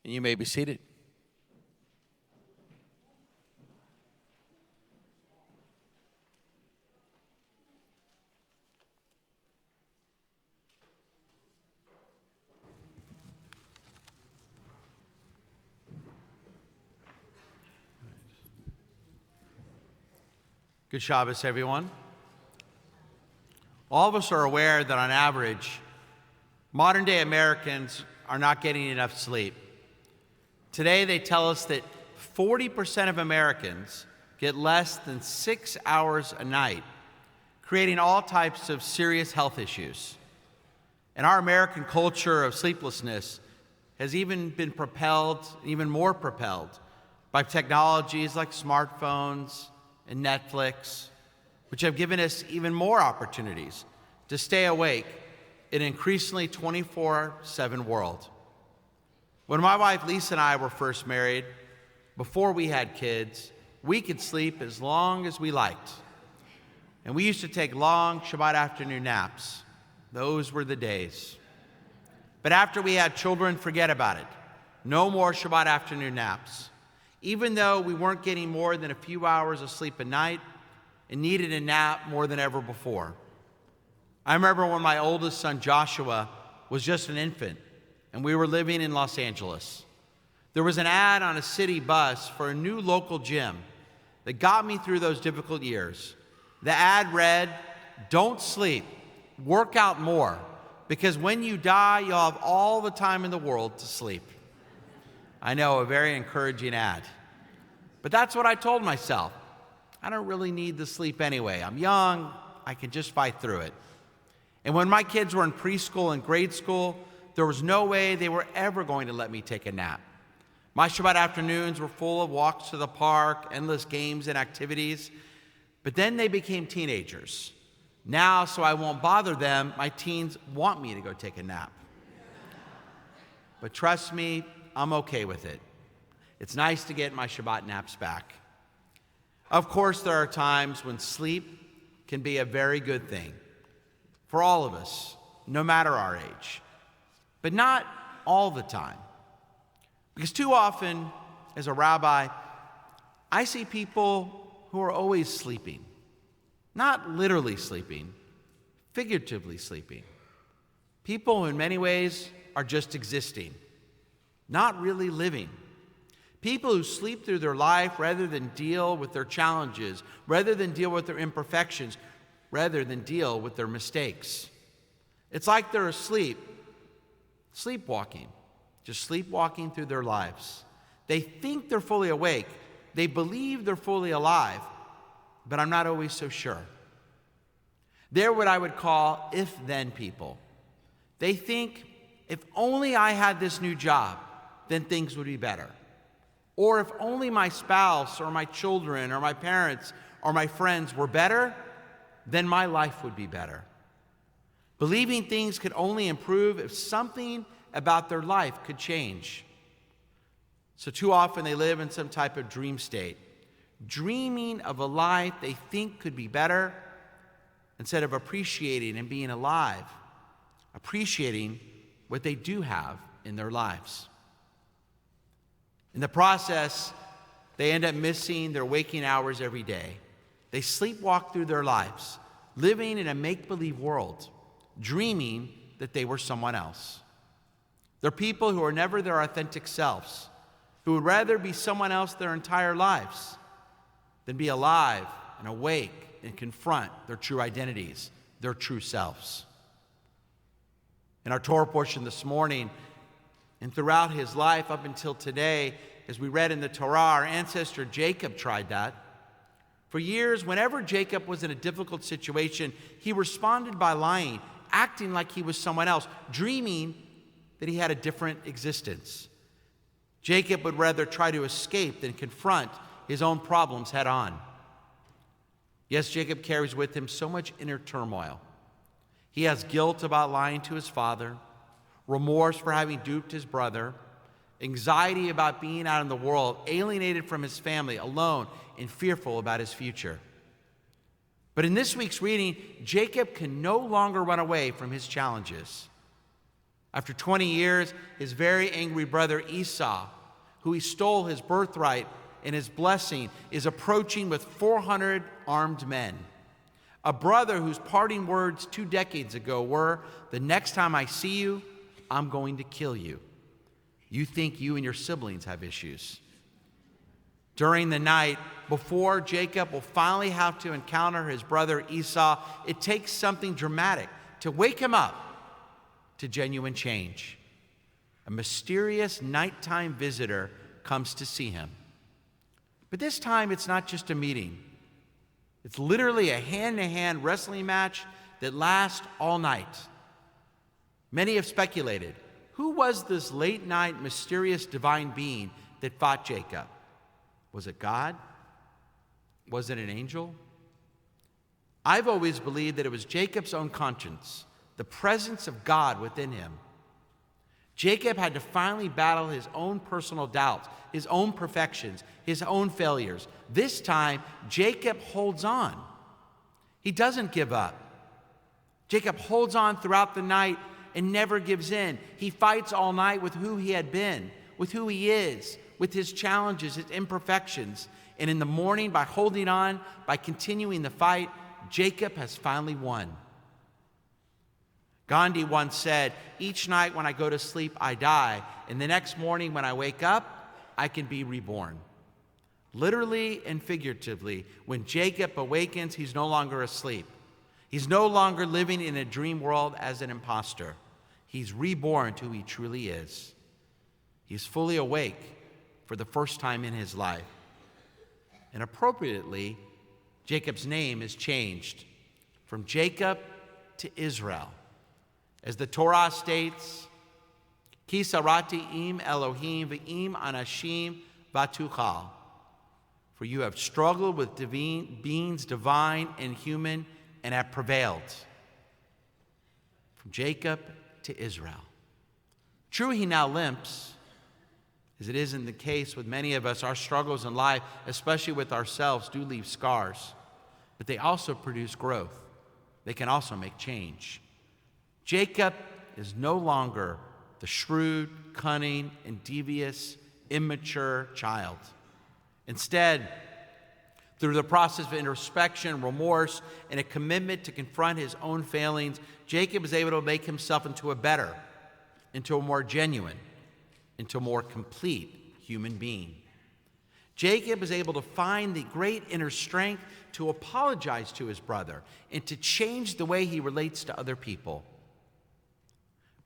You may be seated. Good Shabbos, everyone. All of us are aware that on average, modern-day Americans are not getting enough sleep. Today, they tell us that 40% of Americans get less than 6 hours a night, creating all types of serious health issues. And our American culture of sleeplessness has even been propelled, even more propelled, by technologies like smartphones and Netflix, which have given us even more opportunities to stay awake in an increasingly 24/7 world. When my wife Lisa and I were first married, before we had kids, we could sleep as long as we liked. And we used to take long Shabbat afternoon naps. Those were the days. But after we had children, forget about it. No more Shabbat afternoon naps. Even though we weren't getting more than a few hours of sleep a night and needed a nap more than ever before. I remember when my oldest son Joshua was just an infant and we were living in Los Angeles. There was an ad on a city bus for a new local gym that got me through those difficult years. The ad read, "Don't sleep, work out more, because when you die, you'll have all the time in the world to sleep." I know, a very encouraging ad. But that's what I told myself. I don't really need the sleep anyway. I'm young, I can just fight through it. And when my kids were in preschool and grade school, there was no way they were ever going to let me take a nap. My Shabbat afternoons were full of walks to the park, endless games and activities. But then they became teenagers. Now, so I won't bother them, my teens want me to go take a nap. But trust me, I'm okay with it. It's nice to get my Shabbat naps back. Of course, there are times when sleep can be a very good thing for all of us, no matter our age. But not all the time. Because too often, as a rabbi, I see people who are always sleeping. Not literally sleeping, figuratively sleeping. People who in many ways are just existing, not really living. People who sleep through their life rather than deal with their challenges, rather than deal with their imperfections, rather than deal with their mistakes. It's like they're asleep, sleepwalking, just sleepwalking through their lives. They think they're fully awake. They believe they're fully alive, but I'm not always so sure. They're what I would call if-then people. They think, if only I had this new job, then things would be better. Or if only my spouse or my children or my parents or my friends were better, then my life would be better. Believing things could only improve if something about their life could change. So too often they live in some type of dream state, dreaming of a life they think could be better instead of appreciating and being alive, appreciating what they do have in their lives. In the process, they end up missing their waking hours every day. They sleepwalk through their lives, living in a make-believe world, dreaming that they were someone else. They're people who are never their authentic selves, who would rather be someone else their entire lives than be alive and awake and confront their true identities, their true selves. In our Torah portion this morning, and throughout his life up until today, as we read in the Torah, our ancestor Jacob tried that. For years, whenever Jacob was in a difficult situation, he responded by lying, acting like he was someone else, dreaming that he had a different existence. Jacob would rather try to escape than confront his own problems head on. Yes, Jacob carries with him so much inner turmoil. He has guilt about lying to his father, remorse for having duped his brother, anxiety about being out in the world, alienated from his family, alone, and fearful about his future. But in this week's reading, Jacob can no longer run away from his challenges. After 20 years, his very angry brother Esau, who he stole his birthright and his blessing, is approaching with 400 armed men. A brother whose parting words 2 decades ago were, "The next time I see you, I'm going to kill you. You think you and your siblings have issues." During the night, before Jacob will finally have to encounter his brother Esau, it takes something dramatic to wake him up to genuine change. A mysterious nighttime visitor comes to see him. But this time, it's not just a meeting. It's literally a hand-to-hand wrestling match that lasts all night. Many have speculated, who was this late-night mysterious divine being that fought Jacob? Was it God? Was it an angel? I've always believed that it was Jacob's own conscience, the presence of God within him. Jacob had to finally battle his own personal doubts, his own perfections, his own failures. This time, Jacob holds on. He doesn't give up. Jacob holds on throughout the night and never gives in. He fights all night with who he had been, with who he is, with his challenges, his imperfections. And in the morning, by holding on, by continuing the fight, Jacob has finally won. Gandhi once said, "Each night when I go to sleep, I die, and the next morning when I wake up, I can be reborn." Literally and figuratively, when Jacob awakens, he's no longer asleep. He's no longer living in a dream world as an imposter. He's reborn to who he truly is. He's fully awake for the first time in his life. And appropriately, Jacob's name is changed from Jacob to Israel. As the Torah states, "Ki sarati im Elohim v'im anashim vatuchal." For you have struggled with beings divine and human and have prevailed. From Jacob to Israel. True, he now limps. As it isn't the case with many of us, our struggles in life, especially with ourselves, do leave scars. But they also produce growth. They can also make change. Jacob is no longer the shrewd, cunning, and devious, immature child. Instead, through the process of introspection, remorse, and a commitment to confront his own failings, Jacob is able to make himself into a better, into a more genuine, into a more complete human being. Jacob is able to find the great inner strength to apologize to his brother and to change the way he relates to other people.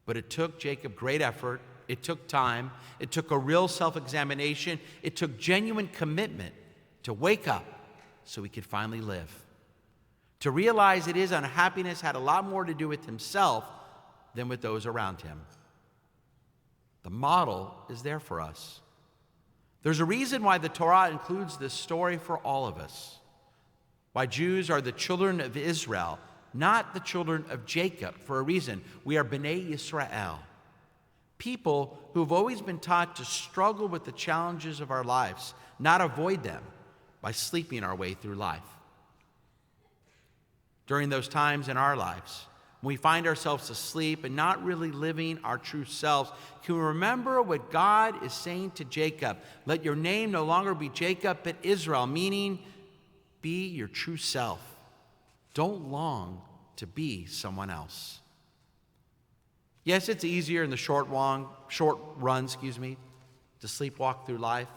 But it took Jacob great effort. It took time. It took a real self-examination. It took genuine commitment to wake up so he could finally live. To realize that his unhappiness had a lot more to do with himself than with those around him. The model is there for us. There's a reason why the Torah includes this story for all of us. Why Jews are the children of Israel, not the children of Jacob, for a reason. We are B'nai Yisrael, people who have always been taught to struggle with the challenges of our lives, not avoid them by sleeping our way through life. During those times in our lives, when we find ourselves asleep and not really living our true selves, can we remember what God is saying to Jacob? Let your name no longer be Jacob, but Israel, meaning be your true self. Don't long to be someone else. Yes, it's easier in the short run, to sleepwalk through life,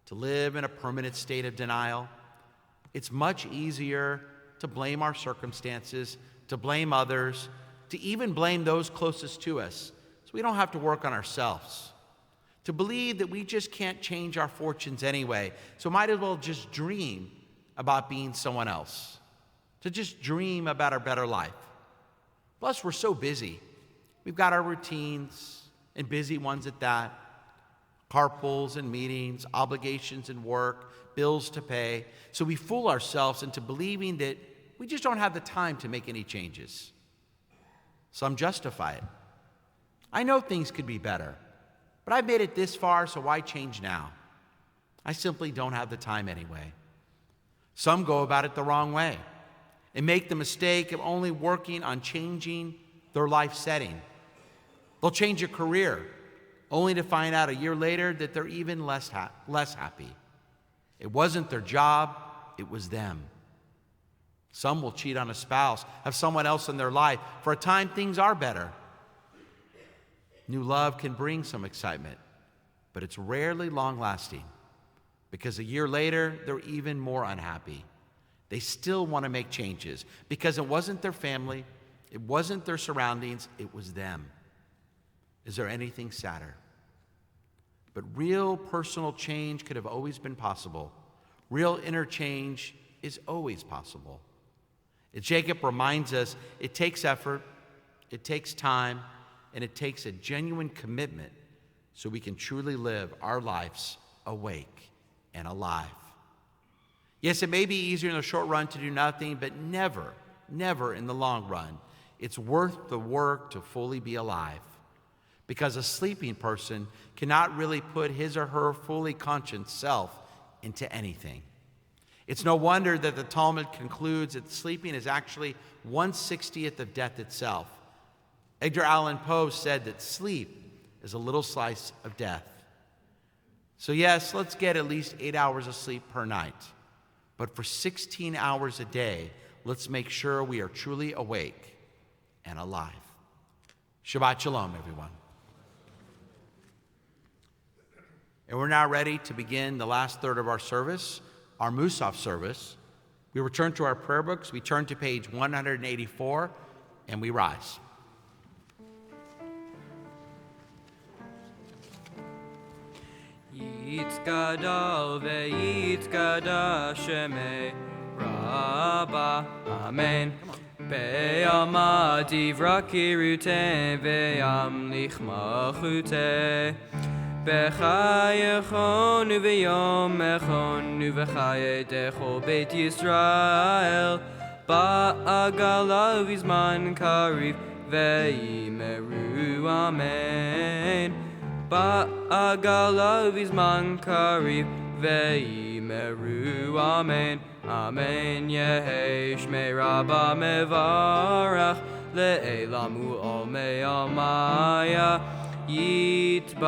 to live in a permanent state of denial. It's much easier to blame our circumstances, to blame others, to even blame those closest to us so we don't have to work on ourselves, to believe that we just can't change our fortunes anyway, so might as well just dream about being someone else, to just dream about a better life. Plus, we're so busy. We've got our routines, and busy ones at that, carpools and meetings, obligations and work, bills to pay, so we fool ourselves into believing that we just don't have the time to make any changes. Some justify it. I know things could be better, but I've made it this far, so why change now? I simply don't have the time anyway. Some go about it the wrong way and make the mistake of only working on changing their life setting. They'll change a career only to find out a year later that they're even less happy. It wasn't their job, it was them. Some will cheat on a spouse, have someone else in their life. For a time, things are better. New love can bring some excitement, but it's rarely long-lasting because a year later, they're even more unhappy. They still want to make changes because it wasn't their family, it wasn't their surroundings, it was them. Is there anything sadder? But real personal change could have always been possible. Real inner change is always possible. Jacob reminds us it takes effort, it takes time, and it takes a genuine commitment so we can truly live our lives awake and alive. Yes, it may be easier in the short run to do nothing, but never, never in the long run. It's worth the work to fully be alive, because a sleeping person cannot really put his or her fully conscious self into anything. It's no wonder that the Talmud concludes that sleeping is actually 1/60th of death itself. Edgar Allan Poe said that sleep is a little slice of death. So yes, let's get at least 8 hours of sleep per night. But for 16 hours a day, let's make sure we are truly awake and alive. Shabbat Shalom, everyone. And we're now ready to begin the last third of our service, our Musaf service. We return to our prayer books. We turn to page 184, and we rise. Yitzgadal ve'yitzgada shemei Rabba, Amen. Be'yama divra kirute ve'yamlich machute B'chayechonu ve'yomechonu v'chayedecho Beit Yisrael Ba'agala v'zman kariv ve'imeru Amen Ba'agala v'zman kariv ve'imeru Amen Amen Yehi Shmei Rabba mevarach le'elamu ol me'amaya Yitbarach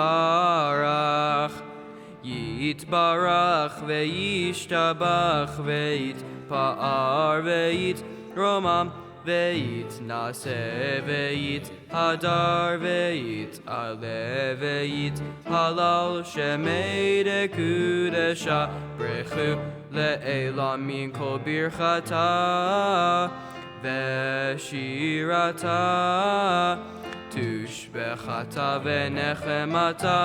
Yitbarach ve'yishtabach ve'yitpa'ar ve'yitromam ve'yitnaseh ve'yithadar ve'yit'aleh ve'yithalal shemei dekudesha brechu le'elam min kol birchata ve'shirata Tushbechata ve'nechemata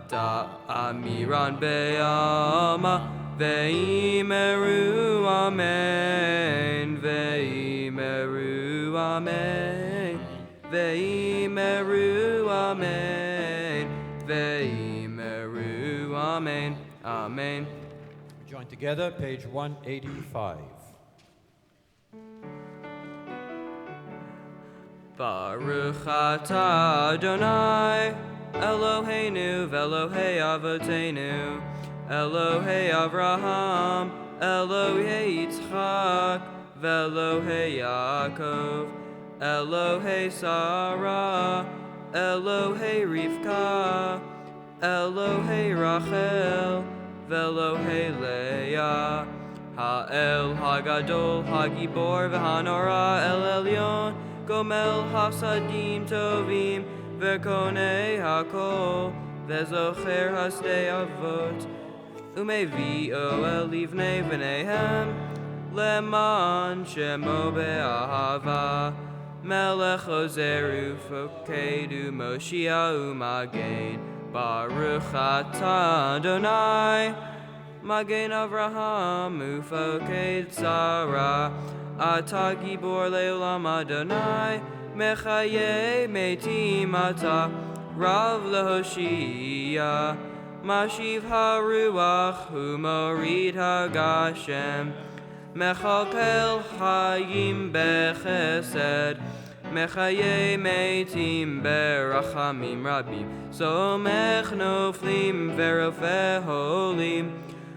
ta'amiran be'yama ve'imeru amen ve'imeru amen ve'imeru amen ve'imeru amen amen. Join together, page 185. Baruch atah Adonai, Eloheinu v'Elohei Avotenu, Elohei Avraham, Elohei Yitzchak, v'Elohei Yaakov, Elohei Sarah, Elohei Rivka, Elohei Rachel, v'Elohei Leah, Ha'el Hagadol Hagibor v'Hanora El Elyon, Gomel Hasadim Tovim Vekonei Hakol Vezocher Hasdei Avot Umevio El Livnei V'neihem Leman Shemo Be'ahava Melech Ozeru Fokedu Moshia Umagen Baruch Atah Adonai Magen Avraham Ufoked Sarah Atah Gibor Leolam Adonai Mechaye Metim Atah Rav Lehoshia Mashiv HaRuach Humorid HaGashem Mechalkel Hayim Bechesed Mechaye Metim Berachamim Rabim Somech Noflim Verofe Holim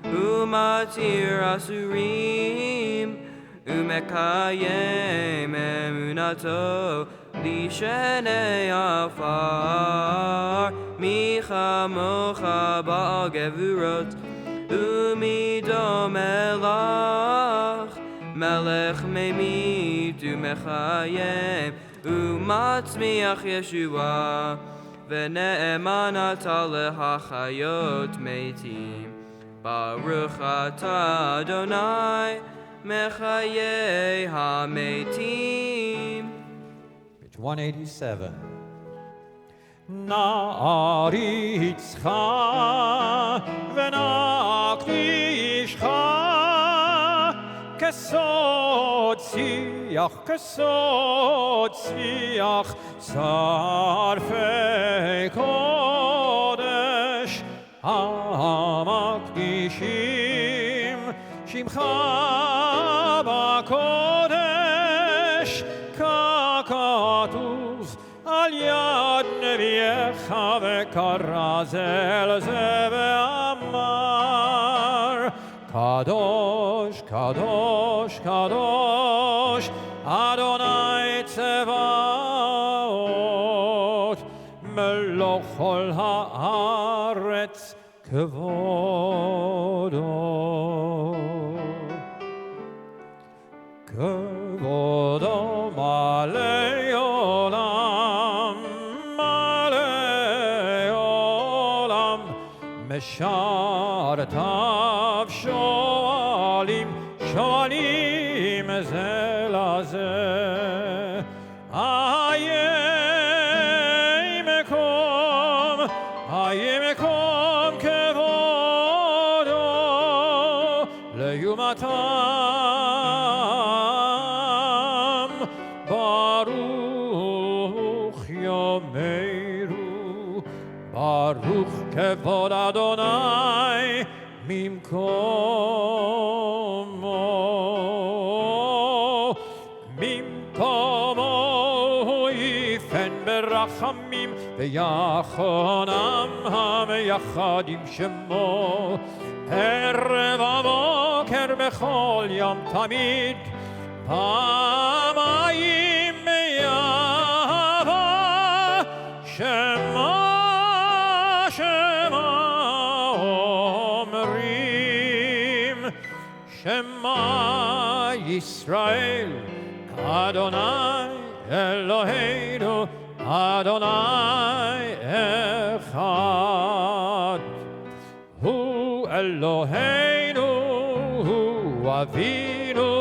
Umatir Asurim Umekayem Emunato Lishenei Afar Micha Mocha Baal Gevurot Umido Melach Melech Memit Umechayem Umatzmiach Yeshua V'ne'eman Ata Lehachayot Meitim Baruch Atah Adonai Mechaye HaMeitim. Page 187. Na'aritzcha v'naqdishcha kesod tzviach sarfei kodesh ha'makdishim shimcha ba'kodesh ka'katuv al yad neviecha v'karazel ze ve'amar kadosh, kadosh, kadosh Adonai Tzevaot Meloch kol haaretz kevodo Kevodo malei olam Meshartav shoalim shoalim ze laze Ayemekom kevodo leyumatam Baruch yomeru Baruch kevod Adonai mimkomo yifen berachamim v'yachonam hameyachadim shemo erev haboker bechol yom tamid pamayim meyava shema Shema Yisrael Adonai Eloheinu Adonai Echad Hu Eloheinu Hu Avinu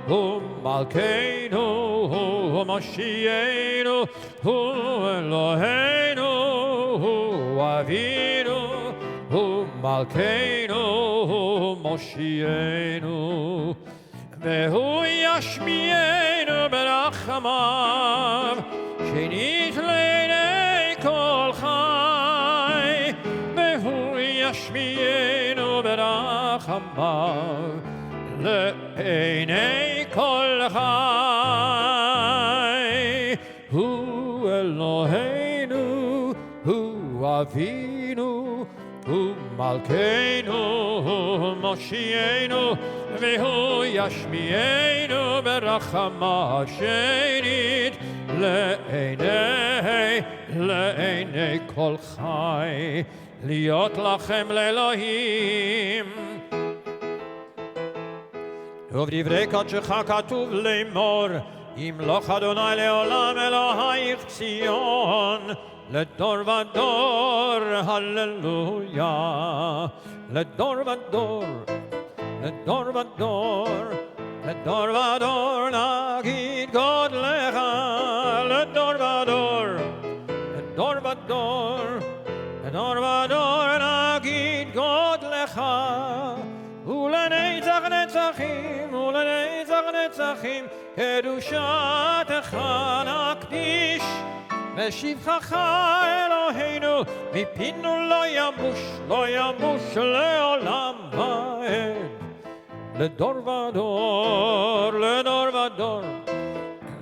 Hu Malkeinu Hu Moshienu Hu Eloheinu Hu Avinu Hu Malkeinu Hu Moshienu Vehu Yashmienu Berachamav Shenit Leinei Kol Chai Vehu Yashmienu Berachamav Leinei Kol Chai Hu Eloheinu Hu Avinu Hu Malkeinu, Hu Moshienu, Vehu Yashmienu berachamav shenit le'enei kol chai, liot lachem le'Elohim. ובדברי קודשך כתוב לאמור, ימלוך אדוני לעולם אלוהיך ציון, לדור ודור, הללויה. לדור ודור, לדור ודור, לדור ודור נגיד גודלך. לדור ודור נגיד גודלך, ולנצח נצחים, ולנצח נצחים, קדושתך נקדיש. ושבחך אלוהינו, מפינו לא ימוש לעולם ועד. לדור ודור, לדור ודור,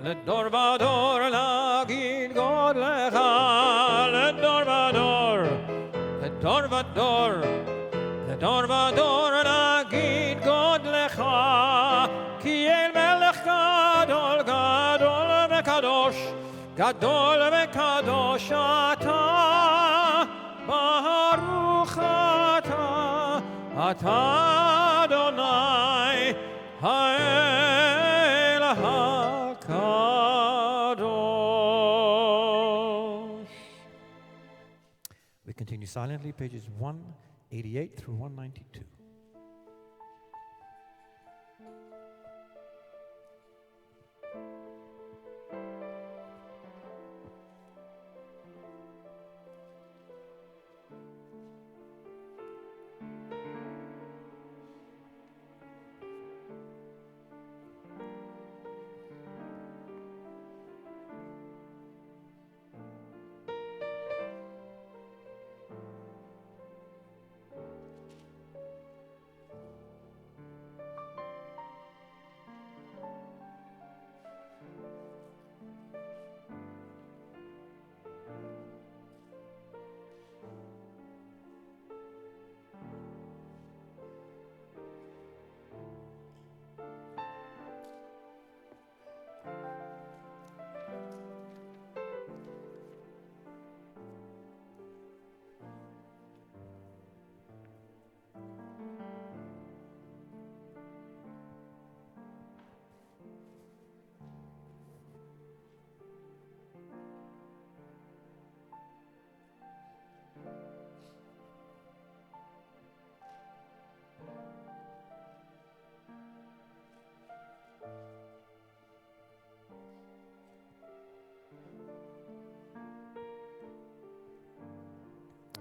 לדור ודור נגיד גודלך, לדור ודור, לדור ודור, לדור ודור נגיד גודלך, כי אל מלך גדול, גדול וקדוש, גדול וקדוש אתה, ברוך אתה, אתה אדוני האל הקדוש. We continue silently, pages 188 through 192.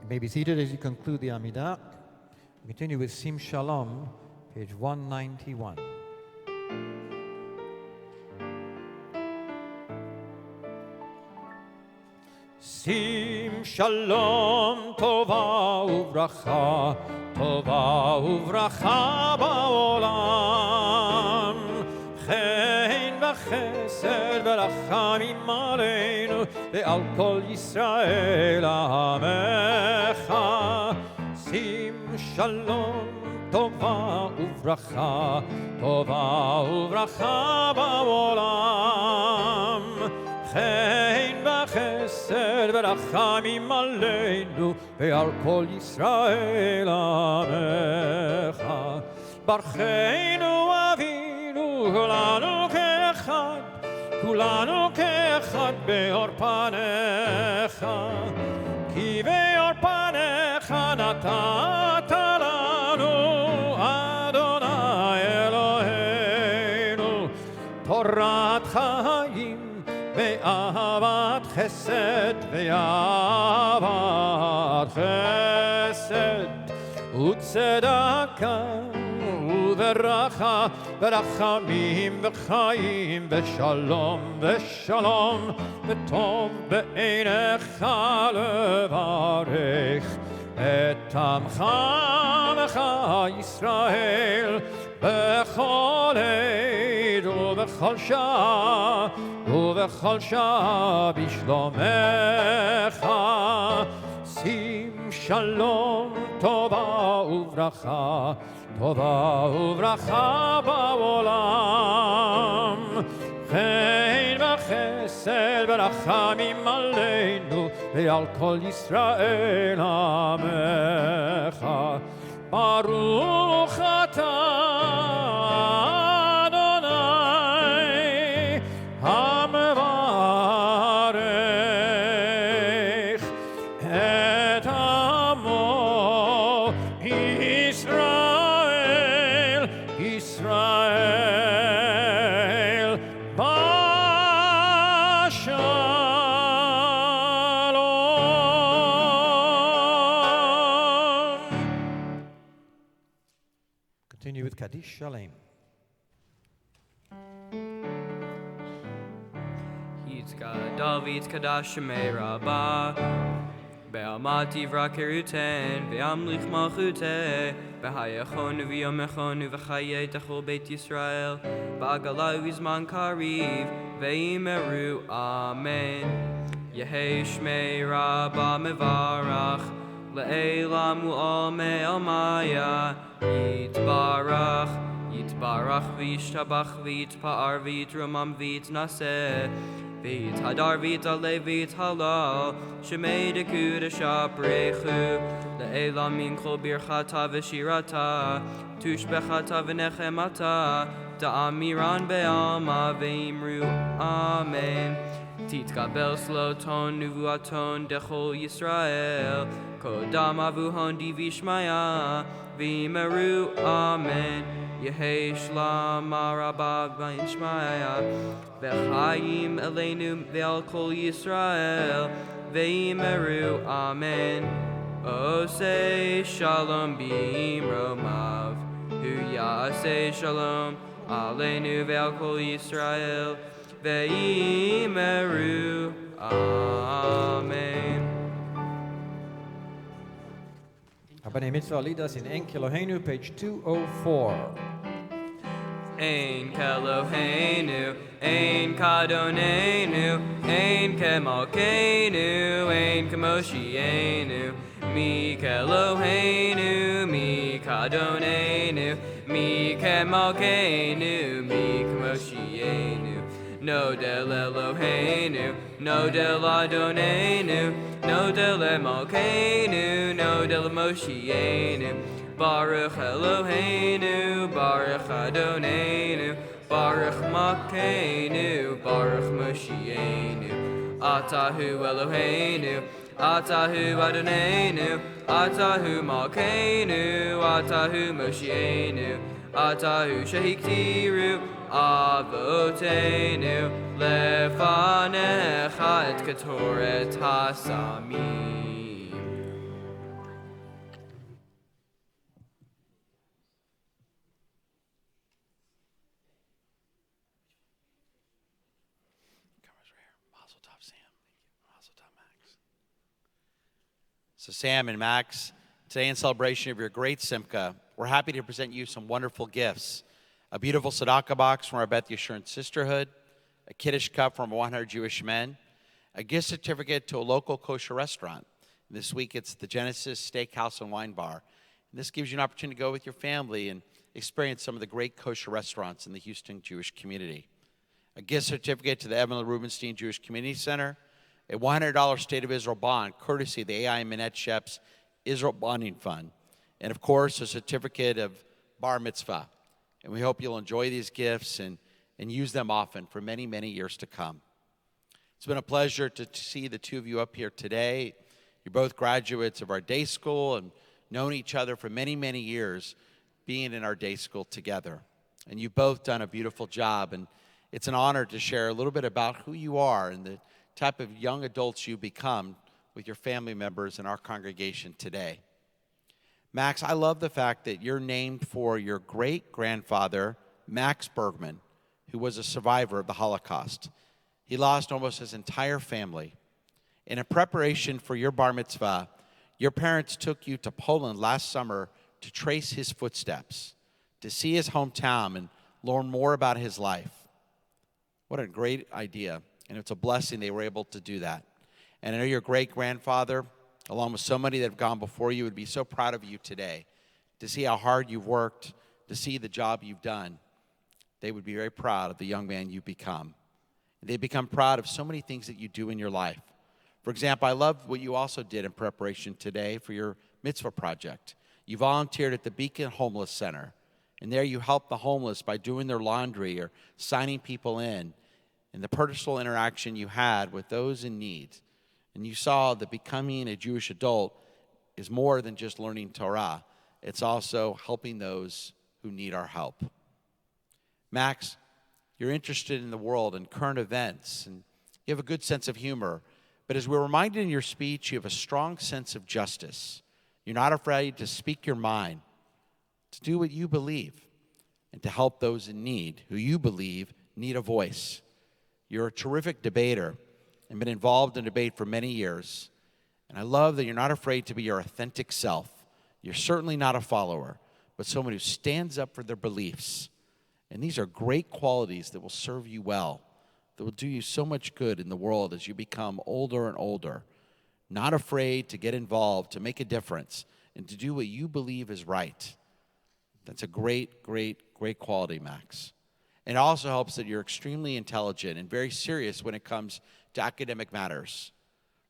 You may be seated as you conclude the Amidah. We continue with Sim Shalom, page 191. Sim Shalom, Tova Uvracha, Tova Uvracha Ba'olam, Chen v'chesed v'rachamim aleinu, ve'al kol Yisrael Amecha. Sim Shalom, Tova Uvracha, Tova Uvracha Ba'olam, Chen v'chesed v'rachamim aleinu, ve'al kol Yisrael Amecha. Barcheinu Avinu, kulanu ke'echad, kulanu ke'echad be'or panecha, ki be'or panecha natata lanu, Adonai Eloheinu, Torat chayim, ve'avat chesed, ve'avat chesed, u'tzedakah, u'veracha, verachamim, v'chaim, v'shalom, v'shalom, v'tov be'einecha levarech, et amcha v'cha Yisrael, b'chol ed u'b'chol shah, u'b'chol shah b'shlomecha. Sim shalom, tova uvracha, tova uvracha ba'olam, chen v'chesed v'rachamim aleinu, ve'al kol Yisrael amecha. Baruch atah Adonai hamevarech et amo Yisrael, Yisrael b'shalom. Continue with Kaddish Shalem. Yitzka David Kadash Shemei Rabbah Be'amati v'akeruten ve'amlich malchute Be'hayachonu v'yomechonu v'chayei techol Beit Yisrael Ba'agalau v'zman kariv ve'imeru Amen Yehei Shmei Rabbah mevarach Le'elam u'amei almaya Yitbarach Yitbarach v'yishtabach v'yitpa'ar v'yitromam v'yitnaseh V'yithadar v'yitale v'yithalal Shemei dekudesha prechu Le'elam min kol birchata v'shirata Tushbechata v'nechemata Ta'amiran be'alma v'imru Amen Titkabel sloton nuvuaton dechol Yisrael Kodam avuhon divishmaya V'imeru Amen Yehei shlam arabah v'ishmaya V'chayim eleinu ve'al kol Yisrael V'imeru Amen Osei shalom b'imromav Hu ya'asei shalom Aleinu ve'al kol Yisrael Ve'imeru Amen. B'nai Mitzvah lead us in En Keloheinu, page 204. Ein Keloheinu, Ein Kadonenu, Ein Kemalkeinu, Ein Kemoshienu, Mi Keloheinu, Mi Kadonenu, Mi Kemalkeinu, Mi Kemoshienu. No del Eloheinu, no del Adonenu, no del Emalkeinu, no del Moshienu. Baruch Eloheinu, Baruch Adonenu, Baruch Malkeinu, Baruch Moshienu. Atahu Eloheinu, Atahu Adonenu, Atahu Malkeinu, Atahu Moshienu. Atahu Shehiktiru, Avotenu, Lefanecha et Ketoret Hasamim. So Sam and Max, today in celebration of your great Simcha, we're happy to present you some wonderful gifts. A beautiful tzedakah box from our Beth Yeshurun sisterhood, a Kiddush cup from 100 Jewish men, a gift certificate to a local kosher restaurant. This week it's the Genesis Steakhouse and Wine Bar. And this gives you an opportunity to go with your family and experience some of the great kosher restaurants in the Houston Jewish community. A gift certificate to the Evan Rubenstein Jewish Community Center, a $100 State of Israel bond, courtesy of the AI Minette Shep's Israel Bonding Fund, and of course, a certificate of bar mitzvah. And we hope you'll enjoy these gifts and use them often for many, many years to come. It's been a pleasure to see the two of you up here today. You're both graduates of our day school and known each other for many, many years being in our day school together. And you've both done a beautiful job, and it's an honor to share a little bit about who you are and the type of young adults you become with your family members in our congregation today. Max, I love the fact that you're named for your great-grandfather, Max Bergman, who was a survivor of the Holocaust. He lost almost his entire family. And in preparation for your bar mitzvah, your parents took you to Poland last summer to trace his footsteps, to see his hometown and learn more about his life. What a great idea. And it's a blessing they were able to do that. And I know your great-grandfather, along with so many that have gone before you, would be so proud of you today to see how hard you've worked, to see the job you've done. They would be very proud of the young man you've become. They become proud of so many things that you do in your life. For example, I love what you also did in preparation today for your mitzvah project. You volunteered at the Beacon Homeless Center, and there you helped the homeless by doing their laundry or signing people in, and the personal interaction you had with those in need. And you saw that becoming a Jewish adult is more than just learning Torah. It's also helping those who need our help. Max, you're interested in the world and current events, and you have a good sense of humor. But as we're reminded in your speech, you have a strong sense of justice. You're not afraid to speak your mind. to do what you believe and to help those in need who you believe need a voice. You're a terrific debater and been involved in debate for many years. And I love that you're not afraid to be your authentic self. You're certainly not a follower, but someone who stands up for their beliefs. And these are great qualities that will serve you well, that will do you so much good in the world as you become older and older. Not afraid to get involved, to make a difference, and to do what you believe is right. That's a great, great, great quality, Max. And it also helps that you're extremely intelligent and very serious when it comes to academic matters.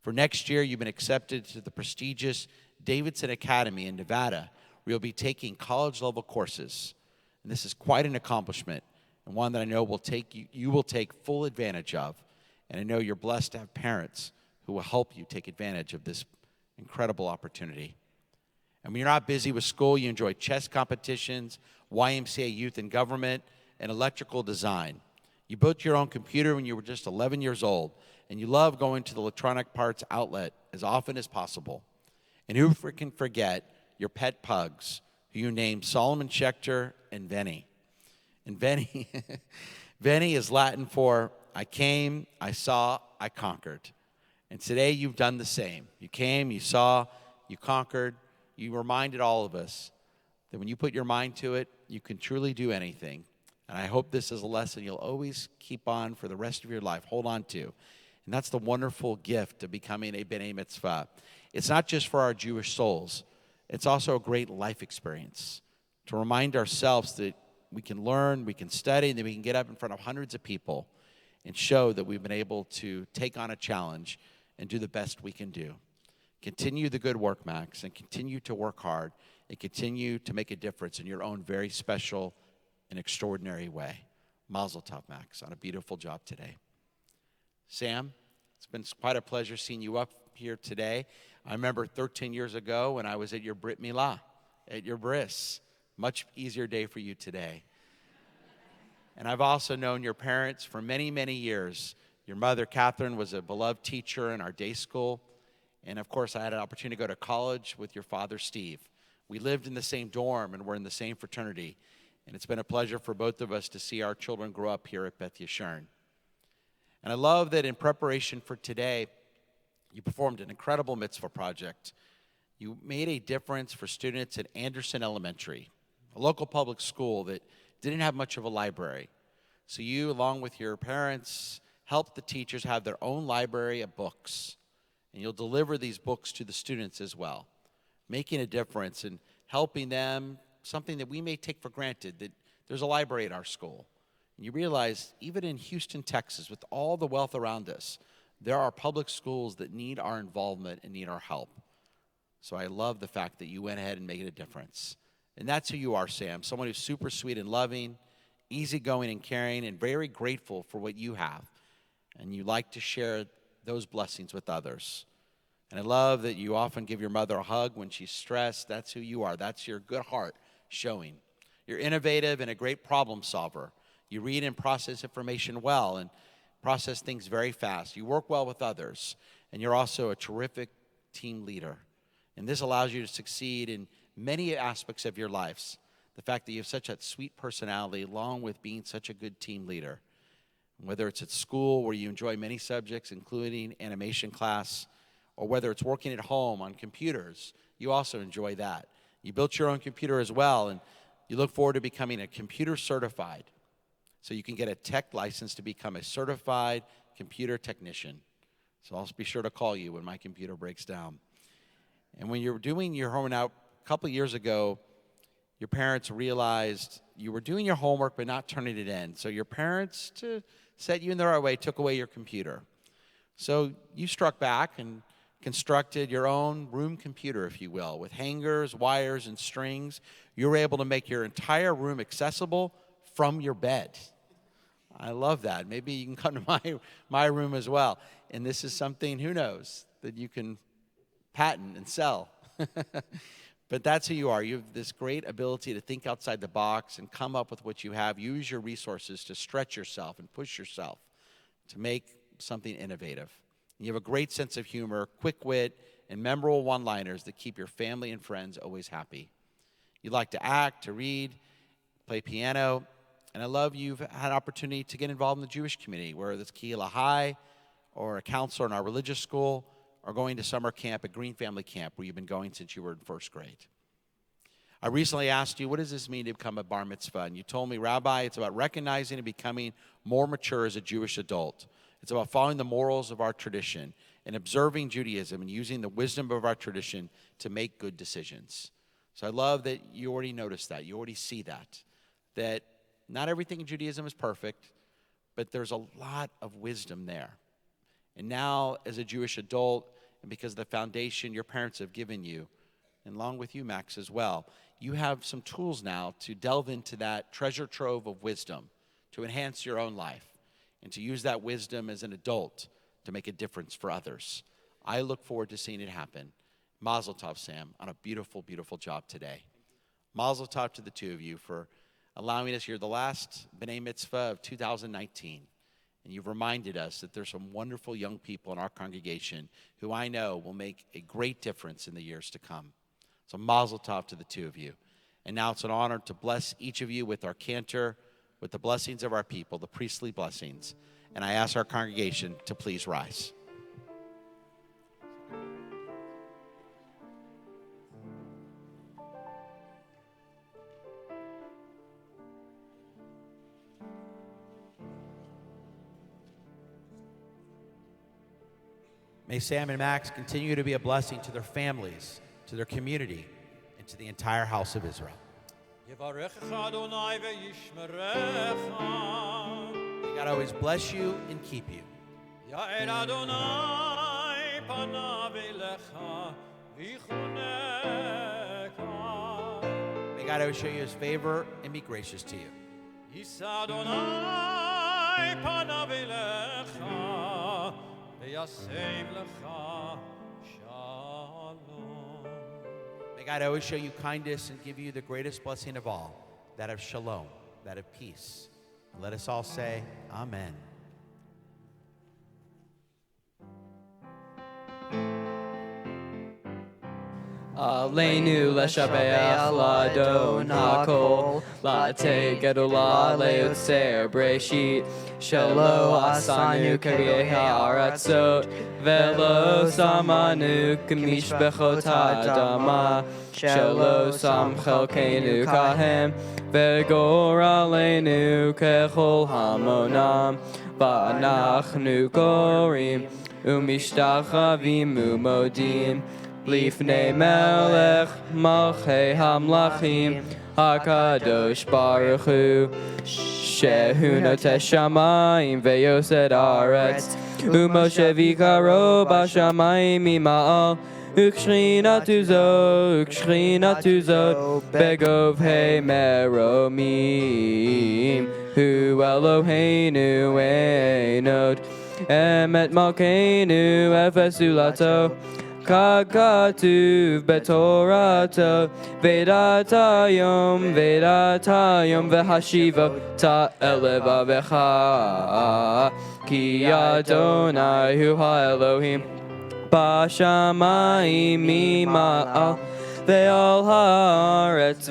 For next year, you've been accepted to the prestigious Davidson Academy in Nevada, where you'll be taking college-level courses. And this is quite an accomplishment, and one that I know you will take full advantage of. And I know you're blessed to have parents who will help you take advantage of this incredible opportunity. And when you're not busy with school, you enjoy chess competitions, YMCA youth and government, and electrical design. You built your own computer when you were just 11 years old, and you love going to the electronic parts outlet as often as possible. And who can forget your pet pugs, who you named Solomon Schechter and Venny. And Venny, Venny is Latin for I came, I saw, I conquered. And today you've done the same. You came, you saw, you conquered. You reminded all of us that when you put your mind to it, you can truly do anything. And I hope this is a lesson you'll always keep on for the rest of your life, hold on to. And that's the wonderful gift of becoming a B'nai Mitzvah. It's not just for our Jewish souls. It's also a great life experience to remind ourselves that we can learn, we can study, and then we can get up in front of hundreds of people and show that we've been able to take on a challenge and do the best we can do. Continue the good work, Max, and continue to work hard and continue to make a difference in your own very special and extraordinary way. Mazel tov, Max, on a beautiful job today. Sam, it's been quite a pleasure seeing you up here today. I remember 13 years ago when I was at your Brit Milah, at your bris. Much easier day for you today. And I've also known your parents for many, many years. Your mother, Catherine, was a beloved teacher in our day school. And of course, I had an opportunity to go to college with your father, Steve. We lived in the same dorm and we're in the same fraternity. And it's been a pleasure for both of us to see our children grow up here at Beth Yeshurun. And I love that in preparation for today, you performed an incredible mitzvah project. You made a difference for students at Anderson Elementary, a local public school that didn't have much of a library. So you, along with your parents, helped the teachers have their own library of books. And you'll deliver these books to the students as well, making a difference and helping them, something that we may take for granted, that there's a library at our school. And you realize, even in Houston, Texas, with all the wealth around us, there are public schools that need our involvement and need our help. So I love the fact that you went ahead and made a difference. And that's who you are, Sam, someone who's super sweet and loving, easygoing and caring, and very grateful for what you have. And you like to share those blessings with others. And I love that you often give your mother a hug when she's stressed. That's who you are. That's your good heart showing. You're innovative and a great problem solver. You read and process information well and process things very fast. You work well with others. And you're also a terrific team leader. And this allows you to succeed in many aspects of your lives. The fact that you have such a sweet personality along with being such a good team leader. Whether it's at school where you enjoy many subjects, including animation class, or whether it's working at home on computers, you also enjoy that. You built your own computer as well, and you look forward to becoming a computer certified. So you can get a tech license to become a certified computer technician. So I'll be sure to call you when my computer breaks down. And when you're doing your homework out a couple of years ago, your parents realized you were doing your homework but not turning it in. So your parents, to set you in the right way, took away your computer. So you struck back and constructed your own room computer, if you will, with hangers, wires, and strings. You were able to make your entire room accessible from your bed. I love that. Maybe you can come to my room as well. And this is something, who knows, that you can patent and sell. But that's who you are. You have this great ability to think outside the box and come up with what you have. Use your resources to stretch yourself and push yourself to make something innovative. And you have a great sense of humor, quick wit, and memorable one-liners that keep your family and friends always happy. You like to act, to read, play piano, and I love you've had an opportunity to get involved in the Jewish community, whether it's Kehillah High or a counselor in our religious school or going to summer camp at Green Family Camp where you've been going since you were in first grade. I recently asked you, what does this mean to become a bar mitzvah? And you told me, Rabbi, it's about recognizing and becoming more mature as a Jewish adult. It's about following the morals of our tradition and observing Judaism and using the wisdom of our tradition to make good decisions. So I love that you already noticed that. You already see that not everything in Judaism is perfect, but there's a lot of wisdom there. And now, as a Jewish adult, and because of the foundation your parents have given you, and along with you, Max, as well, you have some tools now to delve into that treasure trove of wisdom, to enhance your own life, and to use that wisdom as an adult to make a difference for others. I look forward to seeing it happen. Mazel tov, Sam, on a beautiful, beautiful job today. Mazel tov to the two of you for allowing us here, the last B'nai Mitzvah of 2019. And you've reminded us that there's some wonderful young people in our congregation who I know will make a great difference in the years to come. So mazel tov to the two of you. And now it's an honor to bless each of you with our cantor, with the blessings of our people, the priestly blessings. And I ask our congregation to please rise. May Sam and Max continue to be a blessing to their families, to their community, and to the entire house of Israel. May God always bless you and keep you. May God always show you his favor and be gracious to you. May God always show you kindness and give you the greatest blessing of all, that of shalom, that of peace. Let us all say, Amen. Aleinu leshabeach ladon hakol late gedula leotzer breshit shelo asanu karyeh ha'aratzot velo samanu k'mishbechot ha'adama shelo sam chelkeinu kahem vegor aleinu kechol hamonam va'anachnu korim umishtachavim umodim Lifnei melech malchei hamlachim hakadosh baruch hu shehu notesh shamayim veyosed aretz umoshe vikaro bashamayim ima'al ukshrinatu zo begov hey meromim hu Eloheinu einod emet malkeinu efesulato Kagatuv betorato Vedatayom v'hashiva ta'elevavecha Ki Adonai hu ha'Elohim Bashamayim mima'al Ve'al haaretz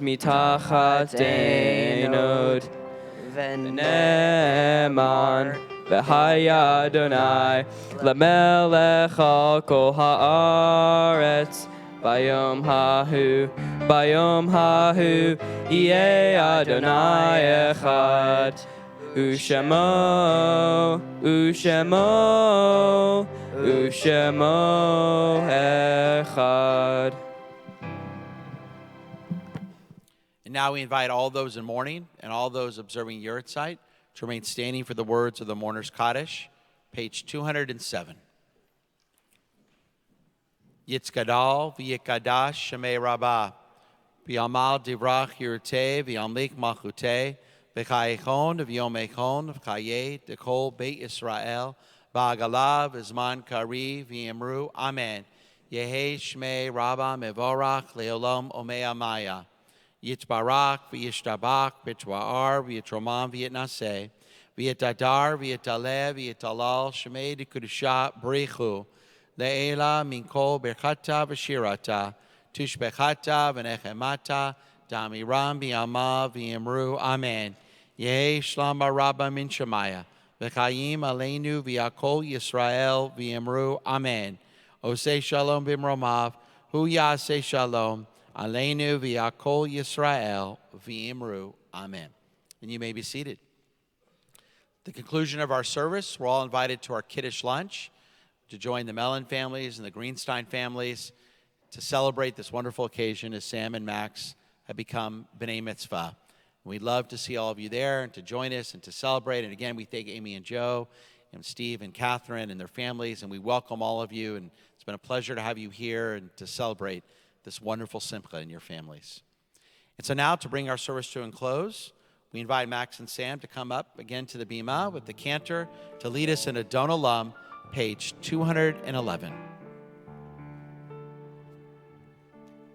mitachat einod V'neman V'haya Adonai Lamelech al kol haaretz Bayom hahu Yeh Adonai echad Ushemo echad. And now we invite all those in mourning and all those observing Yurtzeit to remain standing for the words of the Mourner's Kaddish, page 207. Yitzkadal v'yikadash shemei rabbah, v'yamal divrach yirteh v'yamlik malchuteh, v'chayechon v'yom echon v'chayeh dekol beit Yisrael, v'agalav v'zman kari v'yemru, Amen. Yehi shmei rabbah mevorach leolam omei amaya. Yitzbarak v'yishtabak v'yitwa'ar v'yitromam v'yitnaseh v'yitadar v'yitaleh v'yitalal shemei dekudusha b'richu le'ela min kol berchata v'shirata tushbechata v'nechemata, damiram b'yama v'yimru, amen. Yehi shlam rabba min shemaya, v'chayim aleinu v'yakol Yisrael v'yimru, amen. Oseh shalom b'mromav, hu yaseh shalom, aleinu v'yakol Yisrael v'yimru, amen. And you may be seated. At the conclusion of our service, we're all invited to our Kiddush lunch to join the Mellon families and the Greenstein families to celebrate this wonderful occasion as Sam and Max have become B'nai Mitzvah. We'd love to see all of you there and to join us and to celebrate. And again, we thank Amy and Joe and Steve and Catherine and their families, and we welcome all of you. And it's been a pleasure to have you here and to celebrate this wonderful Simcha in your families. And so now, to bring our service to a close, we invite Max and Sam to come up again to the Bima with the cantor to lead us in Adon Olam, page 211.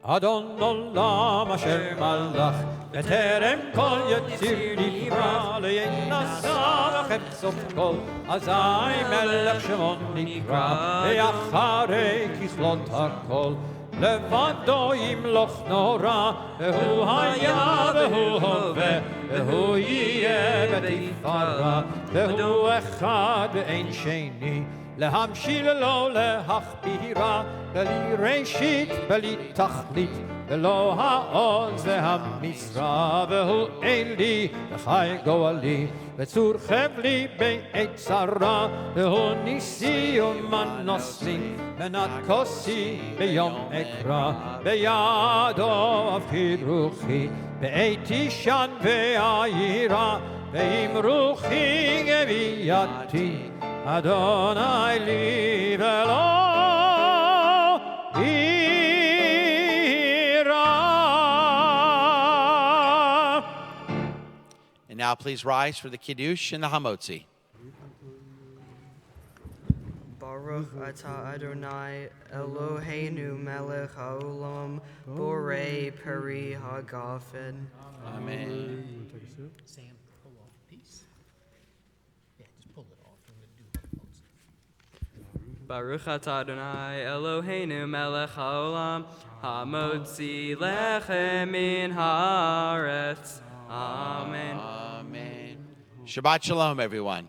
Adon Olam asher malach beterem kol yatzir nivra le'yenasa v'chepsot kol azai melech shemon nikra ve'acharei kislot hakol לבדו ימלוך נורא, והוא היה והוא הווה, והוא יהיה בתפארה, והוא אחד ואין שני, להמשיל לו להכבירה, בלי ראשית, בלי תכלית, ולא העוז והמשרה, והוא אלי וחי גואלי, וצור חבלי בעת צרה, והוא ניסי ומנוס לי, מנת כוסי ביום אקרא, בידו אבחיר רוחי, בעת ישן ועירה, ועם רוחי גבייתי, אדוני לי ולא And now please rise for the Kiddush and the Hamotzi. Baruch atah Adonai Eloheinu melech haolam borei peri hagafen. Amen. Sam, pull off a piece. Yeah, just pull it off. Baruch atah Adonai Eloheinu melech haolam hamotzi lechem min haaretz. Amen. Amen. Shabbat shalom, everyone.